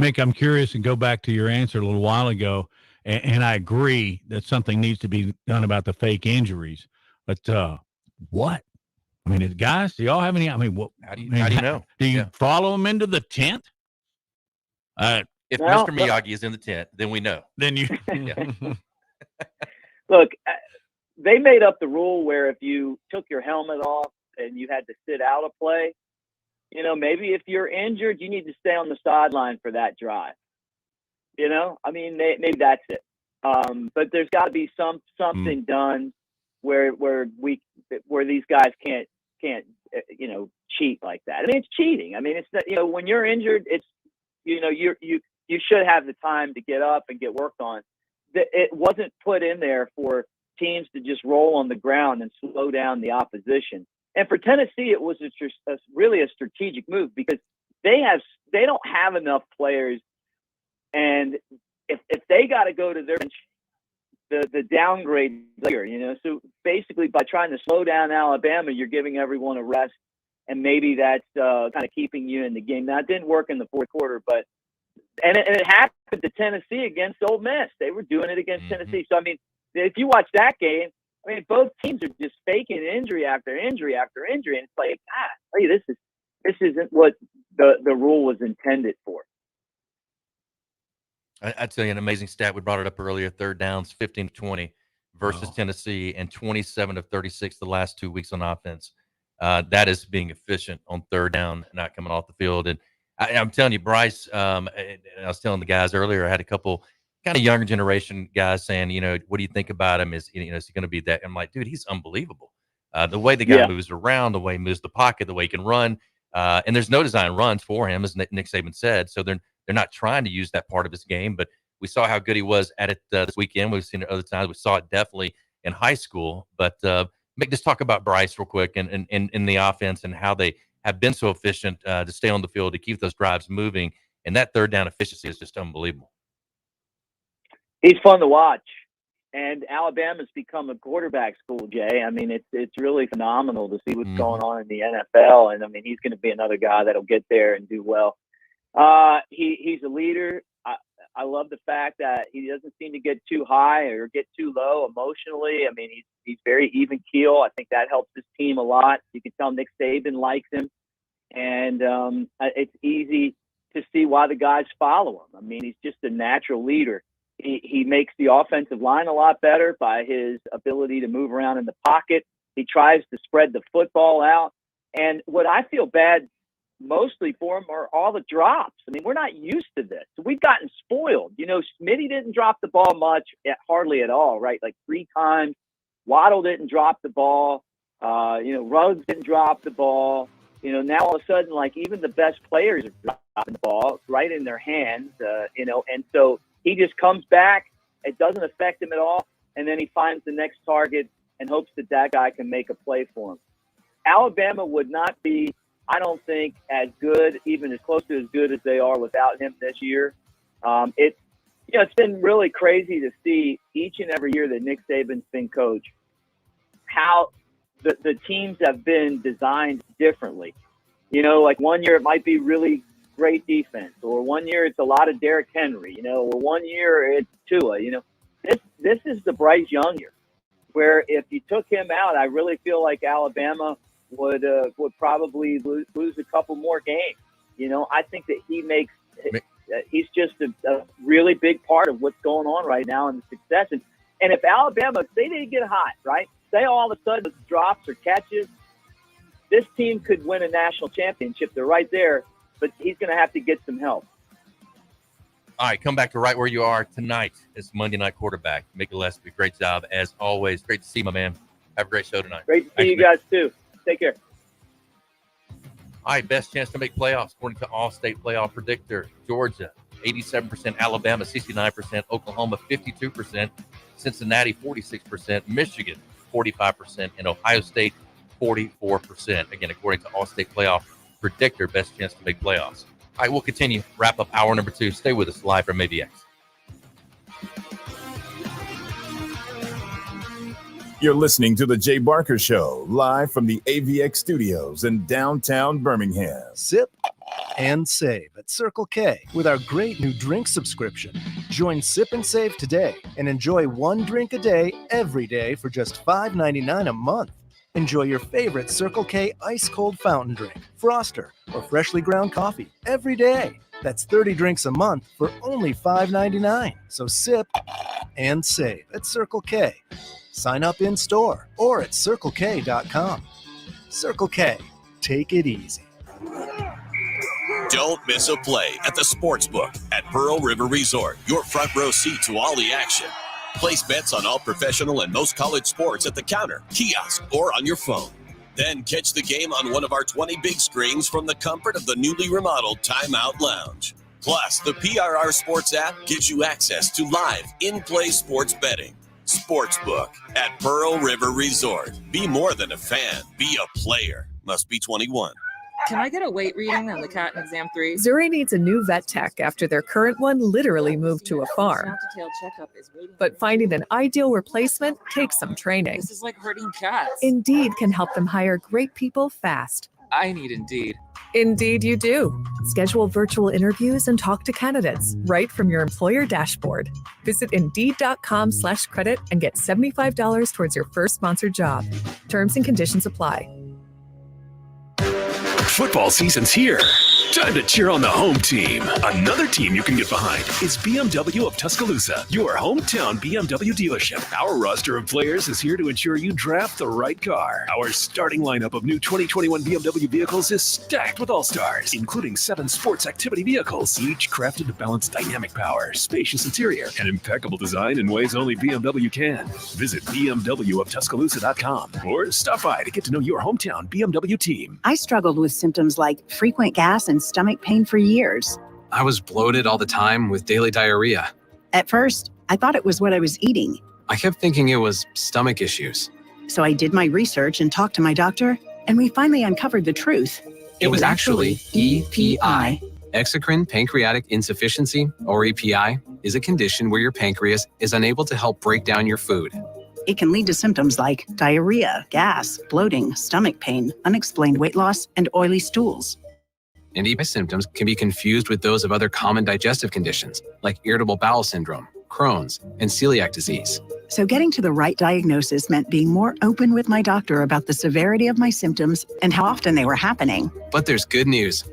Mick, I'm curious, and go back to your answer a little while ago, and I agree that something needs to be done about the fake injuries. But what? I mean, guys, do y'all have any? I mean, what? How do you know? Do you follow them into the tent? If Mr. Miyagi is in the tent, then we know. Then you. Look, they made up the rule where if you took your helmet off and you had to sit out a play, maybe if you're injured, you need to stay on the sideline for that drive. I mean, maybe that's it. But there's got to be something done where these guys can't cheat like that. I mean, it's cheating. I mean, it's not, when you're injured, it's you should have the time to get up and get worked on. It wasn't put in there for teams to just roll on the ground and slow down the opposition. And for Tennessee, it was really a strategic move because they don't have enough players, and if they got to go to their bench, the downgrade later, So basically, by trying to slow down Alabama, you're giving everyone a rest, and maybe that's kind of keeping you in the game. Now, it didn't work in the fourth quarter, but it happened to Tennessee against Ole Miss. They were doing it against Tennessee. So I mean, if you watch that game, I mean, both teams are just faking injury after injury after injury, and it's like, this isn't what the rule was intended for. I'd tell you an amazing stat. We brought it up earlier. Third downs, 15-20 versus Tennessee, and 27 of 36 the last 2 weeks on offense. That is being efficient on third down, not coming off the field. And I'm telling you, Bryce, and I was telling the guys earlier, I had a couple kind of younger generation guys saying, what do you think about him? Is he going to be that? I'm like, dude, he's unbelievable. The way the guy moves around, the way he moves the pocket, the way he can run, and there's no design runs for him, as Nick Saban said. So they're not trying to use that part of his game. But we saw how good he was at it this weekend. We've seen it other times. We saw it definitely in high school. But Mick, just talk about Bryce real quick and in the offense and how they have been so efficient to stay on the field, to keep those drives moving. And that third down efficiency is just unbelievable. He's fun to watch. And Alabama's become a quarterback school, Jay. I mean, it's really phenomenal to see what's going on in the NFL. And, I mean, he's going to be another guy that'll get there and do well. He's a leader. I love the fact that he doesn't seem to get too high or get too low emotionally. I mean, he's very even keel. I think that helps his team a lot. You can tell Nick Saban likes him. And it's easy to see why the guys follow him. I mean, he's just a natural leader. He makes the offensive line a lot better by his ability to move around in the pocket. He tries to spread the football out. And what I feel bad mostly for him are all the drops. I mean, we're not used to this. We've gotten spoiled. You know, Smitty didn't drop the ball much, hardly at all, right? Like 3 times. Waddle didn't drop the ball. Ruggs didn't drop the ball. You know, now all of a sudden, like, even the best players are dropping the ball right in their hands, and so he just comes back. It doesn't affect him at all. And then he finds the next target and hopes that guy can make a play for him. Alabama would not be, I don't think, as good, even as close to as good as they are without him this year. It's been really crazy to see each and every year that Nick Saban's been coach, how the teams have been designed differently. You know, like one year it might be really great defense, or one year it's a lot of Derrick Henry, or one year it's Tua. This is the Bryce Young year, where if you took him out, I really feel like Alabama would probably lose a couple more games. I think that he's just a really big part of what's going on right now in the success. And if Alabama, say they get hot, right? Say all of a sudden with drops or catches, this team could win a national championship. They're right there. But he's going to have to get some help. All right, come back to right where you are tonight. It's Monday Night Quarterback. Mick Gillispie, great job as always. Great to see you, my man. Have a great show tonight. Great to see you guys too. Take care. All right, best chance to make playoffs according to All-State Playoff Predictor. Georgia, 87%. Alabama, 69%. Oklahoma, 52%. Cincinnati, 46%. Michigan, 45%. And Ohio State, 44%. Again, according to All-State Playoff Predictor, best chance to make playoffs. All right, we'll continue. Wrap up hour number 2. Stay with us live from AVX. You're listening to The Jay Barker Show, live from the AVX studios in downtown Birmingham. Sip and save at Circle K with our great new drink subscription. Join Sip and Save today and enjoy 1 drink a day every day for just $5.99 a month. Enjoy your favorite Circle K ice-cold fountain drink, Froster, or freshly ground coffee every day. That's 30 drinks a month for only $5.99. So sip and save at Circle K. Sign up in-store or at CircleK.com. Circle K. Take it easy. Don't miss a play at the Sportsbook at Pearl River Resort. Your front row seat to all the action. Place bets on all professional and most college sports at the counter, kiosk, or on your phone. Then catch the game on one of our 20 big screens from the comfort of the newly remodeled Timeout Lounge. Plus, the PRR Sports app gives you access to live, in-play sports betting. Sportsbook at Pearl River Resort. Be more than a fan. Be a player. Must be 21. Can I get a weight reading on the cat in exam 3? Zuri needs a new vet tech after their current one literally moved to a farm. But finding an ideal replacement takes some training. This is like herding cats. Indeed can help them hire great people fast. I need Indeed. Indeed you do. Schedule virtual interviews and talk to candidates right from your employer dashboard. Visit Indeed.com/credit and get $75 towards your first sponsored job. Terms and conditions apply. Football season's here, Time to cheer on the home team. Another team you can get behind is Bmw of Tuscaloosa, your hometown BMW dealership. Our roster of players is here to ensure you draft the right car. Our starting lineup of new 2021 BMW vehicles is stacked with all-stars, including 7 sports activity vehicles, each crafted to balance dynamic power, spacious interior, and impeccable design in ways only BMW can. Visit BMWofTuscaloosa.com or stop by to get to know your hometown BMW team. I struggled with symptoms like frequent gas and stomach pain for years. I was bloated all the time with daily diarrhea. At first, I thought it was what I was eating. I kept thinking it was stomach issues. So I did my research and talked to my doctor, and we finally uncovered the truth. It was actually EPI. Exocrine pancreatic insufficiency, or EPI, is a condition where your pancreas is unable to help break down your food. It can lead to symptoms like diarrhea, gas, bloating, stomach pain, unexplained weight loss, and oily stools. And EPI symptoms can be confused with those of other common digestive conditions, like irritable bowel syndrome, Crohn's, and celiac disease. So getting to the right diagnosis meant being more open with my doctor about the severity of my symptoms and how often they were happening. But there's good news.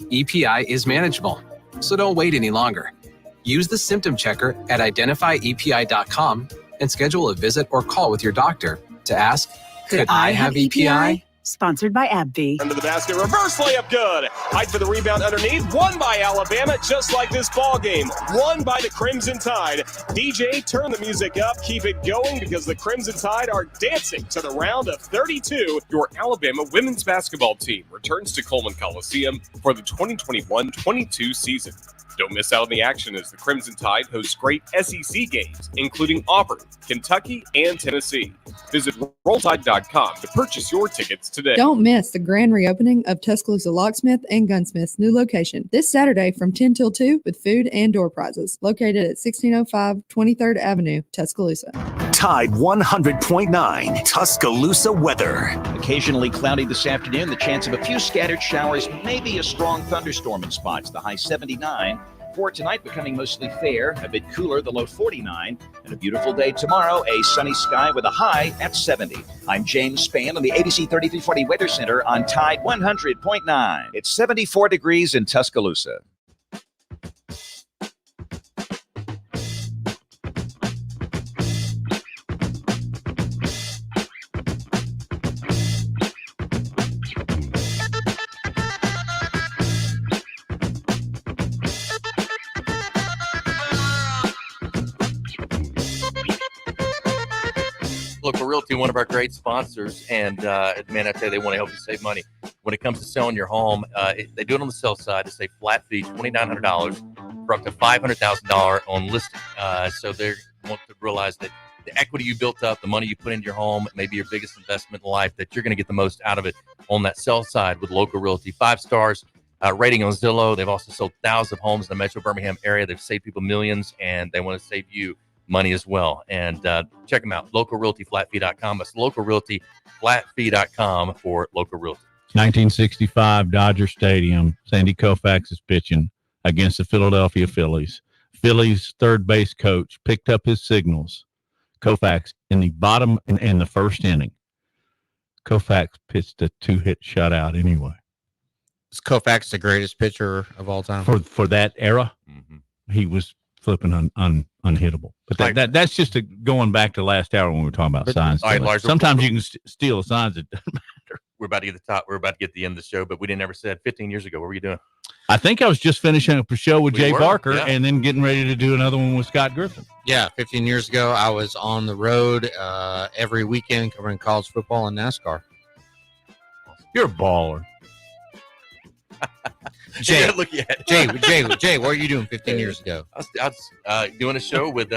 EPI is manageable, so don't wait any longer. Use the symptom checker at identifyepi.com and schedule a visit or call with your doctor to ask, could I have EPI? Sponsored by AbbVie. Under the basket, reverse layup good. Fight for the rebound underneath. Won by Alabama, just like this ball game. Won by the Crimson Tide. DJ, turn the music up. Keep it going because the Crimson Tide are dancing to the round of 32. Your Alabama women's basketball team returns to Coleman Coliseum for the 2021-22 season. Don't miss out on the action as the Crimson Tide hosts great SEC games, including Auburn, Kentucky, and Tennessee. Visit RollTide.com to purchase your tickets today. Don't miss the grand reopening of Tuscaloosa Locksmith and Gunsmith's new location this Saturday from 10 till 2 with food and door prizes. Located at 1605 23rd Avenue, Tuscaloosa. Tide 100.9 Tuscaloosa weather. Occasionally cloudy this afternoon. The chance of a few scattered showers, maybe a strong thunderstorm in spots. The high 79. For tonight, becoming mostly fair, a bit cooler, the low 49, and a beautiful day tomorrow, a sunny sky with a high at 70. I'm James Spann on the ABC 3340 Weather Center on Tide 100.9. It's 74 degrees in Tuscaloosa. Local Realty, one of our great sponsors, and man, I tell you, they want to help you save money when it comes to selling your home. They do it on the sell side. It's a flat fee, $2,900 for up to $500,000 on listing. So they want to realize that the equity you built up, the money you put into your home, maybe your biggest investment in life, that you're going to get the most out of it on that sell side with Local Realty. 5 stars rating on Zillow. They've also sold thousands of homes in the Metro Birmingham area. They've saved people millions, and they want to save you money as well. And check them out, localrealtyflatfee.com. That's localrealtyflatfee.com for Local Realty. 1965 Dodger Stadium. Sandy Koufax is pitching against the Philadelphia Phillies. Phillies third base coach picked up his signals. Koufax in the bottom in the first inning. Koufax pitched a 2-hit shutout anyway. Is Koufax the greatest pitcher of all time? For that era, he was flipping unhittable. But that's just going back to last hour when we were talking about signs. All right, Lars, sometimes you can steal signs. It doesn't matter. We're about to get to the top. We're about to get to the end of the show, but we didn't ever said 15 years ago. What were you doing? I think I was just finishing up a show with Jay Barker yeah. and then getting ready to do another one with Scott Griffin. Yeah, 15 years ago, I was on the road every weekend covering college football and NASCAR. You're a baller. Jay, what were you doing 15 years ago? I was doing a show with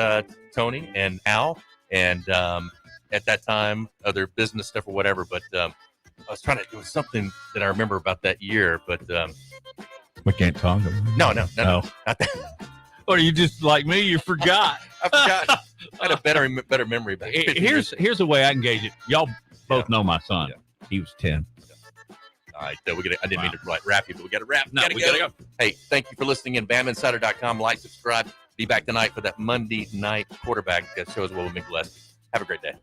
Tony and Al, and at that time, other business stuff or whatever. But I was trying to do something that I remember about that year. But we can't talk about it. No, not that. Or you just like me? You forgot. I forgot. I had a better memory back. Here's a way I can gauge it. Y'all both know my son. Yeah. He was 10. All right, I didn't mean to wrap you, but we got to wrap. No, we got to go. Hey, thank you for listening in. BamaInsider.com. Like, subscribe. Be back tonight for that Monday night quarterback show as well with Mick Gillispie. Have a great day.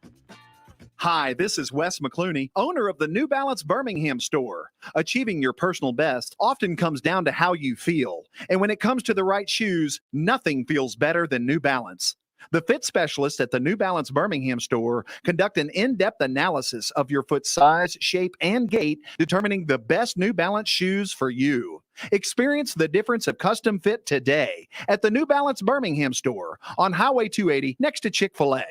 Hi, this is Wes McClooney, owner of the New Balance Birmingham store. Achieving your personal best often comes down to how you feel. And when it comes to the right shoes, nothing feels better than New Balance. The fit specialists at the New Balance Birmingham store conduct an in-depth analysis of your foot size, shape, and gait, determining the best New Balance shoes for you. Experience the difference of custom fit today at the New Balance Birmingham store on Highway 280 next to Chick-fil-A.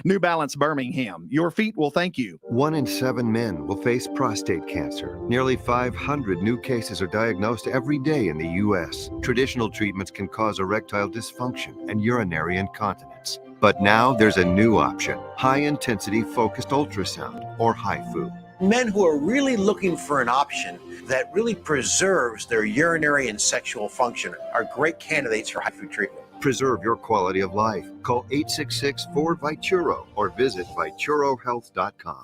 New Balance Birmingham, your feet will thank you. 1 in 7 men will face prostate cancer. Nearly 500 new cases are diagnosed every day in the U.S. Traditional treatments can cause erectile dysfunction and urinary incontinence. But now there's a new option, high-intensity focused ultrasound, or HIFU. Men who are really looking for an option that really preserves their urinary and sexual function are great candidates for HIFU treatment. Preserve your quality of life. Call 866-4-VITURO or visit VituroHealth.com.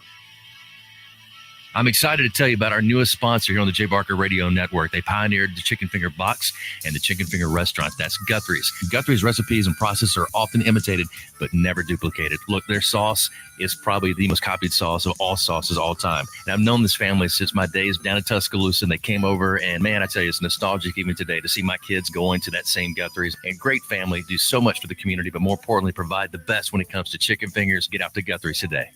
I'm excited to tell you about our newest sponsor here on the Jay Barker Radio Network. They pioneered the chicken finger box and the chicken finger restaurant. That's Guthrie's. Guthrie's recipes and process are often imitated, but never duplicated. Look, their sauce is probably the most copied sauce of all sauces all time. And I've known this family since my days down in Tuscaloosa, and they came over, and man, I tell you, it's nostalgic even today to see my kids going to that same Guthrie's. And great family, do so much for the community, but more importantly, provide the best when it comes to chicken fingers. Get out to Guthrie's today.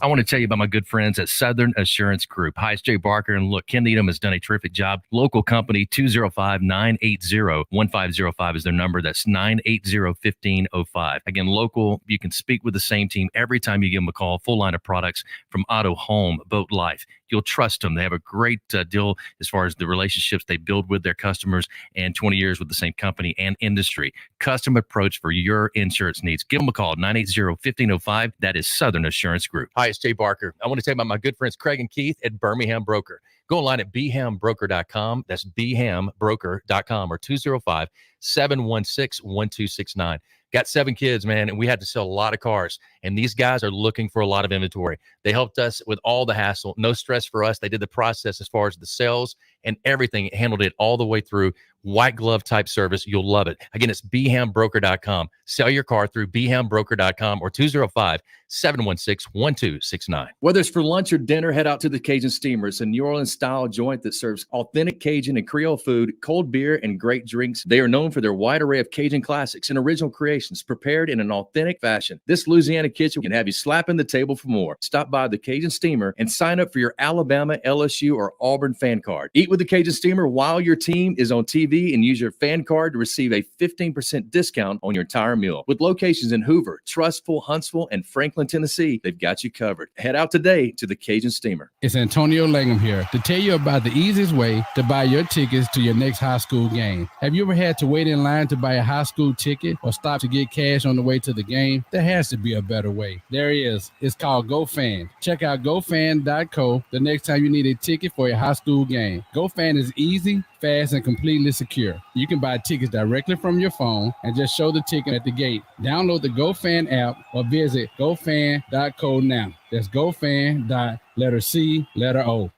I want to tell you about my good friends at Southern Assurance Group. Hi, it's Jay Barker, and look, Ken Needham has done a terrific job. Local company, 205-980-1505 is their number. That's 980-1505. Again, local, you can speak with the same team every time you give them a call. Full line of products from auto, home, boat, life. You'll trust them. They have a great deal as far as the relationships they build with their customers, and 20 years with the same company and industry. Custom approach for your insurance needs. Give them a call, 980-1505. That is Southern Assurance Group. Hi, it's Jay Barker. I want to tell you about my good friends Craig and Keith at Birmingham Broker. Go online at bhambroker.com. That's bhambroker.com or 205-716-1269. Got 7 kids, man, and we had to sell a lot of cars. And these guys are looking for a lot of inventory. They helped us with all the hassle. No stress for us. They did the process as far as the sales and everything. Handled it all the way through. White glove type service. You'll love it. Again, it's bhambroker.com. Sell your car through bhambroker.com or 205-716-1269. Whether it's for lunch or dinner, head out to the Cajun Steamer. It's a New Orleans-style joint that serves authentic Cajun and Creole food, cold beer, and great drinks. They are known for their wide array of Cajun classics and original creations prepared in an authentic fashion. This Louisiana kitchen can have you slapping the table for more. Stop by the Cajun Steamer and sign up for your Alabama, LSU, or Auburn fan card. Eat with the Cajun Steamer while your team is on TV and use your fan card to receive a 15% discount on your entire meal. With locations in Hoover, Trustful, Huntsville, and Franklin, Tennessee, they've got you covered. Head out today to the Cajun Steamer. It's Antonio Langham here to tell you about the easiest way to buy your tickets to your next high school game. Have you ever had to wait in line to buy a high school ticket or stop to get cash on the way to the game? There has to be a better way. There is. It's called GoFan. Check out GoFan.co the next time you need a ticket for your high school game. GoFan is easy, fast, and completely secure. You can buy tickets directly from your phone and just show the ticket at the gate. Download the GoFan app or visit GoFan.co now. That's GoFan.C.O.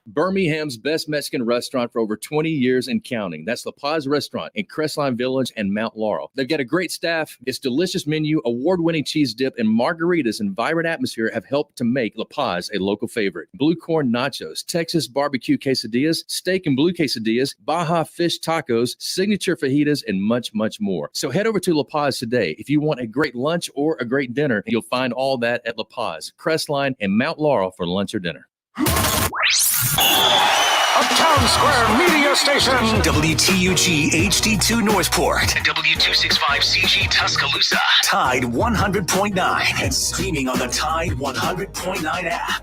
Birmingham's best Mexican restaurant for over 20 years and counting. That's La Paz Restaurant in Crestline Village and Mount Laurel. They've got a great staff. Its delicious menu, award-winning cheese dip, and margaritas and vibrant atmosphere have helped to make La Paz a local favorite. Blue corn nachos, Texas barbecue quesadillas, steak and blue quesadillas, Baja fish tacos, signature fajitas, and much, much more. So head over to La Paz today. If you want a great lunch or a great dinner, you'll find all that at La Paz, Crestline, and Mount Laurel for lunch or dinner. A Town Square media station. WTUG HD2 Northport. W265CG Tuscaloosa. Tide 100.9. And streaming on the Tide 100.9 app.